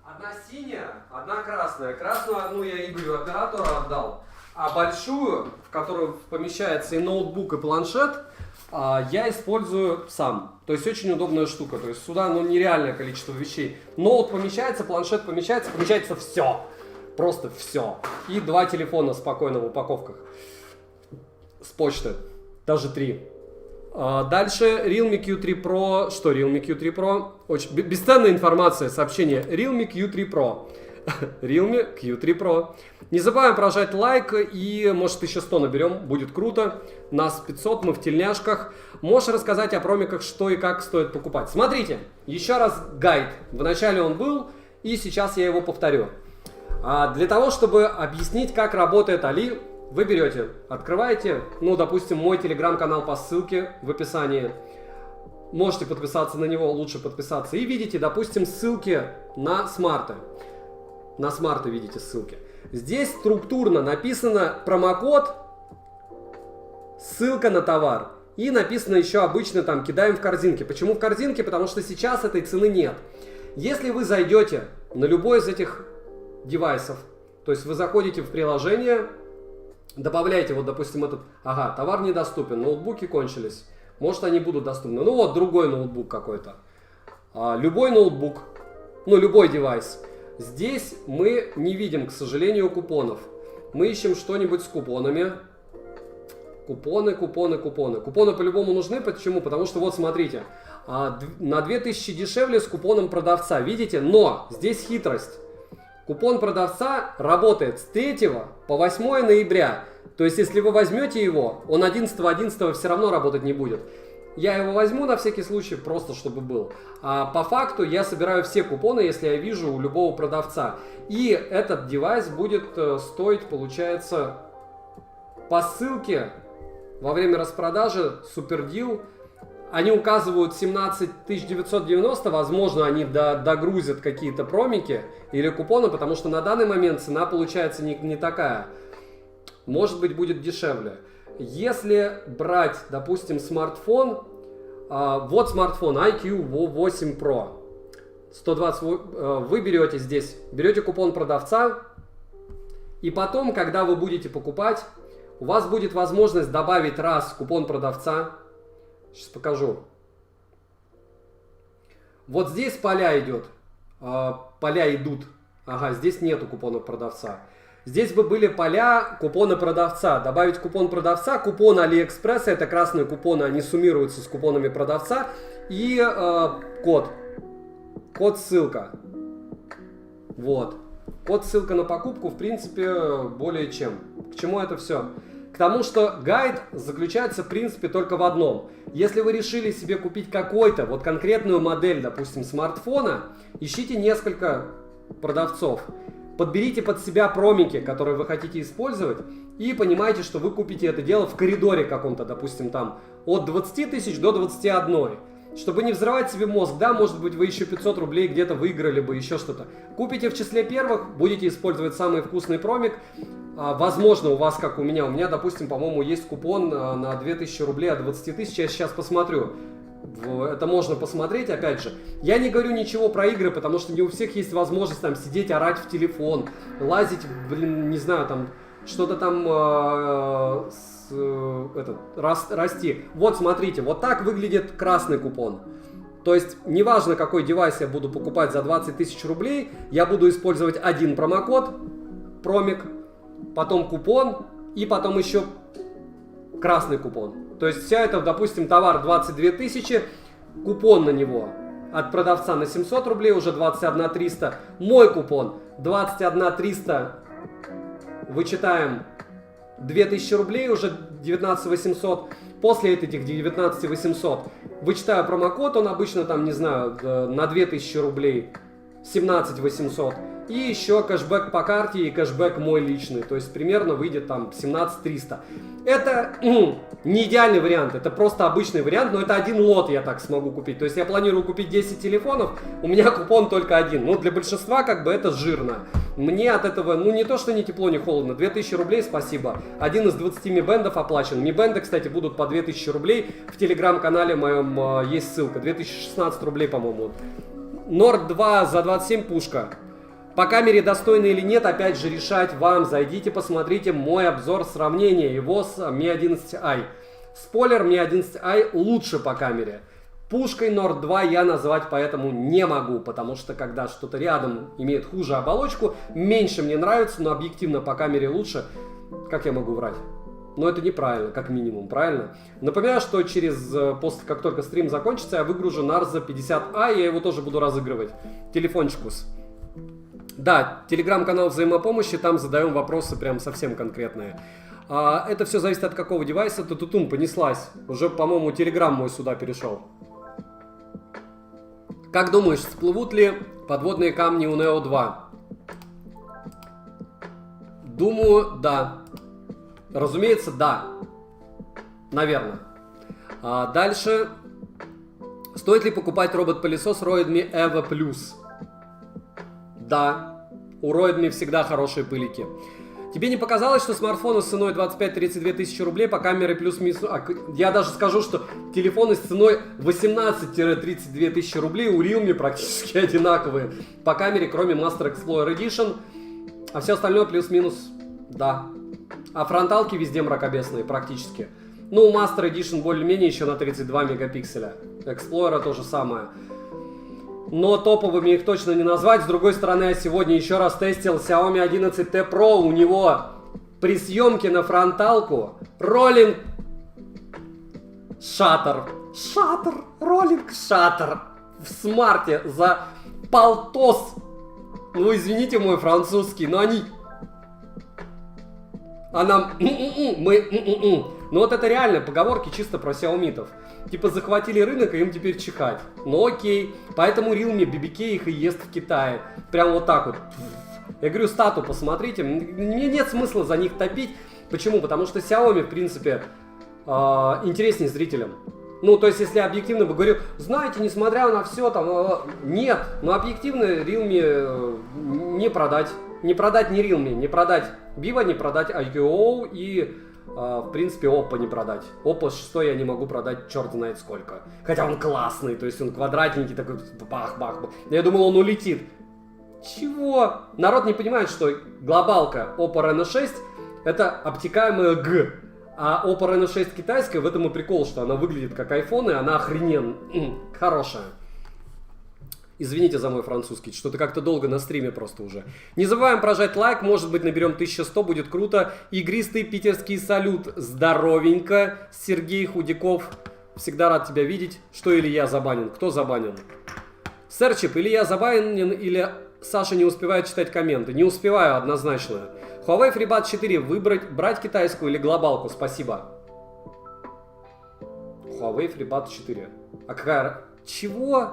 A: Одна синяя, одна красная. Красную одну я Игорю оператору отдал. А большую, в которую помещается и ноутбук, и планшет, я использую сам. То есть очень удобная штука. То есть сюда нереальное количество вещей. Ноут помещается, планшет помещается, помещается все. Просто все. И 2 телефона спокойно в упаковках. С почты. Даже 3. Дальше Realme Q3 Pro. Что Realme Q3 Pro? Очень бесценная информация, сообщение. Realme Q3 Pro. Realme Q3 Pro. Не забываем прожать лайк и, может, 1100 наберем, будет круто. Нас 500, мы в тельняшках. Можешь рассказать о промиках, что и как стоит покупать. Смотрите, еще раз гайд. Вначале он был, и сейчас я его повторю. Для того, чтобы объяснить, как работает Али, вы берете, открываете, допустим, мой телеграм-канал по ссылке в описании. Можете подписаться на него, лучше подписаться. И видите, допустим, ссылки на смарты. На смарты видите ссылки. Здесь структурно написано промокод, ссылка на товар. И написано еще обычно там кидаем в корзинки. Почему в корзинке? Потому что сейчас этой цены нет. Если вы зайдете на любой из этих девайсов, то есть вы заходите в приложение, добавляете вот, допустим, этот, товар недоступен, ноутбуки кончились, может они будут доступны. Другой ноутбук какой-то. Любой ноутбук, любой девайс. Здесь мы не видим, к сожалению, купонов. Мы ищем что-нибудь с купонами. Купоны. Купоны по-любому нужны. Почему? Потому что, вот смотрите, на 2000 дешевле с купоном продавца. Видите? Но здесь хитрость. Купон продавца работает с 3 по 8 ноября. То есть, если вы возьмете его, он 11.11 все равно работать не будет. Я его возьму на всякий случай, просто чтобы был. А по факту я собираю все купоны, если я вижу у любого продавца. И этот девайс будет стоить, получается, по ссылке во время распродажи супердил. Они указывают 17 990, возможно, они догрузят какие-то промики или купоны, потому что на данный момент цена получается не такая. Может быть, будет дешевле. Если брать, допустим, смартфон, вот смартфон iQOO 8 Pro, 120, вы берете здесь, берете купон продавца, и потом, когда вы будете покупать, у вас будет возможность добавить раз купон продавца. Сейчас покажу. Вот здесь поля идет. Поля идут. Ага, здесь нету купона продавца. Здесь бы были поля купона продавца. Добавить купон продавца, купон Алиэкспресса, это красные купоны, они суммируются с купонами продавца. И код. Код ссылка. Вот. Код ссылка на покупку, в принципе, более чем. К чему это все? К тому, что гайд заключается, в принципе, только в одном. Если вы решили себе купить какой-то, вот конкретную модель, допустим, смартфона, ищите несколько продавцов. Подберите под себя промики, которые вы хотите использовать, и понимаете, что вы купите это дело в коридоре каком-то, допустим, там от 20 тысяч до 21. Чтобы не взрывать себе мозг, да, может быть, вы еще 500 рублей где-то выиграли бы, еще что-то. Купите в числе первых, будете использовать самый вкусный промик. Возможно, у вас, как у меня, допустим, по-моему, есть купон на 2000 рублей от 20 тысяч, я сейчас посмотрю. Это можно посмотреть, опять же. Я не говорю ничего про игры, потому что не у всех есть возможность там сидеть, орать в телефон, лазить, блин, не знаю, там, что-то там расти. Вот, смотрите, вот так выглядит красный купон. То есть, неважно, какой девайс я буду покупать за 20 тысяч рублей, я буду использовать один промокод, промик, потом купон и потом еще красный купон. То есть, вся это, допустим, товар 22 тысячи, купон на него от продавца на 700 рублей, уже 21 300. Мой купон 21 300, вычитаем 2000 рублей, уже 19 800. После этих 19 800 вычитаю промокод, он обычно там, не знаю, на 2000 рублей 17 800. И еще кэшбэк по карте и кэшбэк мой личный. То есть примерно выйдет там 17 300. Это не идеальный вариант, это просто обычный вариант, но это один лот я так смогу купить. То есть я планирую купить 10 телефонов, у меня купон только один. Ну, для большинства как бы это жирно. Мне от этого, ну, не то, что ни тепло, ни холодно. 2000 рублей, спасибо. Один из 20 Mi Band'ов оплачен. Mi Band'ы, кстати, будут по 2000 рублей. В телеграм-канале моем есть ссылка. 2016 рублей, по-моему. Nord 2 за 27 пушка. По камере достойно или нет, опять же, решать вам. Зайдите, посмотрите мой обзор сравнения его с Mi 11i. Спойлер, Mi 11i лучше по камере. Пушкой Nord 2 я назвать поэтому не могу, потому что когда что-то рядом имеет хуже оболочку, меньше мне нравится, но объективно по камере лучше. Как я могу врать? Но это неправильно, как минимум, правильно? Напоминаю, что как только стрим закончится, я выгружу Narza 50A, я его тоже буду разыгрывать. Телефончикус. Да, телеграм-канал взаимопомощи, там задаем вопросы прям совсем конкретные. Это все зависит от какого девайса. Тутум понеслась. Уже, по-моему, телеграм мой сюда перешел. Как думаешь, всплывут ли подводные камни у Neo 2? Думаю, да. Разумеется, да. Наверное. Дальше. Стоит ли покупать робот-пылесос Roidme Evo Plus? Да. У Roidme всегда хорошие пылики. Тебе не показалось, что смартфоны с ценой 25-32 тысячи рублей по камере плюс-минус... Я даже скажу, что телефоны с ценой 18-32 тысячи рублей у Realme практически одинаковые. По камере, кроме Master Explorer Edition. А все остальное плюс-минус, да. А фронталки везде мракобесные практически. Ну, Master Edition более-менее еще на 32 мегапикселя. Explorer то же самое. Но топовыми их точно не назвать. С другой стороны, я сегодня еще раз тестил Xiaomi 11T Pro. У него при съемке на фронталку роллинг шаттер. Роллинг шаттер в смарте за полтос. Ну, извините мой французский, но они... Ну вот это реально поговорки чисто про Xiaomi-тов. Типа захватили рынок, и им теперь чихать. Ну окей. Поэтому Realme BBK их и ест в Китае. Прям вот так вот. Я говорю, стату посмотрите. Мне нет смысла за них топить. Почему? Потому что Xiaomi, в принципе, интереснее зрителям. Ну, то есть, если я объективно бы говорю, знаете, несмотря на все, там, нет. Но объективно Realme не продать. Не продать ни Realme, не продать Vivo, не продать IQO и... в принципе, Oppo не продать. Oppo 6 я не могу продать черт знает сколько. Хотя он классный, то есть он квадратненький такой, бах-бах. Я думал, он улетит. Чего? Народ не понимает, что глобалка Oppo Reno 6 это обтекаемая Г. А Oppo Reno 6 китайская, в этом и прикол, что она выглядит как iPhone, и она охрененно хорошая. Извините за мой французский, что-то как-то долго на стриме просто уже. Не забываем прожать лайк, может быть наберем 1100, будет круто. Игристый питерский салют, здоровенько. Сергей Худяков, всегда рад тебя видеть. Что Илья забанен? Кто забанен? Сэрчип, Илья забанен или Саша не успевает читать комменты? Не успеваю однозначно. Huawei FreeBuds 4, выбрать, брать китайскую или глобалку? Спасибо. Huawei FreeBuds 4. А какая... Чего?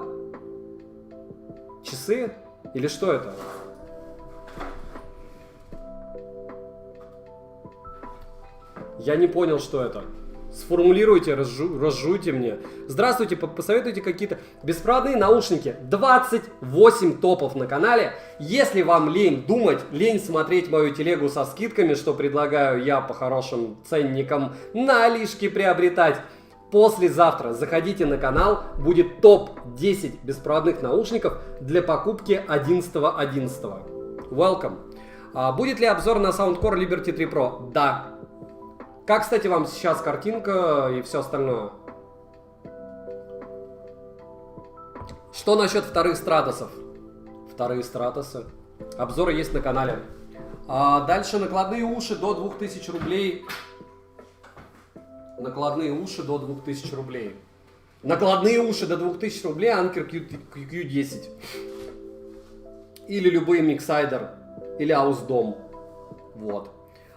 A: Часы? Или что это? Я не понял, что это. Сформулируйте, разжуйте мне. Здравствуйте, посоветуйте какие-то беспроводные наушники. 28 топов на канале. Если вам лень думать, лень смотреть мою телегу со скидками, что предлагаю я по хорошим ценникам на Алишке приобретать, послезавтра заходите на канал, будет топ-10 беспроводных наушников для покупки 11.11. Welcome. Будет ли обзор на Soundcore Liberty 3 Pro? Да. Как, кстати, вам сейчас картинка и все остальное? Что насчет вторых стратосов? Вторые стратосы. Обзоры есть на канале. Дальше накладные уши до 2000 рублей. Накладные уши до 2000 рублей. Накладные уши до 2000 рублей Anker Q10. Или любой Mixsider. Или Ausdom. Вот.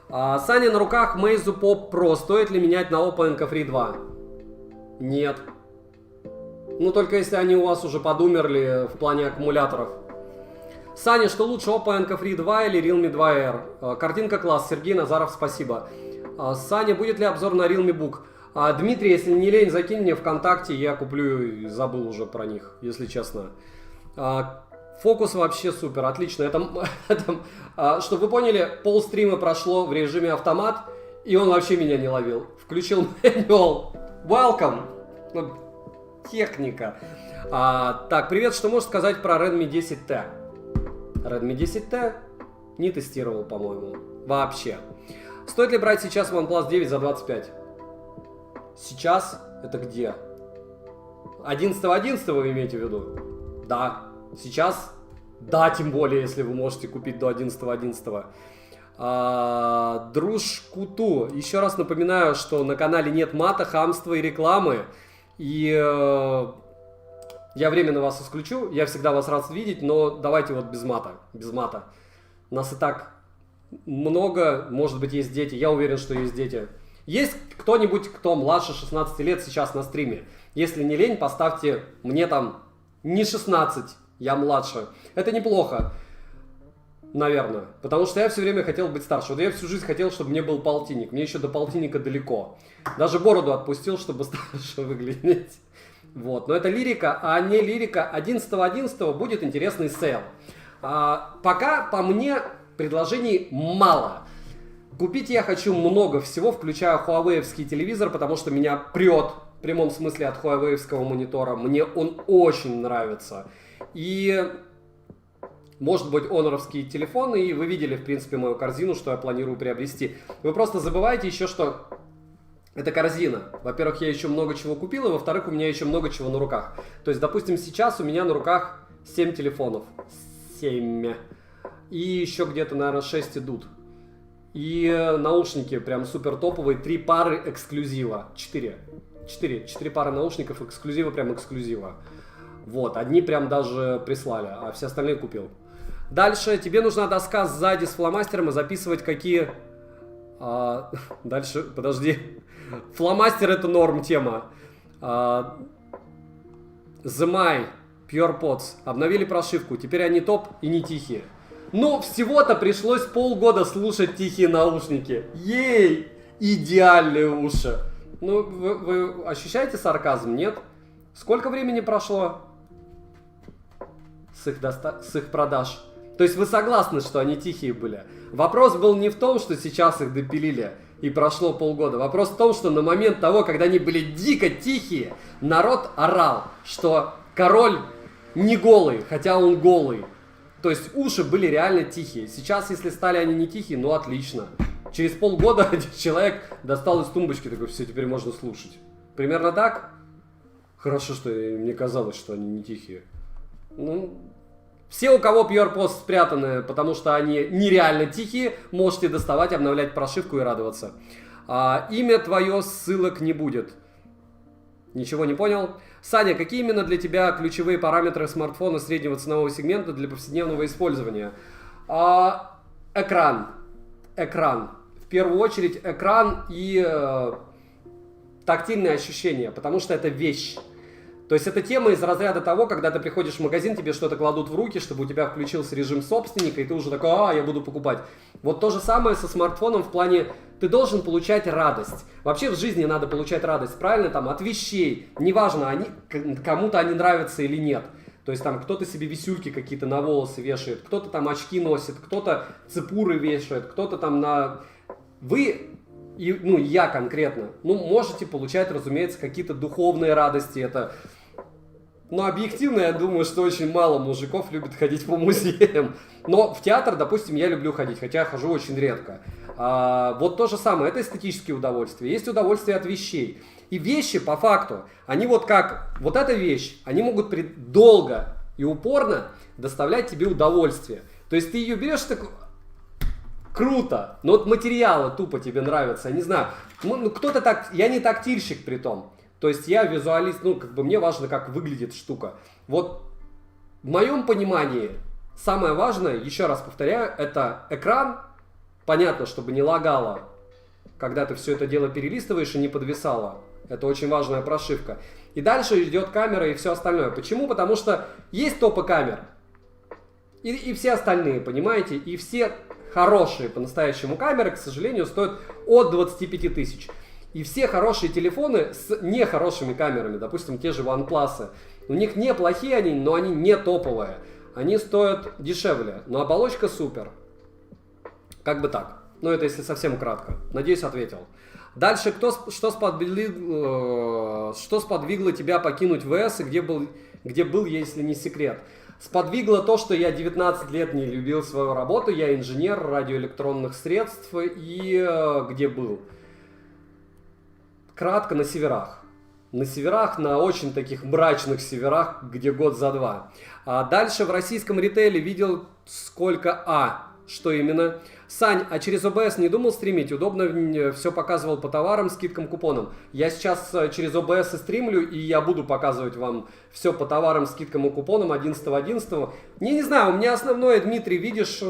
A: Саня на руках Meizu Pop Pro. Стоит ли менять на Oppo Enco Free 2? Нет. Ну только если они у вас уже подумерли в плане аккумуляторов. Саня, что лучше, Oppo Enco Free 2 или Realme 2R? Картинка класс. Сергей Назаров, спасибо. Саня, будет ли обзор на Realme Book? Дмитрий, если не лень, закинь мне ВКонтакте, я куплю и забыл уже про них, если честно. Фокус вообще супер, отлично. Чтобы вы поняли, полстрима прошло в режиме автомат, и он вообще меня не ловил. Включил manual. Welcome. Техника. Так, привет, что можешь сказать про Redmi 10T? Redmi 10T не тестировал, по-моему. Вообще. Стоит ли брать сейчас OnePlus 9 за 25? Сейчас? Это где? 11.11 вы имеете в виду? Да. Сейчас? Да, тем более, если вы можете купить до 11.11. Дружкуту. Еще раз напоминаю, что на канале нет мата, хамства и рекламы. И я временно вас исключу. Я всегда вас рад видеть, но давайте вот без мата. Без мата. Нас и так много. Может быть, есть дети. Я уверен, что есть дети. Есть кто-нибудь, кто младше 16 лет сейчас на стриме? Если не лень, поставьте мне там не 16. Я младше. Это неплохо, наверное. Потому что я все время хотел быть старше. Вот я всю жизнь хотел, чтобы мне был полтинник. Мне еще до полтинника далеко. Даже бороду отпустил, чтобы старше выглядеть. Вот. Но это лирика, а не лирика. 11.11 будет интересный сейл. Пока, по мне, предложений мало. Купить я хочу много всего, включая Huawei-овский телевизор, потому что меня прет в прямом смысле от Huawei-овского монитора. Мне он очень нравится. И, может быть, Honor-овские телефоны, и вы видели, в принципе, мою корзину, что я планирую приобрести. Вы просто забываете еще, что это корзина. Во-первых, я еще много чего купил, и во-вторых, у меня еще много чего на руках. То есть, допустим, сейчас у меня на руках 7 телефонов. 7. И еще где-то, наверное, 6 идут. И наушники прям супер топовые. 3 пары эксклюзива. 4 пары наушников эксклюзива, прям эксклюзива. Вот, одни прям даже прислали, а все остальные купил. Дальше, тебе нужна доска сзади с фломастером и записывать какие... Дальше, подожди. Фломастер — это норм тема. ZMI, PurePods обновили прошивку, теперь они топ и не тихие. Ну, всего-то пришлось полгода слушать тихие наушники. Ей! Идеальные уши. Ну, вы ощущаете сарказм, нет? Сколько времени прошло с их продаж? То есть вы согласны, что они тихие были? Вопрос был не в том, что сейчас их допилили и прошло полгода. Вопрос в том, что на момент того, когда они были дико тихие, народ орал, что король не голый, хотя он голый. То есть уши были реально тихие. Сейчас, если стали они не тихие, ну отлично. Через полгода человек достал из тумбочки, такой, все, теперь можно слушать. Примерно так? Хорошо, что мне казалось, что они не тихие. Ну, все, у кого PurePost спрятаны, потому что они нереально тихие, можете доставать, обновлять прошивку и радоваться. Имя твое, ссылок не будет. Ничего не понял. Саня, какие именно для тебя ключевые параметры смартфона среднего ценового сегмента для повседневного использования? Экран. Экран. В первую очередь экран и тактильные ощущения, потому что это вещь. То есть это тема из разряда того, когда ты приходишь в магазин, тебе что-то кладут в руки, чтобы у тебя включился режим собственника, и ты уже такой, я буду покупать. Вот то же самое со смартфоном в плане, ты должен получать радость. Вообще в жизни надо получать радость, правильно? Там от вещей, неважно, кому-то они нравятся или нет. То есть там кто-то себе висюльки какие-то на волосы вешает, кто-то там очки носит, кто-то цепуры вешает, кто-то там на... Вы... я конкретно, можете получать, разумеется, какие-то духовные радости, это... Но объективно, я думаю, что очень мало мужиков любят ходить по музеям. Но в театр, допустим, я люблю ходить, хотя хожу очень редко. Вот то же самое, это эстетические удовольствия. Есть удовольствие от вещей. И вещи, по факту, они вот как, вот эта вещь, они могут долго и упорно доставлять тебе удовольствие. То есть ты ее берешь такой... Круто, но вот материалы тупо тебе нравятся, я не знаю. Кто-то так, я не тактильщик при том. То есть я визуалист, мне важно, как выглядит штука. Вот в моем понимании самое важное, еще раз повторяю, это экран. Понятно, чтобы не лагало, когда ты все это дело перелистываешь и не подвисало. Это очень важная прошивка. И дальше идет камера и все остальное. Почему? Потому что есть топы камер. И все остальные, понимаете? И все хорошие по-настоящему камеры, к сожалению, стоят от 25 тысяч. И все хорошие телефоны с нехорошими камерами, допустим, те же OnePlus, у них неплохие они, но они не топовые. Они стоят дешевле, но оболочка супер. Как бы так. Это если совсем кратко. Надеюсь, ответил. Дальше, что сподвигло тебя покинуть ВС и где был, если не секрет? Сподвигло то, что я 19 лет не любил свою работу, я инженер радиоэлектронных средств и где был? Кратко, на северах. На северах, на очень таких мрачных северах, где год за два. А дальше в российском ритейле видел сколько что именно? Сань, а через ОБС не думал стримить? Удобно все показывал по товарам, скидкам, купонам. Я сейчас через ОБС и стримлю, и я буду показывать вам все по товарам, скидкам и купонам 11.11. Не знаю, у меня основное, Дмитрий, видишь...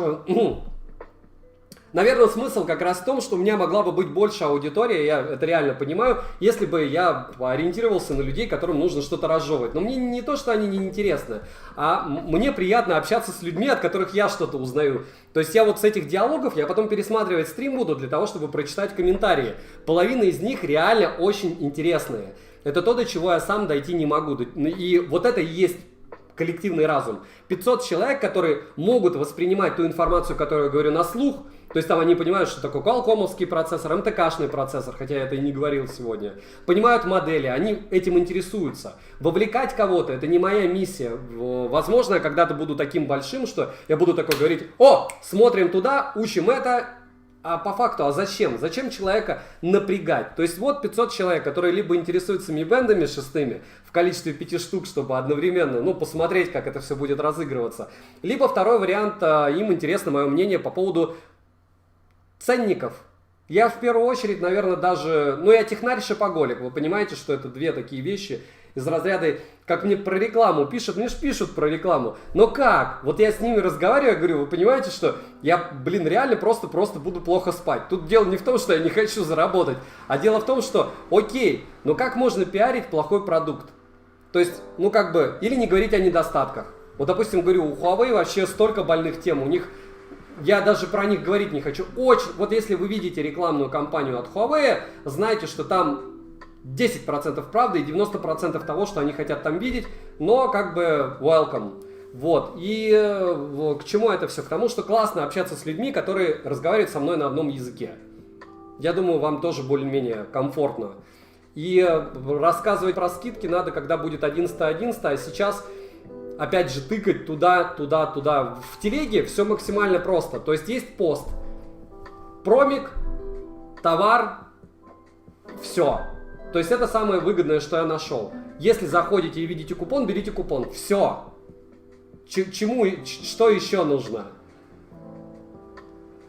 A: Наверное, смысл как раз в том, что у меня могла бы быть больше аудитория, я это реально понимаю, если бы я ориентировался на людей, которым нужно что-то разжевывать. Но мне не то, что они неинтересны, а мне приятно общаться с людьми, от которых я что-то узнаю. То есть я вот с этих диалогов, я потом пересматривать стрим буду для того, чтобы прочитать комментарии. Половина из них реально очень интересные. Это то, до чего я сам дойти не могу. И вот это и есть коллективный разум. 500 человек, которые могут воспринимать ту информацию, которую я говорю на слух. То есть там они понимают, что такое Qualcomm-овский процессор, МТК-шный процессор, хотя я это и не говорил сегодня. Понимают модели, они этим интересуются. Вовлекать кого-то — это не моя миссия. Возможно, я когда-то буду таким большим, что я буду такой говорить: смотрим туда, учим это. А по факту, зачем? Зачем человека напрягать? То есть вот 500 человек, которые либо интересуются ми-бендами шестыми в количестве 5 штук, чтобы одновременно, посмотреть, как это все будет разыгрываться. Либо второй вариант, им интересно мое мнение по поводу ценников. Я в первую очередь, наверное, даже... я технарь-шопоголик. Вы понимаете, что это две такие вещи из разряда, как мне про рекламу пишут, мне же пишут про рекламу. Но как? Вот я с ними разговариваю, я говорю: вы понимаете, что я, реально просто буду плохо спать. Тут дело не в том, что я не хочу заработать, а дело в том, что, окей, но как можно пиарить плохой продукт? То есть, или не говорить о недостатках. Вот, допустим, говорю, у Huawei вообще столько больных тем, у них... Я даже про них говорить не хочу. Вот если вы видите рекламную кампанию от Huawei, знайте, что там 10% правды и 90% того, что они хотят там видеть, но welcome. Вот. И к чему это все? К тому, что классно общаться с людьми, которые разговаривают со мной на одном языке. Я думаю, вам тоже более-менее комфортно. И рассказывать про скидки надо, когда будет 11.11, а сейчас... Опять же, тыкать туда. В телеге все максимально просто. То есть пост. Промик, товар, все. То есть это самое выгодное, что я нашел. Если заходите и видите купон, берите купон. Все. что еще нужно?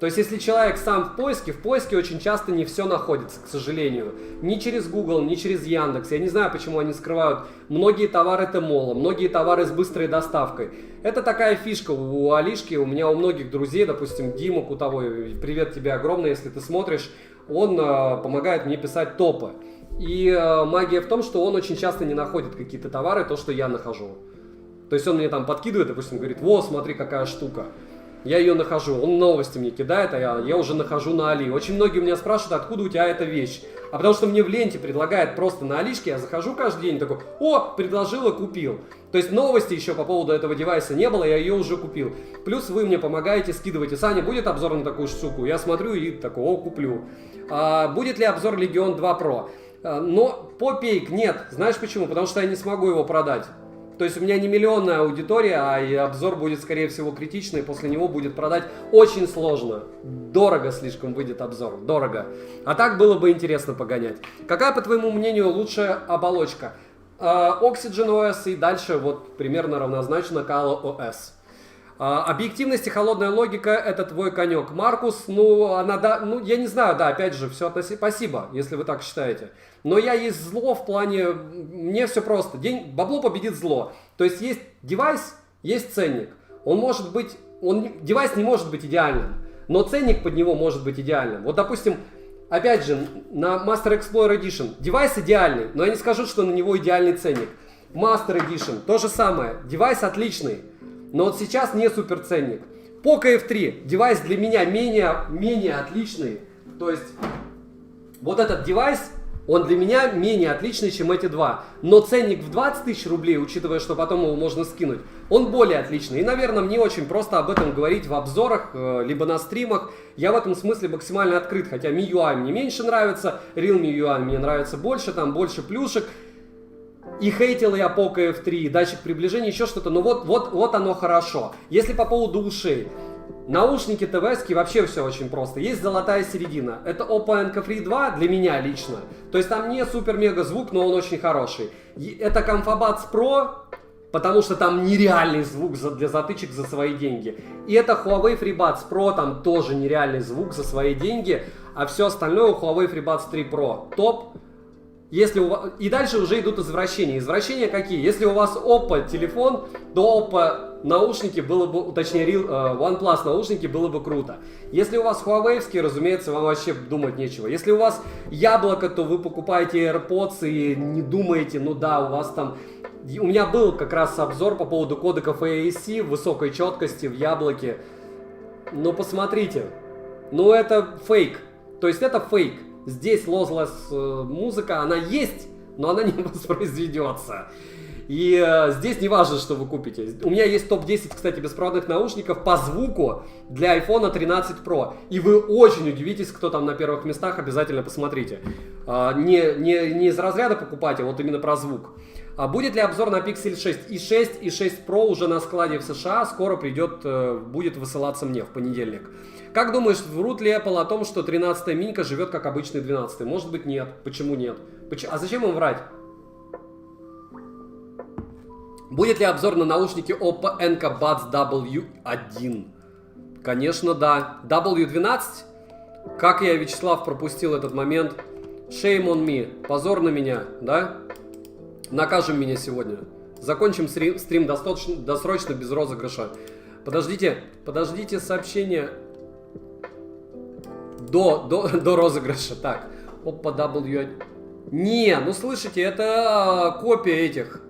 A: То есть, если человек сам в поиске очень часто не все находится, к сожалению. Ни через Google, ни через Яндекс. Я не знаю, почему они скрывают многие товары Тмола, многие товары с быстрой доставкой. Это такая фишка у Алишки, у меня у многих друзей, допустим, Дима Кутовой, привет тебе огромное, если ты смотришь, он помогает мне писать топы. И магия в том, что он очень часто не находит какие-то товары, то, что я нахожу. То есть он мне там подкидывает, допустим, говорит, во, смотри, какая штука. Я ее нахожу, он новости мне кидает, а я уже нахожу на Али. Очень многие меня спрашивают, откуда у тебя эта вещь. А потому что мне в ленте предлагают просто на Алишке, я захожу каждый день, такой, о, предложила, купил. То есть новости еще по поводу этого девайса не было, я ее уже купил. Плюс вы мне помогаете, скидываете. Саня, будет обзор на такую штуку? Я смотрю и такой, о, куплю. Будет ли обзор Legion 2 Pro? Но по пейк нет. Знаешь почему? Потому что я не смогу его продать. То есть у меня не миллионная аудитория, а и обзор будет, скорее всего, критичный, после него будет продать очень сложно. Дорого слишком выйдет обзор, дорого. А так было бы интересно погонять. Какая, по твоему мнению, лучшая оболочка? Oxygen OS и дальше вот примерно равнозначно Kalo OS. Объективность и холодная логика — это твой конек. Маркус, я не знаю, да, опять же, все спасибо, если вы так считаете. Но я есть зло в плане, мне все просто, бабло победит зло. То есть есть девайс, есть ценник. Девайс не может быть идеальным, но ценник под него может быть идеальным. Вот, допустим, опять же, на Master Explorer Edition девайс идеальный, но я не скажу, что на него идеальный ценник. Master Edition, то же самое, девайс отличный. Но вот сейчас не суперценник. Poco F3, девайс для меня менее отличный. То есть, вот этот девайс, он для меня менее отличный, чем эти два. Но ценник в 20 тысяч рублей, учитывая, что потом его можно скинуть, он более отличный. И, наверное, мне очень просто об этом говорить в обзорах, либо на стримах. Я в этом смысле максимально открыт. Хотя MIUI мне меньше нравится, Realme MIUI мне нравится больше, там больше плюшек. И хейтил я Poco F3, датчик приближения, еще что-то. Но вот оно хорошо. Если по поводу ушей. Наушники ТВ-ски вообще все очень просто. Есть золотая середина. Это Oppo Enco Free 2 для меня лично. То есть там не супер-мега звук, но он очень хороший. Это Comfabats Pro, потому что там нереальный звук для затычек за свои деньги. И это Huawei FreeBuds Pro, там тоже нереальный звук за свои деньги. А все остальное у Huawei FreeBuds 3 Pro топ. И дальше уже идут извращения. Извращения какие? Если у вас Oppo телефон, то Oppo наушники было бы, точнее OnePlus наушники было бы круто. Если у вас Huawei-вские, разумеется, вам вообще думать нечего. Если у вас яблоко, то вы покупаете AirPods и не думаете, ну да, у вас там... У меня был как раз обзор по поводу кодеков AAC высокой четкости в яблоке. Но посмотрите, ну это фейк. То есть это фейк. Здесь lossless музыка, она есть, но она не воспроизведется. И здесь не важно, что вы купите. У меня есть топ-10, кстати, беспроводных наушников по звуку для iPhone 13 Pro. И вы очень удивитесь, кто там на первых местах, обязательно посмотрите. Не из разряда покупать, а вот именно про звук. Будет ли обзор на Pixel 6? И 6, и 6 Pro уже на складе в США, скоро будет высылаться мне в понедельник. Как думаешь, врут ли Apple о том, что 13-я минька живет как обычный 12-й? Может быть, нет. Почему нет? А зачем им врать? Будет ли обзор на наушники Oppo Enco Buds W1? Конечно, да. W12? Как я, Вячеслав, пропустил этот момент? Shame on me. Позор на меня, да? Накажем меня сегодня. Закончим стрим досрочно, без розыгрыша. Подождите сообщение до розыгрыша. Так, Oppo W1. Не, ну слышите, это копия этих.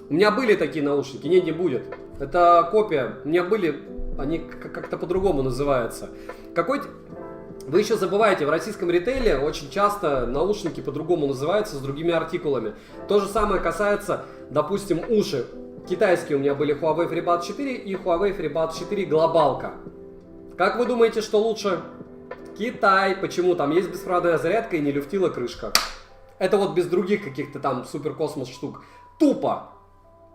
A: У меня были такие наушники, не будет. Это копия. У меня были, они как-то по-другому называются. Вы еще забываете, в российском ритейле очень часто наушники по-другому называются с другими артикулами. То же самое касается, допустим, уши. Китайские у меня были Huawei FreeBuds 4 и Huawei FreeBuds 4 глобалка. Как вы думаете, что лучше? Китай. Почему? Там есть беспроводная зарядка и не люфтила крышка. Это вот без других каких-то там супер-космос штук. Тупо.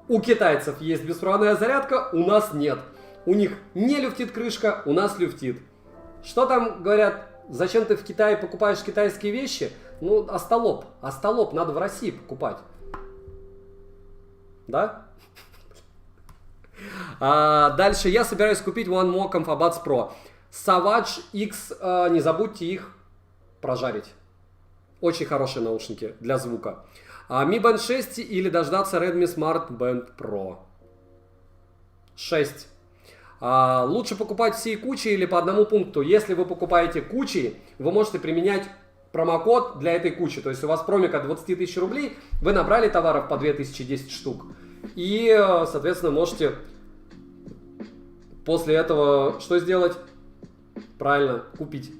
A: У китайцев есть беспроводная зарядка, у нас нет. У них не люфтит крышка, у нас люфтит. Что там говорят, зачем ты в Китае покупаешь китайские вещи? Ну, остолоп, надо в России покупать. Да? Дальше я собираюсь купить One More Comfort Pro. Savage X, не забудьте их прожарить. Очень хорошие наушники для звука. Mi Band 6 или дождаться Redmi Smart Band Pro. 6. Лучше покупать всей кучей или по одному пункту. Если вы покупаете кучей, вы можете применять промокод для этой кучи. То есть у вас промик от 20 тысяч рублей, вы набрали товаров по 2010 штук. И, соответственно, можете после этого что сделать? Правильно, купить,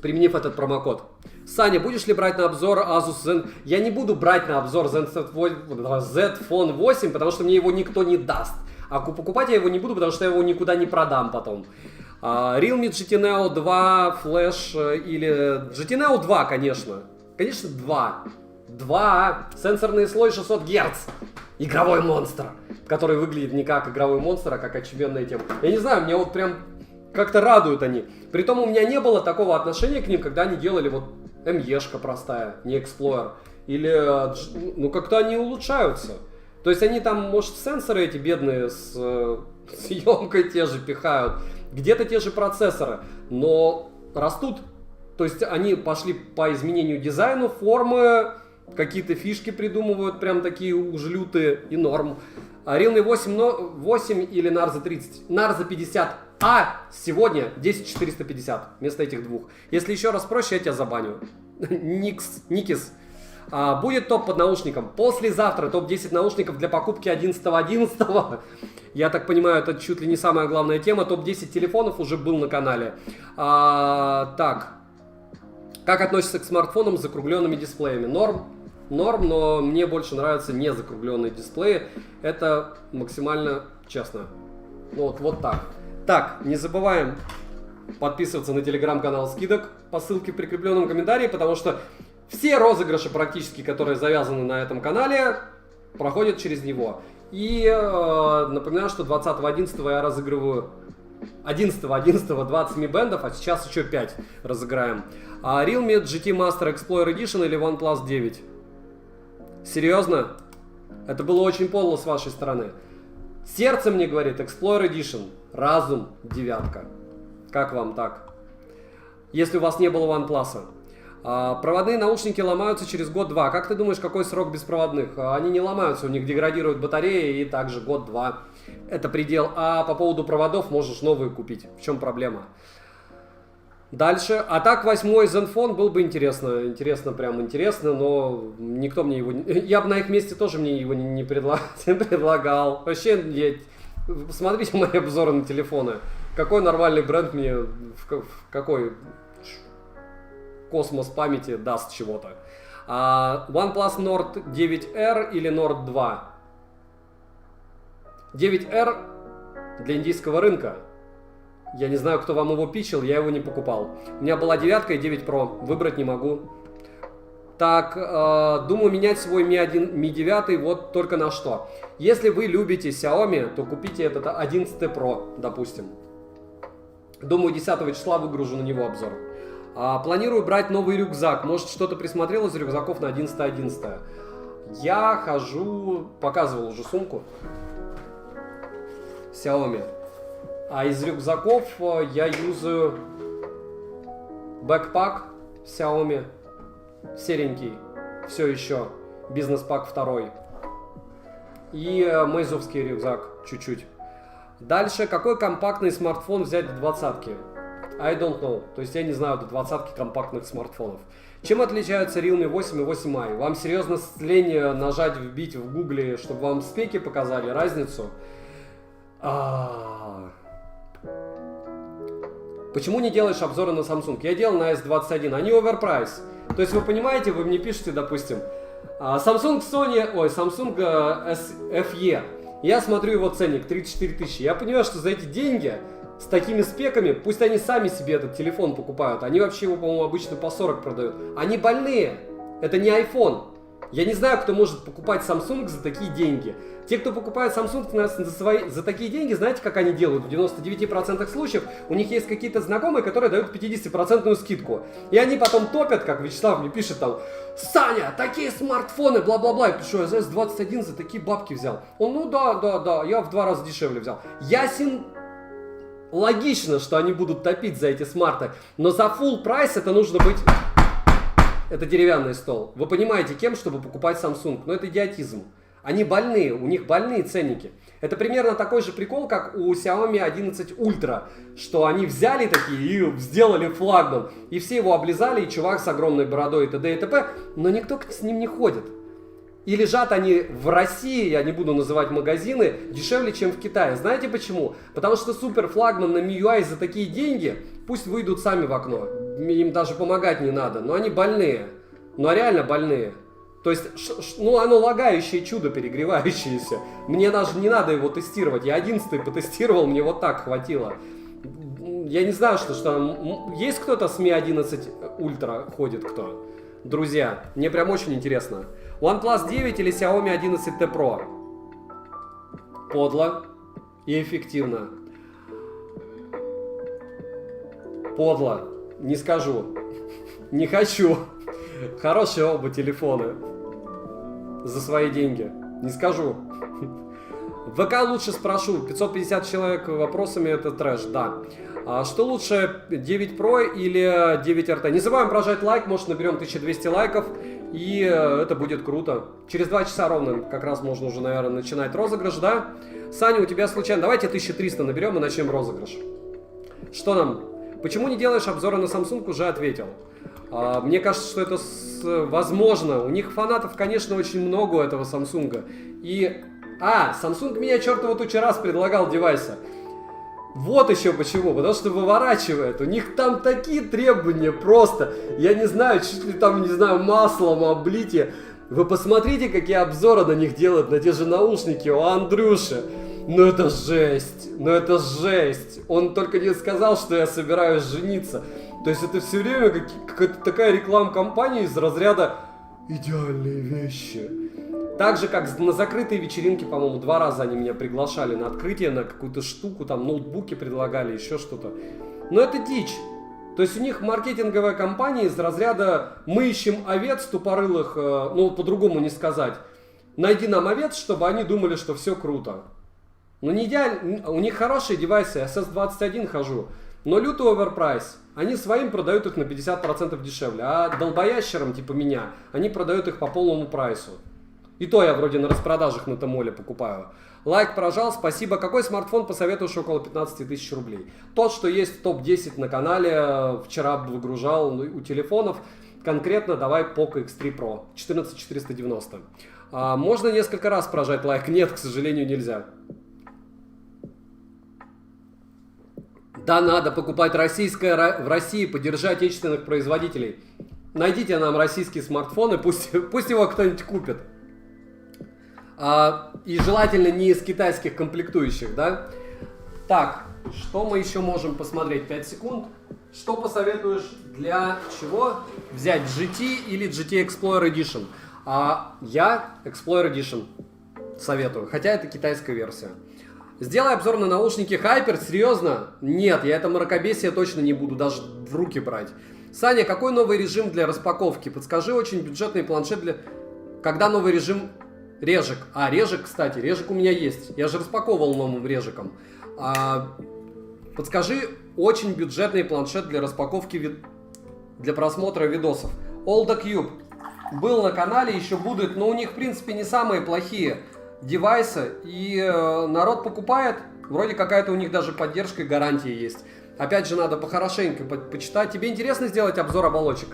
A: применив этот промокод. Саня, будешь ли брать на обзор Asus Zen? Я не буду брать на обзор Z Phone 8, потому что мне его никто не даст. А покупать я его не буду, потому что я его никуда не продам потом. Realme GT Neo 2 Flash или GT Neo 2, конечно. Конечно, 2. 2. Сенсорный слой 600 Гц. Игровой монстр, который выглядит не как игровой монстр, а как очевидная тема. Я не знаю, мне вот прям как-то радуют они. Притом у меня не было такого отношения к ним, когда они делали вот МЕшка простая, не Explorer. Или, ну, как-то они улучшаются. То есть они там, может, сенсоры эти бедные с съемкой те же пихают. Где-то те же процессоры, но растут. То есть они пошли по изменению дизайна, формы, какие-то фишки придумывают, прям такие уж лютые и норм. Realme 8 или Narza 30. Narza 50A сегодня 10450 вместо этих двух. Если еще раз проще, я тебя забаню. Никис. Будет топ под наушником. Послезавтра топ-10 наушников для покупки 11.11. Я так понимаю, это чуть ли не самая главная тема. Топ-10 телефонов уже был на канале. Так. Как относится к смартфонам с закругленными дисплеями? Норм, но мне больше нравятся не закругленные дисплеи. Это максимально честно. Вот так. Так, не забываем подписываться на телеграм-канал Скидок по ссылке в прикрепленном комментарии, потому что все розыгрыши практически, которые завязаны на этом канале, проходят через него. И напоминаю, что 20.11 я разыгрываю 11.11 20 Mi Band'ов, а сейчас еще 5 разыграем. Realme GT Master Explorer Edition или OnePlus 9? Серьезно? Это было очень подло с вашей стороны. Сердце мне говорит Explorer Edition, разум девятка. Как вам так? Если у вас не было OnePlus. Проводные наушники ломаются через год-два. Как ты думаешь, какой срок беспроводных? Они не ломаются, у них деградирует батарея и также год-два. Это предел. А по поводу проводов можешь новые купить. В чем проблема? Дальше. А так 8-й Zenfone был бы интересно. Интересно, прям интересно, но никто мне его... Я бы на их месте тоже мне его не предлагал. Вообще, смотрите мои обзоры на телефоны. Какой нормальный бренд мне... Какой... космос памяти даст чего-то. OnePlus Nord 9R или Nord 2? 9R для индийского рынка. Я не знаю, кто вам его питчил, я его не покупал. У меня была 9 и 9 Pro, выбрать не могу. Так, думаю менять свой Mi 1, Mi 9 вот только на что. Если вы любите Xiaomi, то купите этот 11 Pro, допустим. Думаю, 10 числа выгружу на него обзор. Планирую брать новый рюкзак. Может, что-то присмотрел из рюкзаков на 11.11? Я хожу... Показывал уже сумку. Xiaomi. А из рюкзаков я юзаю бэкпак Xiaomi. Серенький. Все еще. Бизнес-пак 2. И мейзовский рюкзак. Чуть-чуть. Дальше. Какой компактный смартфон взять до 20-ки? I don't know. То есть я не знаю до 20-ки компактных смартфонов. Чем отличаются Realme 8 и 8i? Вам серьезно лень нажать, вбить в гугле, чтобы вам спеки показали разницу? Почему не делаешь обзоры на Samsung? Я делал на S21. Они оверпрайс. То есть вы понимаете, вы мне пишете, допустим, Samsung FE. Я смотрю его ценник 34 тысячи. Я понимаю, что за эти деньги... С такими спеками, пусть они сами себе этот телефон покупают, они вообще его, по-моему, обычно по 40 продают. Они больные, это не iPhone. Я не знаю, кто может покупать Samsung за такие деньги. Те, кто покупает Samsung за такие деньги, знаете, как они делают? В 99% случаев у них есть какие-то знакомые, которые дают 50% скидку. И они потом топят, как Вячеслав мне пишет там: Саня, такие смартфоны, бла-бла-бла. Я пишу, я за S21 за такие бабки взял. Он, ну да, я в 2 раза дешевле взял. Ясен, логично, что они будут топить за эти смарты. Но за full прайс это нужно быть... Это деревянный стол. Вы понимаете, кем, чтобы покупать Samsung? Но это идиотизм. Они больные, у них больные ценники. Это примерно такой же прикол, как у Xiaomi 11 Ultra, что они взяли такие и сделали флагман. И все его облизали, и чувак с огромной бородой и т.д. и т.п. Но никто с ним не ходит. И лежат они в России, я не буду называть магазины, дешевле, чем в Китае. Знаете почему? Потому что супер флагман на MIUI за такие деньги, пусть выйдут сами в окно. Им даже помогать не надо, но они больные. Ну а реально больные. То есть, ну оно лагающее чудо, перегревающееся. Мне даже не надо его тестировать. Я 11-й потестировал, мне вот так хватило. Я не знаю, что там... Есть кто-то с Mi 11 Ultra ходит кто? Друзья, мне прям очень интересно. OnePlus 9 или Xiaomi 11T Pro? Подло и эффективно. Подло. Не скажу. Не хочу. Хорошие оба телефоны. За свои деньги. Не скажу. В ВК лучше спрошу. 550 человек вопросами, это трэш, да. А что лучше, 9 Pro или 9 RT? Не забываем прожать лайк, может наберем 1200 лайков. И это будет круто. Через 2 часа ровно как раз можно уже, наверное, начинать розыгрыш, да? Саня, у тебя случайно... Давайте 1300 наберем и начнем розыгрыш. Что нам? Почему не делаешь обзоры на Samsung? Уже ответил. Мне кажется, что это возможно. У них фанатов, конечно, очень много у этого Samsung. И... Samsung меня чертова туча раз предлагал девайсы. Вот еще почему. Потому что выворачивает. У них там такие требования просто. Я не знаю, чуть ли там, не знаю, маслом облитие. Вы посмотрите, какие обзоры на них делают, на те же наушники у Андрюши. Ну это жесть. Ну это жесть. Он только не сказал, что я собираюсь жениться. То есть это все время какая-то такая реклама-компания из разряда идеальные вещи. Так же, как на закрытые вечеринки, по-моему, 2 раза они меня приглашали на открытие, на какую-то штуку, там ноутбуки предлагали, еще что-то. Но это дичь. То есть у них маркетинговая компания из разряда «мы ищем овец тупорылых», ну по-другому не сказать. Найди нам овец, чтобы они думали, что все круто. Ну не идеально, у них хорошие девайсы, я с S21 хожу, но лютый оверпрайс. Они своим продают их на 50% дешевле, а долбоящерам типа меня, они продают их по полному прайсу. И то я вроде на распродажах на Тмоле покупаю. Лайк прожал, спасибо. Какой смартфон посоветуешь около 15 тысяч рублей? Тот, что есть в топ-10 на канале, вчера выгружал у телефонов. Конкретно давай Poco X3 Pro 14490. Можно несколько раз прожать лайк? Нет, к сожалению, нельзя. Да, надо покупать российское в России, поддержать отечественных производителей. Найдите нам российские смартфоны, пусть его кто-нибудь купит. И желательно не из китайских комплектующих, да? Так, что мы еще можем посмотреть? 5 секунд. Что посоветуешь для чего взять GT или GT Explorer Edition? Я Explorer Edition советую, хотя это китайская версия. Сделай обзор на наушники Hyper, серьезно? Нет, я это мракобесие точно не буду даже в руки брать. Саня, какой новый режим для распаковки? Подскажи, очень бюджетный планшет для... Когда новый режим... Режек. Режек, кстати, режек у меня есть. Я же распаковывал новым режиком. Подскажи, очень бюджетный планшет для распаковки, для просмотра видосов. AldaCube. Был на канале, еще будет, но у них, в принципе, не самые плохие девайсы. И народ покупает. Вроде какая-то у них даже поддержка и гарантия есть. Опять же, надо похорошенько почитать. Тебе интересно сделать обзор оболочек?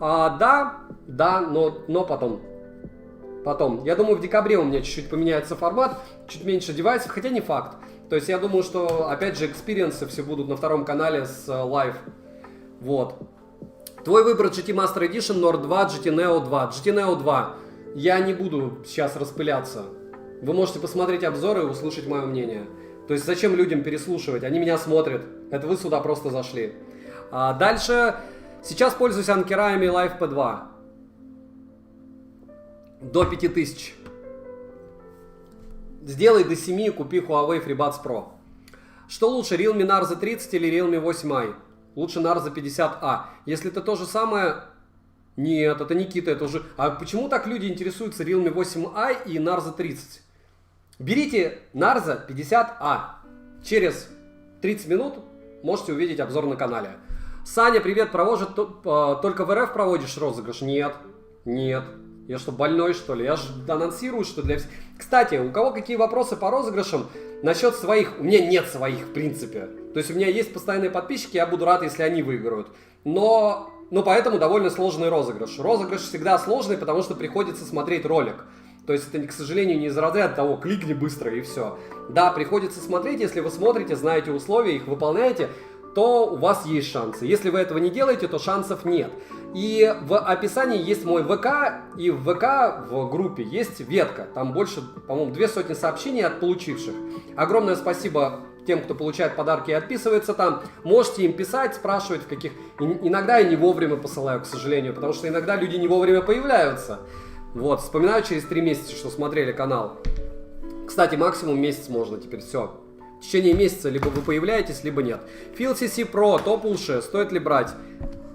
A: Да, но потом. Я думаю, в декабре у меня чуть-чуть поменяется формат, чуть меньше девайсов, хотя не факт. То есть я думаю, что опять же экспириенсы все будут на втором канале с Live. Вот. Твой выбор GT Master Edition, Nord 2, GT Neo 2. GT Neo 2. Я не буду сейчас распыляться. Вы можете посмотреть обзоры и услышать мое мнение. То есть зачем людям переслушивать? Они меня смотрят. Это вы сюда просто зашли. Дальше. Сейчас пользуюсь анкерами Live P2. До 5000. Сделай до 7 и купи Huawei FreeBuds Pro. Что лучше, Realme Narza 30 или Realme 8i? Лучше Narza 50a. Если это то же самое... Нет, это Никита, это уже... А почему так люди интересуются Realme 8i и Narza 30? Берите Narza 50a. Через 30 минут можете увидеть обзор на канале. Саня, привет, только в РФ проводишь розыгрыш? Нет, нет. Я что, больной, что ли? Я же анонсирую, что для всех... Кстати, у кого какие вопросы по розыгрышам? Насчет своих... У меня нет своих, в принципе. То есть у меня есть постоянные подписчики, я буду рад, если они выиграют. Но поэтому довольно сложный розыгрыш. Розыгрыш всегда сложный, потому что приходится смотреть ролик. То есть это, к сожалению, не из разряда того, кликни быстро и все. Да, приходится смотреть, если вы смотрите, знаете условия, их выполняете, то у вас есть шансы. Если вы этого не делаете, то шансов нет. И в описании есть мой ВК, и в ВК в группе есть ветка. Там больше, по-моему, 200 сообщений от получивших. Огромное спасибо тем, кто получает подарки и отписывается там. Можете им писать, спрашивать, в каких... Иногда я не вовремя посылаю, к сожалению, потому что иногда люди не вовремя появляются. Вот, вспоминаю через 3 месяца, что смотрели канал. Кстати, максимум месяц можно теперь, все. В течение месяца либо вы появляетесь, либо нет. FeelCC Pro, топ-уши, стоит ли брать?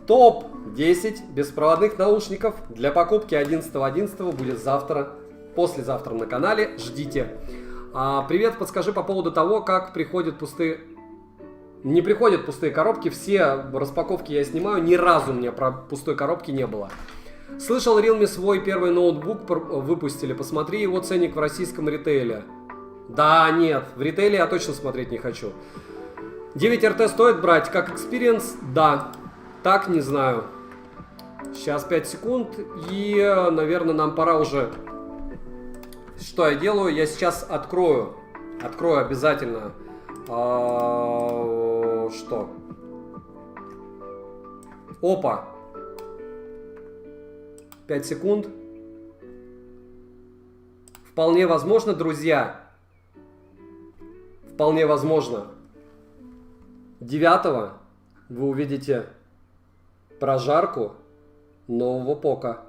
A: Топ-10 беспроводных наушников для покупки 11.11 будет завтра, послезавтра на канале, ждите. Привет, подскажи по поводу того, как приходят пустые... Не приходят пустые коробки, все распаковки я снимаю, ни разу у меня про пустой коробки не было. Слышал, Realme свой первый ноутбук выпустили, посмотри его ценник в российском ритейле. Да, нет, в ритейле я точно смотреть не хочу. 9RT стоит брать как experience? Да. Так, не знаю. Сейчас 5 секунд и, наверное, нам пора уже... Что я делаю? Я сейчас открою. Открою обязательно. Что? Опа. 5 секунд. Вполне возможно, друзья. Вполне возможно. 9 вы увидите прожарку нового Поко.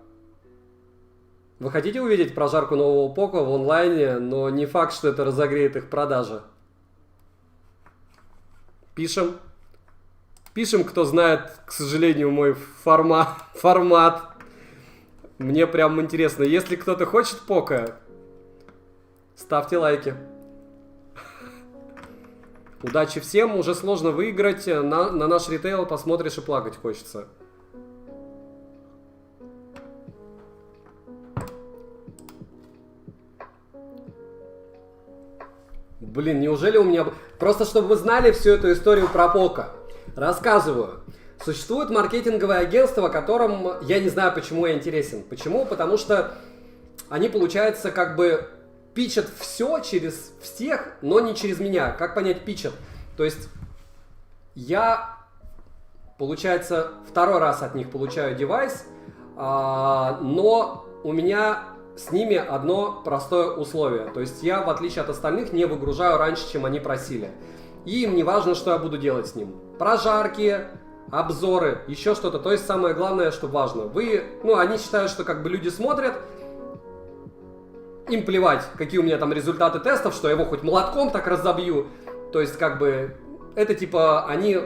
A: Вы хотите увидеть прожарку нового Поко в онлайне, но не факт, что это разогреет их продажи. Пишем. Пишем, кто знает, к сожалению, мой формат. Мне прям интересно. Если кто-то хочет Поко, ставьте лайки. Удачи всем. Уже сложно выиграть. На наш ритейл посмотришь и плакать хочется. Блин, неужели у меня... Просто чтобы вы знали всю эту историю про Поко. Рассказываю. Существует маркетинговое агентство, которым я не знаю, почему я интересен. Почему? Потому что они, получается, как бы питчат все через всех, но не через меня. Как понять питчат? То есть я, получается, 2-й раз от них получаю девайс, но у меня с ними одно простое условие. То есть я, в отличие от остальных, не выгружаю раньше, чем они просили. И им не важно, что я буду делать с ним. Прожарки, обзоры, еще что-то. То есть самое главное, что важно. Они считают, что как бы люди смотрят, им плевать, какие у меня там результаты тестов, что я его хоть молотком так разобью. То есть как бы это типа они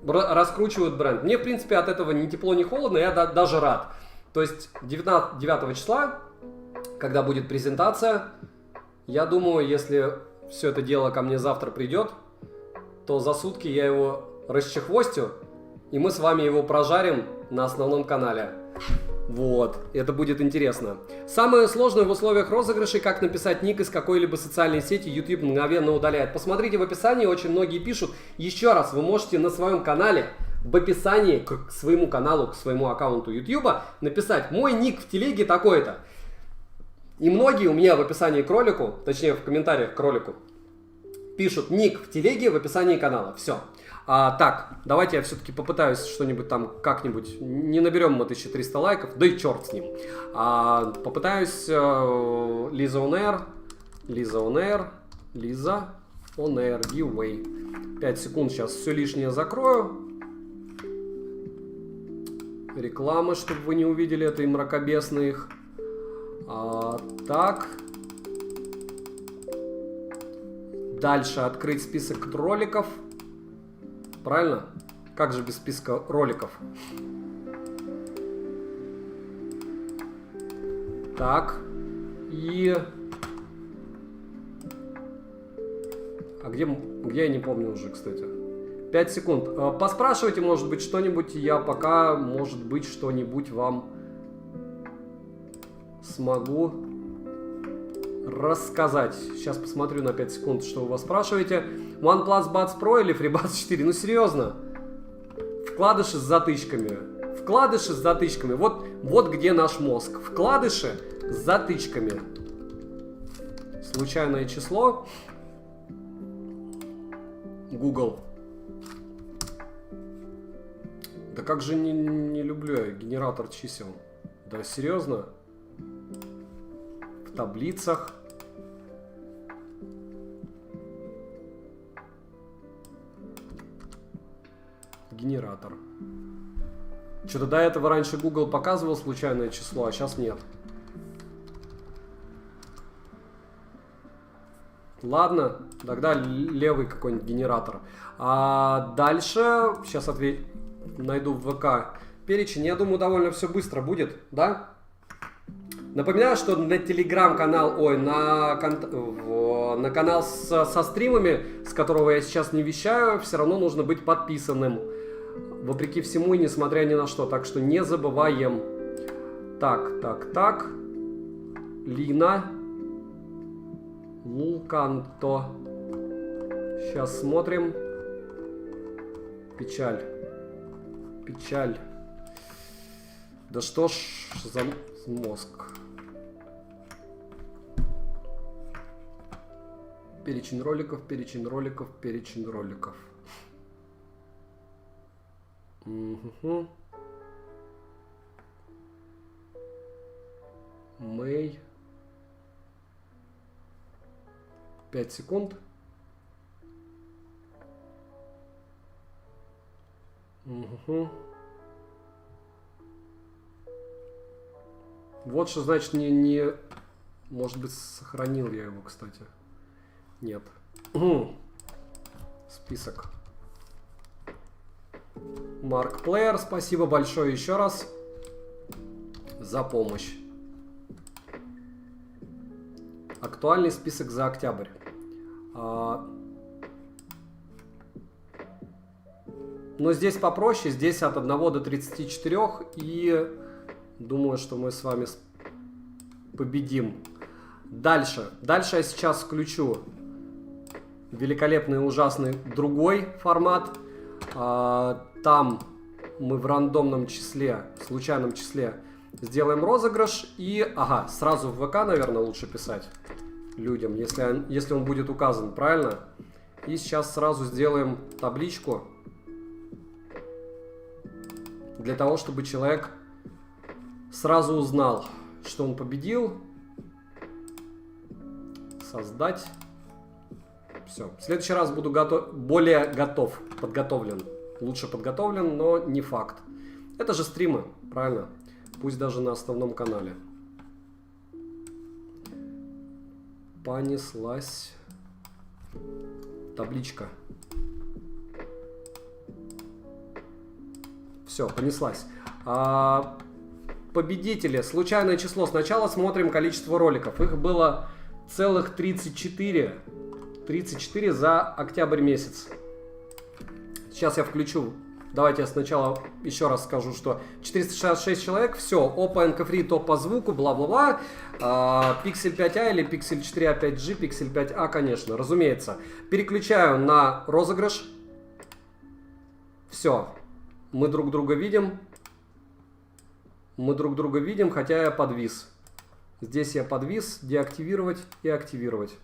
A: раскручивают бренд. Мне в принципе от этого ни тепло, ни холодно, я даже рад. То есть 9 числа, когда будет презентация, я думаю, если все это дело ко мне завтра придет, то за сутки я его расчехвостю, и мы с вами его прожарим на основном канале. Вот, это будет интересно. Самое сложное в условиях розыгрышей, как написать ник из какой-либо социальной сети, YouTube мгновенно удаляет. Посмотрите в описании, очень многие пишут. Еще раз, вы можете на своем канале, в описании к своему каналу, к своему аккаунту YouTube написать «Мой ник в телеге такой-то». И многие у меня в описании к ролику, точнее в комментариях к ролику, пишут ник в телеге в описании канала. Все. Так, давайте я все-таки попытаюсь что-нибудь там как-нибудь. Не наберем мы 1300 лайков, да и черт с ним. Попытаюсь Лиза on Air, giveaway. 5 секунд, сейчас все лишнее закрою. Рекламы, чтобы вы не увидели этой мракобесной их. Так. Дальше открыть список роликов. Правильно? Как же без списка роликов? Так. И... А где я не помню уже, кстати. 5 секунд. Поспрашивайте, может быть, что-нибудь. Я пока, может быть, что-нибудь вам смогу рассказать. Сейчас посмотрю на 5 секунд, что вы спрашиваете. OnePlus Buds Pro или FreeBuds 4? Ну, серьезно. Вкладыши с затычками. Вкладыши с затычками. Вот где наш мозг. Вкладыши с затычками. Случайное число. Google. Да как же не люблю я генератор чисел. Да серьезно? В таблицах. Генератор. Что-то до этого раньше Google показывал случайное число, а сейчас нет. Ладно, тогда левый какой-нибудь генератор. А дальше, сейчас найду в ВК перечень. Я думаю, довольно все быстро будет, да? Напоминаю, что на телеграм-канал, на канал со стримами, с которого я сейчас не вещаю, все равно нужно быть подписанным. Вопреки всему и несмотря ни на что. Так что не забываем. Так. Лина. Луканто. Сейчас смотрим. Печаль. Да что ж за мозг. Перечень роликов. Угу. Мэй. 5 секунд. Угу. Вот что значит не... Может быть, сохранил я его, кстати. Нет. Список. Марк Плеер, спасибо большое еще раз за помощь. Актуальный список за октябрь. Но здесь попроще, здесь от 1 до 34, и думаю, что мы с вами победим. Дальше я сейчас включу великолепный, ужасный другой формат. Там мы в рандомном числе, случайном числе сделаем розыгрыш. И, сразу в ВК, наверное, лучше писать людям, если он будет указан, правильно? И сейчас сразу сделаем табличку. Для того, чтобы человек сразу узнал, что он победил. Создать. Все. В следующий раз буду более подготовлен. Лучше подготовлен, но не факт. Это же стримы, правильно? Пусть даже на основном канале. Понеслась табличка. Все, понеслась. Победители. Случайное число. Сначала смотрим количество роликов. Их было целых 34. 34 за октябрь месяц. Сейчас я включу. Давайте я сначала еще раз скажу, что 466 человек. Все. Oppo NK-Free топ по звуку. Бла-бла-бла. Pixel 5a или Pixel 4a 5G. Pixel 5a, конечно. Разумеется. Переключаю на розыгрыш. Все. Мы друг друга видим. Хотя я подвис. Здесь я подвис. Деактивировать и активировать.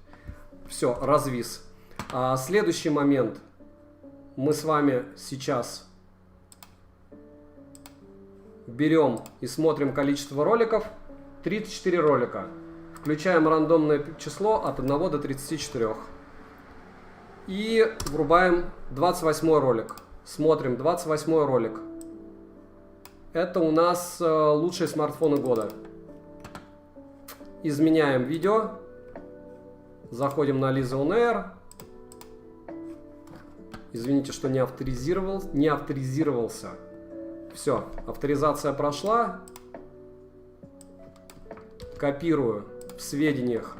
A: Все, развис. Следующий момент. Мы с вами сейчас берем и смотрим количество роликов. 34 ролика. Включаем рандомное число от 1 до 34. И врубаем 28 ролик. Смотрим 28 ролик. Это у нас лучшие смартфоны года. изменяем видео. Заходим на Лиза On Air. Извините, что не авторизировался. Все, авторизация прошла. Копирую в сведениях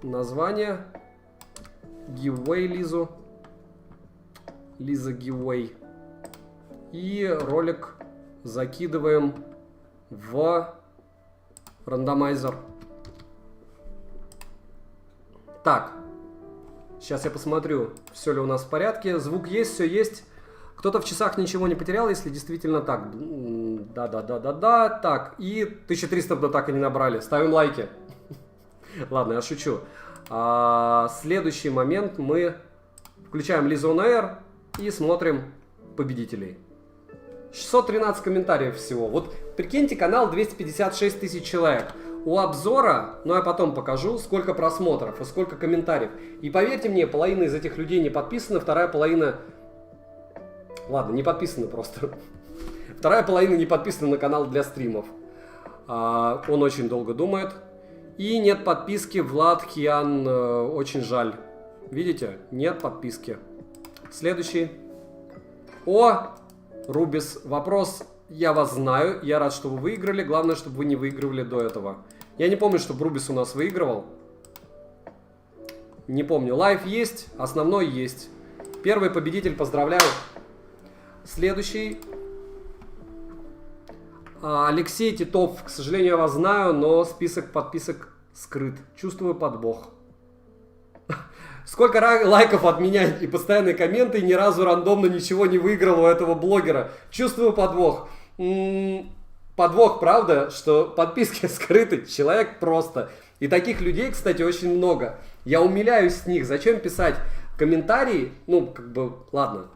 A: название. Giveaway Лизу. Лиза Giveaway. И ролик закидываем в рандомайзер. Так. Сейчас я посмотрю, все ли у нас в порядке. Звук есть, все есть. Кто-то в часах ничего не потерял, если действительно так. Да. Так, и 1300 мы так и не набрали. Ставим лайки. Ладно, я шучу. Следующий момент мы включаем Лиза On Air и смотрим победителей. 613 комментариев всего. Вот прикиньте, канал 256 тысяч человек. У обзора, ну я потом покажу, сколько просмотров и сколько комментариев. И поверьте мне, половина из этих людей не подписана, вторая половина... Ладно, не подписана просто. Вторая половина не подписана на канал для стримов. Он очень долго думает. И нет подписки, Влад Хиан, очень жаль. Видите? Нет подписки. Следующий. О, Рубис, вопрос. Я вас знаю, я рад, что вы выиграли. Главное, чтобы вы не выигрывали до этого. Я не помню, чтобы Рубис у нас выигрывал. Не помню. Лайв есть, основной есть. Первый победитель, поздравляю. Следующий. Алексей Титов. К сожалению, я вас знаю, но список подписок скрыт. Чувствую подвох. Сколько лайков от меня и постоянные комменты, и ни разу рандомно ничего не выиграл у этого блогера. Чувствую подвох. Подвох, правда, что подписки скрыты. Человек просто. И таких людей, кстати, очень много. Я умиляюсь с них. Зачем писать комментарии? Ну, как бы, ладно.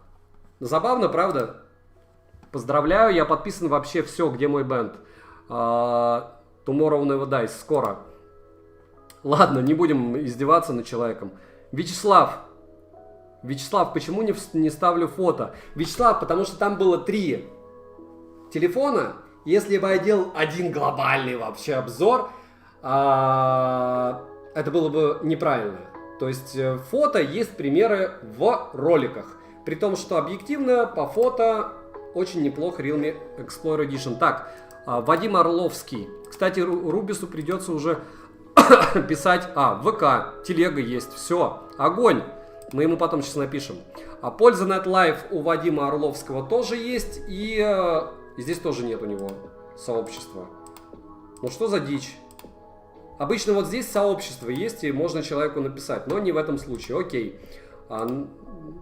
A: Забавно, правда? Поздравляю, я подписан вообще все, где мой бенд. Tomorrow Never Dies, скоро. Ладно, не будем издеваться над человеком. Вячеслав, почему не ставлю фото? Вячеслав, потому что там было 3 телефона. Если бы я делал один глобальный вообще обзор, это было бы неправильно. То есть фото есть примеры в роликах. При том, что объективно по фото очень неплохо Realme Explorer Edition. Так, Вадим Орловский. Кстати, Рубису придется уже писать. ВК, телега есть, все, огонь. Мы ему потом сейчас напишем. Польза.нет Live у Вадима Орловского тоже есть. И здесь тоже нет у него сообщества. Ну что за дичь? Обычно вот здесь сообщество есть, и можно человеку написать. Но не в этом случае. Окей.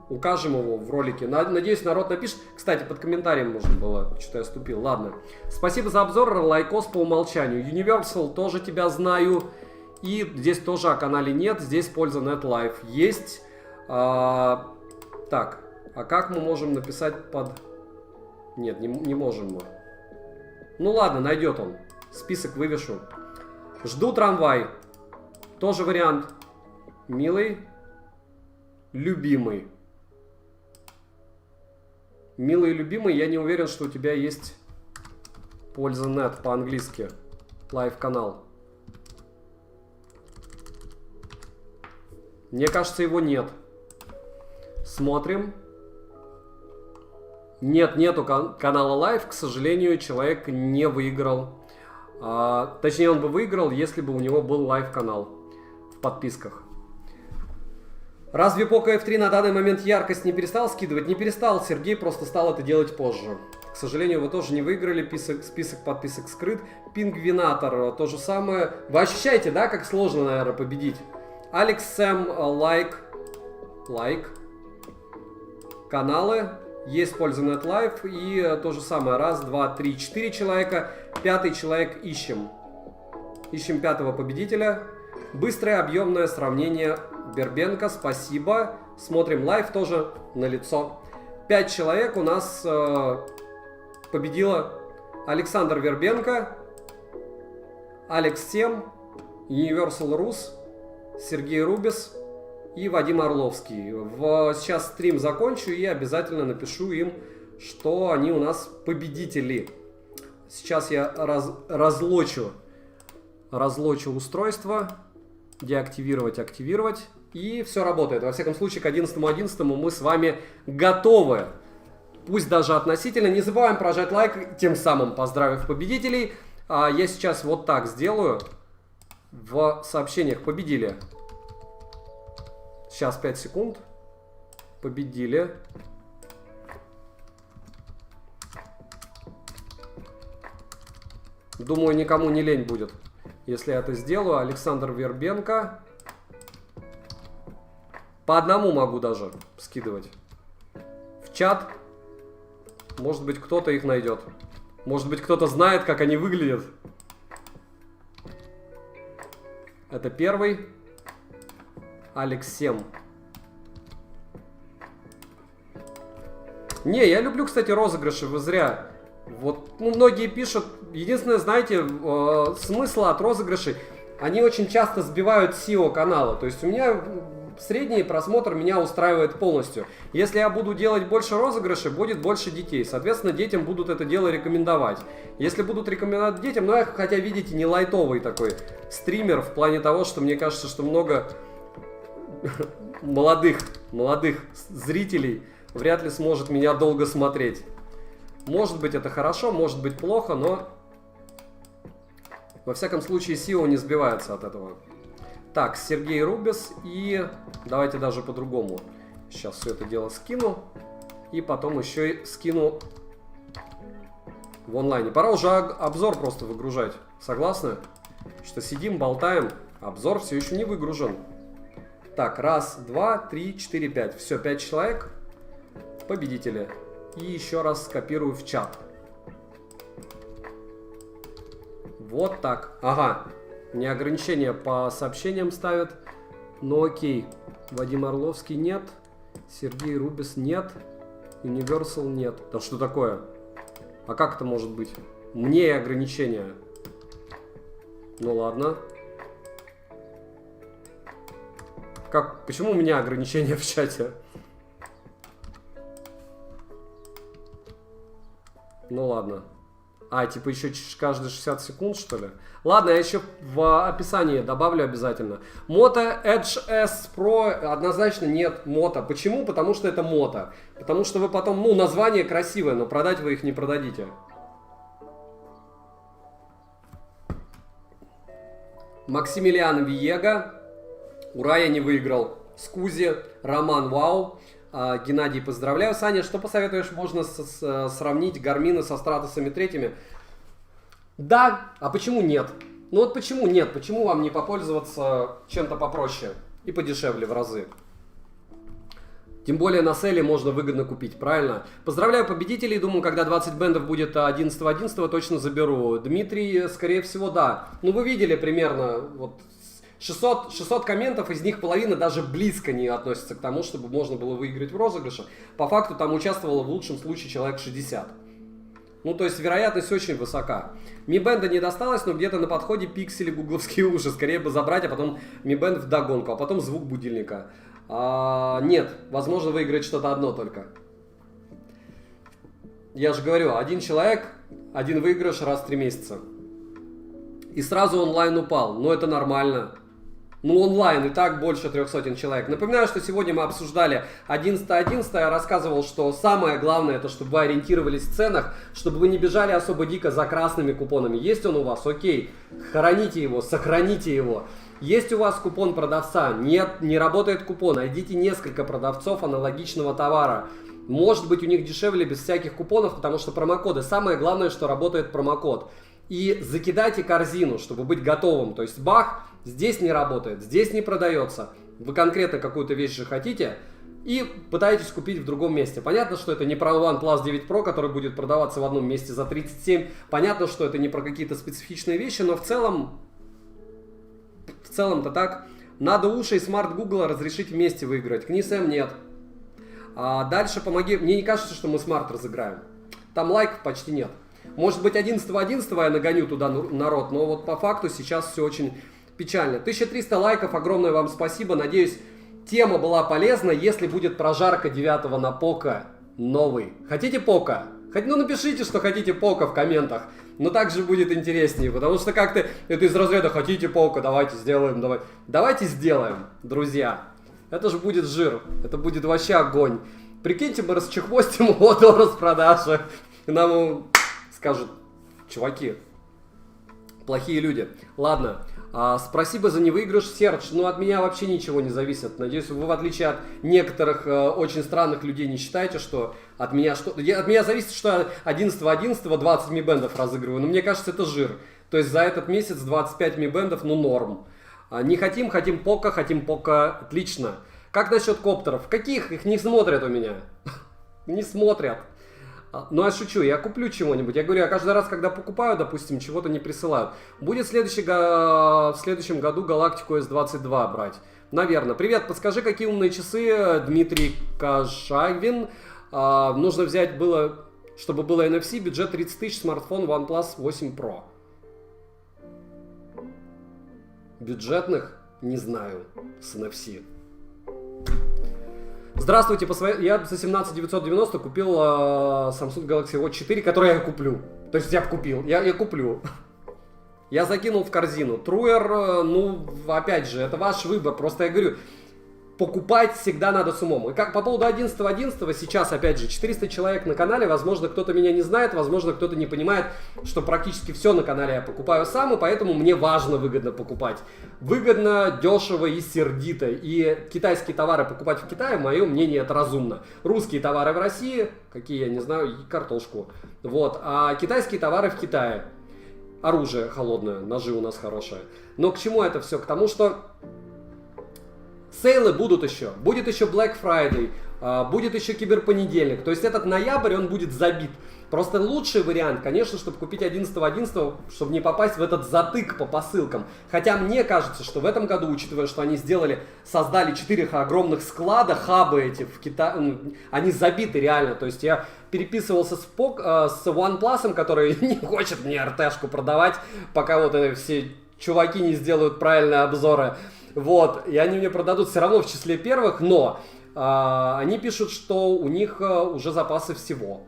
A: Укажем его в ролике. Надеюсь, народ напишет. Кстати, под комментарием можно было. Что-то я ступил. Ладно. Спасибо за обзор. Лайкос по умолчанию. Universal, тоже тебя знаю. И здесь тоже о канале нет. Здесь Польза.нет Live есть. Так. А как мы можем написать под... Нет, не можем мы. Ну ладно, найдет он. Список вывешу. Жду трамвай. Тоже вариант. Милый. Любимый. Милый и любимый, я не уверен, что у тебя есть Польза.нет по-английски. Лайв-канал. Мне кажется, его нет. Смотрим. Нету канала Лайв. К сожалению, человек не выиграл. Точнее, он бы выиграл, если бы у него был лайв-канал в подписках. Разве Poco F3 на данный момент яркость не перестал скидывать? Не перестал, Сергей просто стал это делать позже. К сожалению, вы тоже не выиграли, список подписок скрыт. Пингвинатор, то же самое. Вы ощущаете, да, как сложно, наверное, победить? Алекс Сэм, лайк. Каналы. Есть Польза.нет Live. И то же самое. 1, 2, 3, 4 человека. 5-й человек ищем. Ищем 5-го победителя. Быстрое объемное сравнение. Бербенко, спасибо. Смотрим лайв тоже на лицо. 5 человек у нас победила. Александр Вербенко, Алекс Сем, Universal Rus, Сергей Рубис и Вадим Орловский. Сейчас стрим закончу и обязательно напишу им, что они у нас победители. Сейчас я разлочу устройство. Деактивировать, активировать. И все работает. Во всяком случае, к 11.11 мы с вами готовы. Пусть даже относительно. Не забываем прожать лайк, тем самым поздравив победителей. Я сейчас вот так сделаю. В сообщениях победили. Сейчас 5 секунд. Победили. Думаю, никому не лень будет, если я это сделаю. Александр Вербенко. По одному могу даже скидывать в чат. Может быть, кто-то их найдет. Может быть, кто-то знает, как они выглядят. Это первый. Алексем. Не, я люблю, кстати, розыгрыши, вы зря. Вот, ну, многие пишут. Единственное, знаете, смысл от розыгрышей, они очень часто сбивают SEO канала. То есть у меня средний просмотр меня устраивает полностью. Если я буду делать больше розыгрышей, будет больше детей. Соответственно, детям будут это дело рекомендовать. Если будут рекомендовать детям, ну я, хотя, видите, не лайтовый такой стример, в плане того, что мне кажется, что много молодых зрителей вряд ли сможет меня долго смотреть. Может быть, это хорошо, может быть, плохо, но во всяком случае SEO не сбивается от этого. Так, Сергей Рубис, и давайте даже по-другому. Сейчас все это дело скину, и потом еще и скину в онлайне. Пора уже обзор просто выгружать. Согласны? Что сидим, болтаем, обзор все еще не выгружен. Так, раз, два, три, четыре, пять. Все, 5 человек. Победители. И еще раз скопирую в чат. Вот так. Ага. Мне ограничения по сообщениям ставят. Ну окей. Вадим Орловский нет. Сергей Рубис нет. Universal нет. Да что такое? А как это может быть? Мне ограничения. Ну ладно. Как? Почему у меня ограничения в чате? Ну ладно. А, типа еще каждые 60 секунд, что ли? Ладно, я еще в описании добавлю обязательно. Moto Edge S Pro однозначно нет Moto. Почему? Потому что это Moto. Потому что вы потом, ну, название красивое, но продать вы их не продадите. Максимилиан Виега. Ура, я не выиграл. Скузи. Роман Вау. Геннадий, поздравляю. Саня, что посоветуешь? Можно сравнить Гармины со Стратосами третьими? Да, а почему нет? Ну вот почему нет? Почему вам не попользоваться чем-то попроще и подешевле в разы? Тем более на селе можно выгодно купить, правильно? Поздравляю победителей. Думаю, когда 20 бендов будет 11.11, точно заберу. Дмитрий, скорее всего, да. Ну вы видели примерно вот 600 комментов, из них половина даже близко не относится к тому, чтобы можно было выиграть в розыгрыше. По факту там участвовало в лучшем случае человек 60. Ну, то есть вероятность очень высока. Mi Band не досталось, но где-то на подходе пиксели гугловские уши. Скорее бы забрать, а потом Mi Band вдогонку, а потом звук будильника. Нет, возможно выиграть что-то одно только. Я же говорю, один человек, один выигрыш раз в 3 месяца. И сразу онлайн упал. Но это нормально. Ну, онлайн и так больше 300 человек. Напоминаю, что сегодня мы обсуждали 11.11. Я рассказывал, что самое главное, это чтобы вы ориентировались в ценах, чтобы вы не бежали особо дико за красными купонами. Есть он у вас? Окей. Храните его, сохраните его. Есть у вас купон продавца? Нет, не работает купон. Найдите несколько продавцов аналогичного товара. Может быть, у них дешевле без всяких купонов, потому что промокоды. Самое главное, что работает промокод. И закидайте корзину, чтобы быть готовым. То есть бах, здесь не работает, здесь не продается. Вы конкретно какую-то вещь же хотите и пытаетесь купить в другом месте. Понятно, что это не про OnePlus 9 Pro, который будет продаваться в одном месте за 37. Понятно, что это не про какие-то специфичные вещи, но в целом-то так. Надо уши и смарт Google разрешить вместе выиграть. Книсэм нет. А дальше помоги. Мне не кажется, что мы смарт разыграем. Там лайков почти нет. Может быть 11.11 я нагоню туда народ, но вот по факту сейчас все очень печально. 1300 лайков, огромное вам спасибо. Надеюсь, тема была полезна. Если будет прожарка 9 на Поко новый. Хотите Поко? Хоть, ну напишите, что хотите Поко в комментах. Но также будет интереснее, потому что как-то это из разряда хотите Поко, давайте сделаем, давай. Давайте сделаем, друзья. Это же будет жир, это будет вообще огонь. Прикиньте, мы расчехвостим его до распродажи. И нам скажут, чуваки, плохие люди. Ладно, спасибо за невыигрыш, Серж. Ну, от меня вообще ничего не зависит. Надеюсь, вы, в отличие от некоторых очень странных людей, не считаете, что от меня что-то... От меня зависит, что 11.11 20 ми-бендов разыгрываю. Но мне кажется, это жир. То есть за этот месяц 25 ми-бендов, ну, норм. Не хотим, хотим Поко, отлично. Как насчет коптеров? Каких? Их не смотрят у меня. Не смотрят. Ну, я шучу, я куплю чего-нибудь. Я говорю, я каждый раз, когда покупаю, допустим, чего-то не присылают. Будет в следующем году Галактику S22 брать. Наверное. Привет, подскажи, какие умные часы, Дмитрий Кожавин. Нужно взять было, чтобы было NFC, бюджет 30 тысяч, смартфон OnePlus 8 Pro. Бюджетных? Не знаю. С NFC. Здравствуйте, я за 17 990 купил Samsung Galaxy Watch 4, который я куплю. То есть я купил, я куплю. Я закинул в корзину. Труер, ну, опять же, это ваш выбор. Просто я говорю, покупать всегда надо с умом. И как по поводу 11.11, сейчас, опять же, 400 человек на канале. Возможно, кто-то меня не знает, возможно, кто-то не понимает, что практически все на канале я покупаю сам, и поэтому мне важно выгодно покупать. Выгодно, дешево и сердито. И китайские товары покупать в Китае, мое мнение, это разумно. Русские товары в России, какие, я не знаю, и картошку. Вот. А китайские товары в Китае. Оружие холодное, ножи у нас хорошие. Но к чему это все? К тому, что сейлы будут еще. Будет еще Black Friday, будет еще Киберпонедельник. То есть этот ноябрь, он будет забит. Просто лучший вариант, конечно, чтобы купить 11.11, чтобы не попасть в этот затык по посылкам. Хотя мне кажется, что в этом году, учитывая, что они создали 4 огромных склада, хабы эти в Китае, они забиты реально. То есть я переписывался с OnePlus, который не хочет мне РТшку продавать, пока вот все чуваки не сделают правильные обзоры. Вот, и они мне продадут все равно в числе первых, но они пишут, что у них уже запасы всего.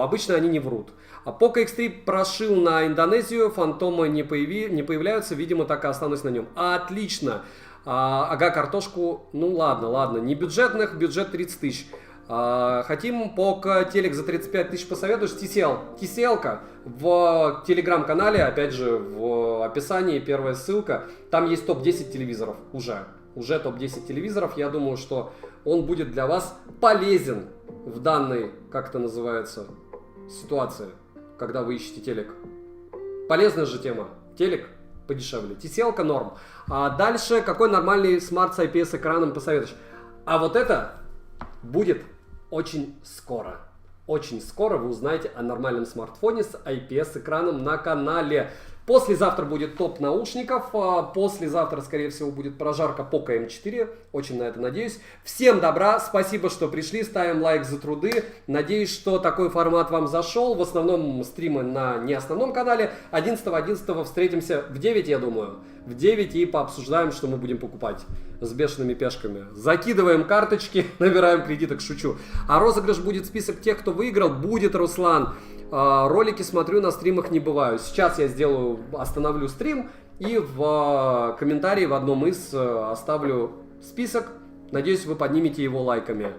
A: Обычно они не врут. Poco X3 прошил на Индонезию, фантомы не появляются, видимо, так и останусь на нем. Отлично. Ага, картошку, ну ладно, не бюджетных, бюджет 30 тысяч. Хотим Poco телек за 35 тысяч, посоветуешь? TCL-ка в телеграм-канале, опять же, в описании первая ссылка. Там есть топ-10 телевизоров уже топ-10 телевизоров. Я думаю, что он будет для вас полезен в данной, как это называется, ситуации, когда вы ищете телек. Полезная же тема. Телек подешевле. TCL-ка норм. А дальше, какой нормальный смарт с IPS-экраном посоветуешь? А вот это будет очень скоро. Очень скоро вы узнаете о нормальном смартфоне с IPS-экраном на канале. Послезавтра будет топ наушников, послезавтра, скорее всего, будет прожарка Poco M4, очень на это надеюсь. Всем добра, спасибо, что пришли, ставим лайк за труды, надеюсь, что такой формат вам зашел, в основном стримы на не основном канале, 11.11 встретимся в 9, я думаю, в 9 и пообсуждаем, что мы будем покупать с бешеными пешками. Закидываем карточки, набираем кредиток, шучу. А розыгрыш будет список тех, кто выиграл, будет, Руслан. Ролики смотрю, на стримах не бываю. Сейчас я остановлю стрим и в комментарии в одном из оставлю список. Надеюсь, вы поднимете его лайками.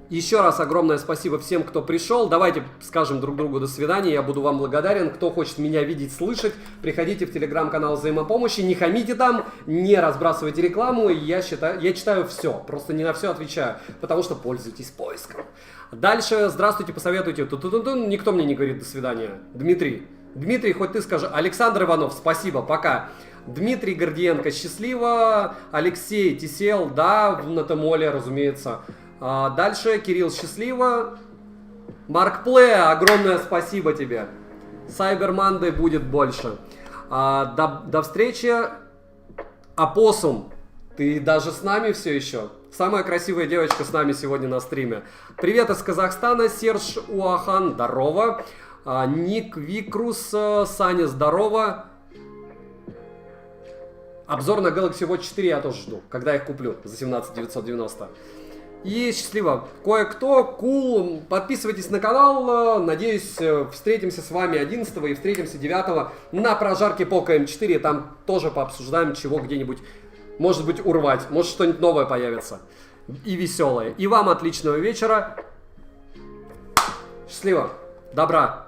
A: Еще раз огромное спасибо всем, кто пришел. Давайте скажем друг другу до свидания. Я буду вам благодарен. Кто хочет меня видеть, слышать, приходите в телеграм-канал взаимопомощи. Не хамите там, не разбрасывайте рекламу. Я читаю все. Просто не на все отвечаю, потому что пользуйтесь поиском. Дальше, здравствуйте, посоветуйте. Никто мне не говорит до свидания. Дмитрий, хоть ты скажи. Александр Иванов, спасибо, пока. Дмитрий Гордиенко, счастливо. Алексей, TCL, да, в Натамоле, разумеется. Дальше, Кирилл, счастливо. Марк Плей, огромное спасибо тебе. Cyber Monday будет больше. До встречи. Апоссум, ты даже с нами все еще? Самая красивая девочка с нами сегодня на стриме. Привет из Казахстана, Серж Уахан, здорово. Ник Викрус, Саня, здорово. Обзор на Galaxy Watch 4 я тоже жду, когда их куплю за 17 990. И счастливо. Кое-кто, кул. Подписывайтесь на канал. Надеюсь, встретимся с вами 11 и встретимся 9 на прожарке по КМ4. Там тоже пообсуждаем, чего где-нибудь, может быть, урвать. Может, что-нибудь новое появится. И веселое. И вам отличного вечера. Счастливо. Добра.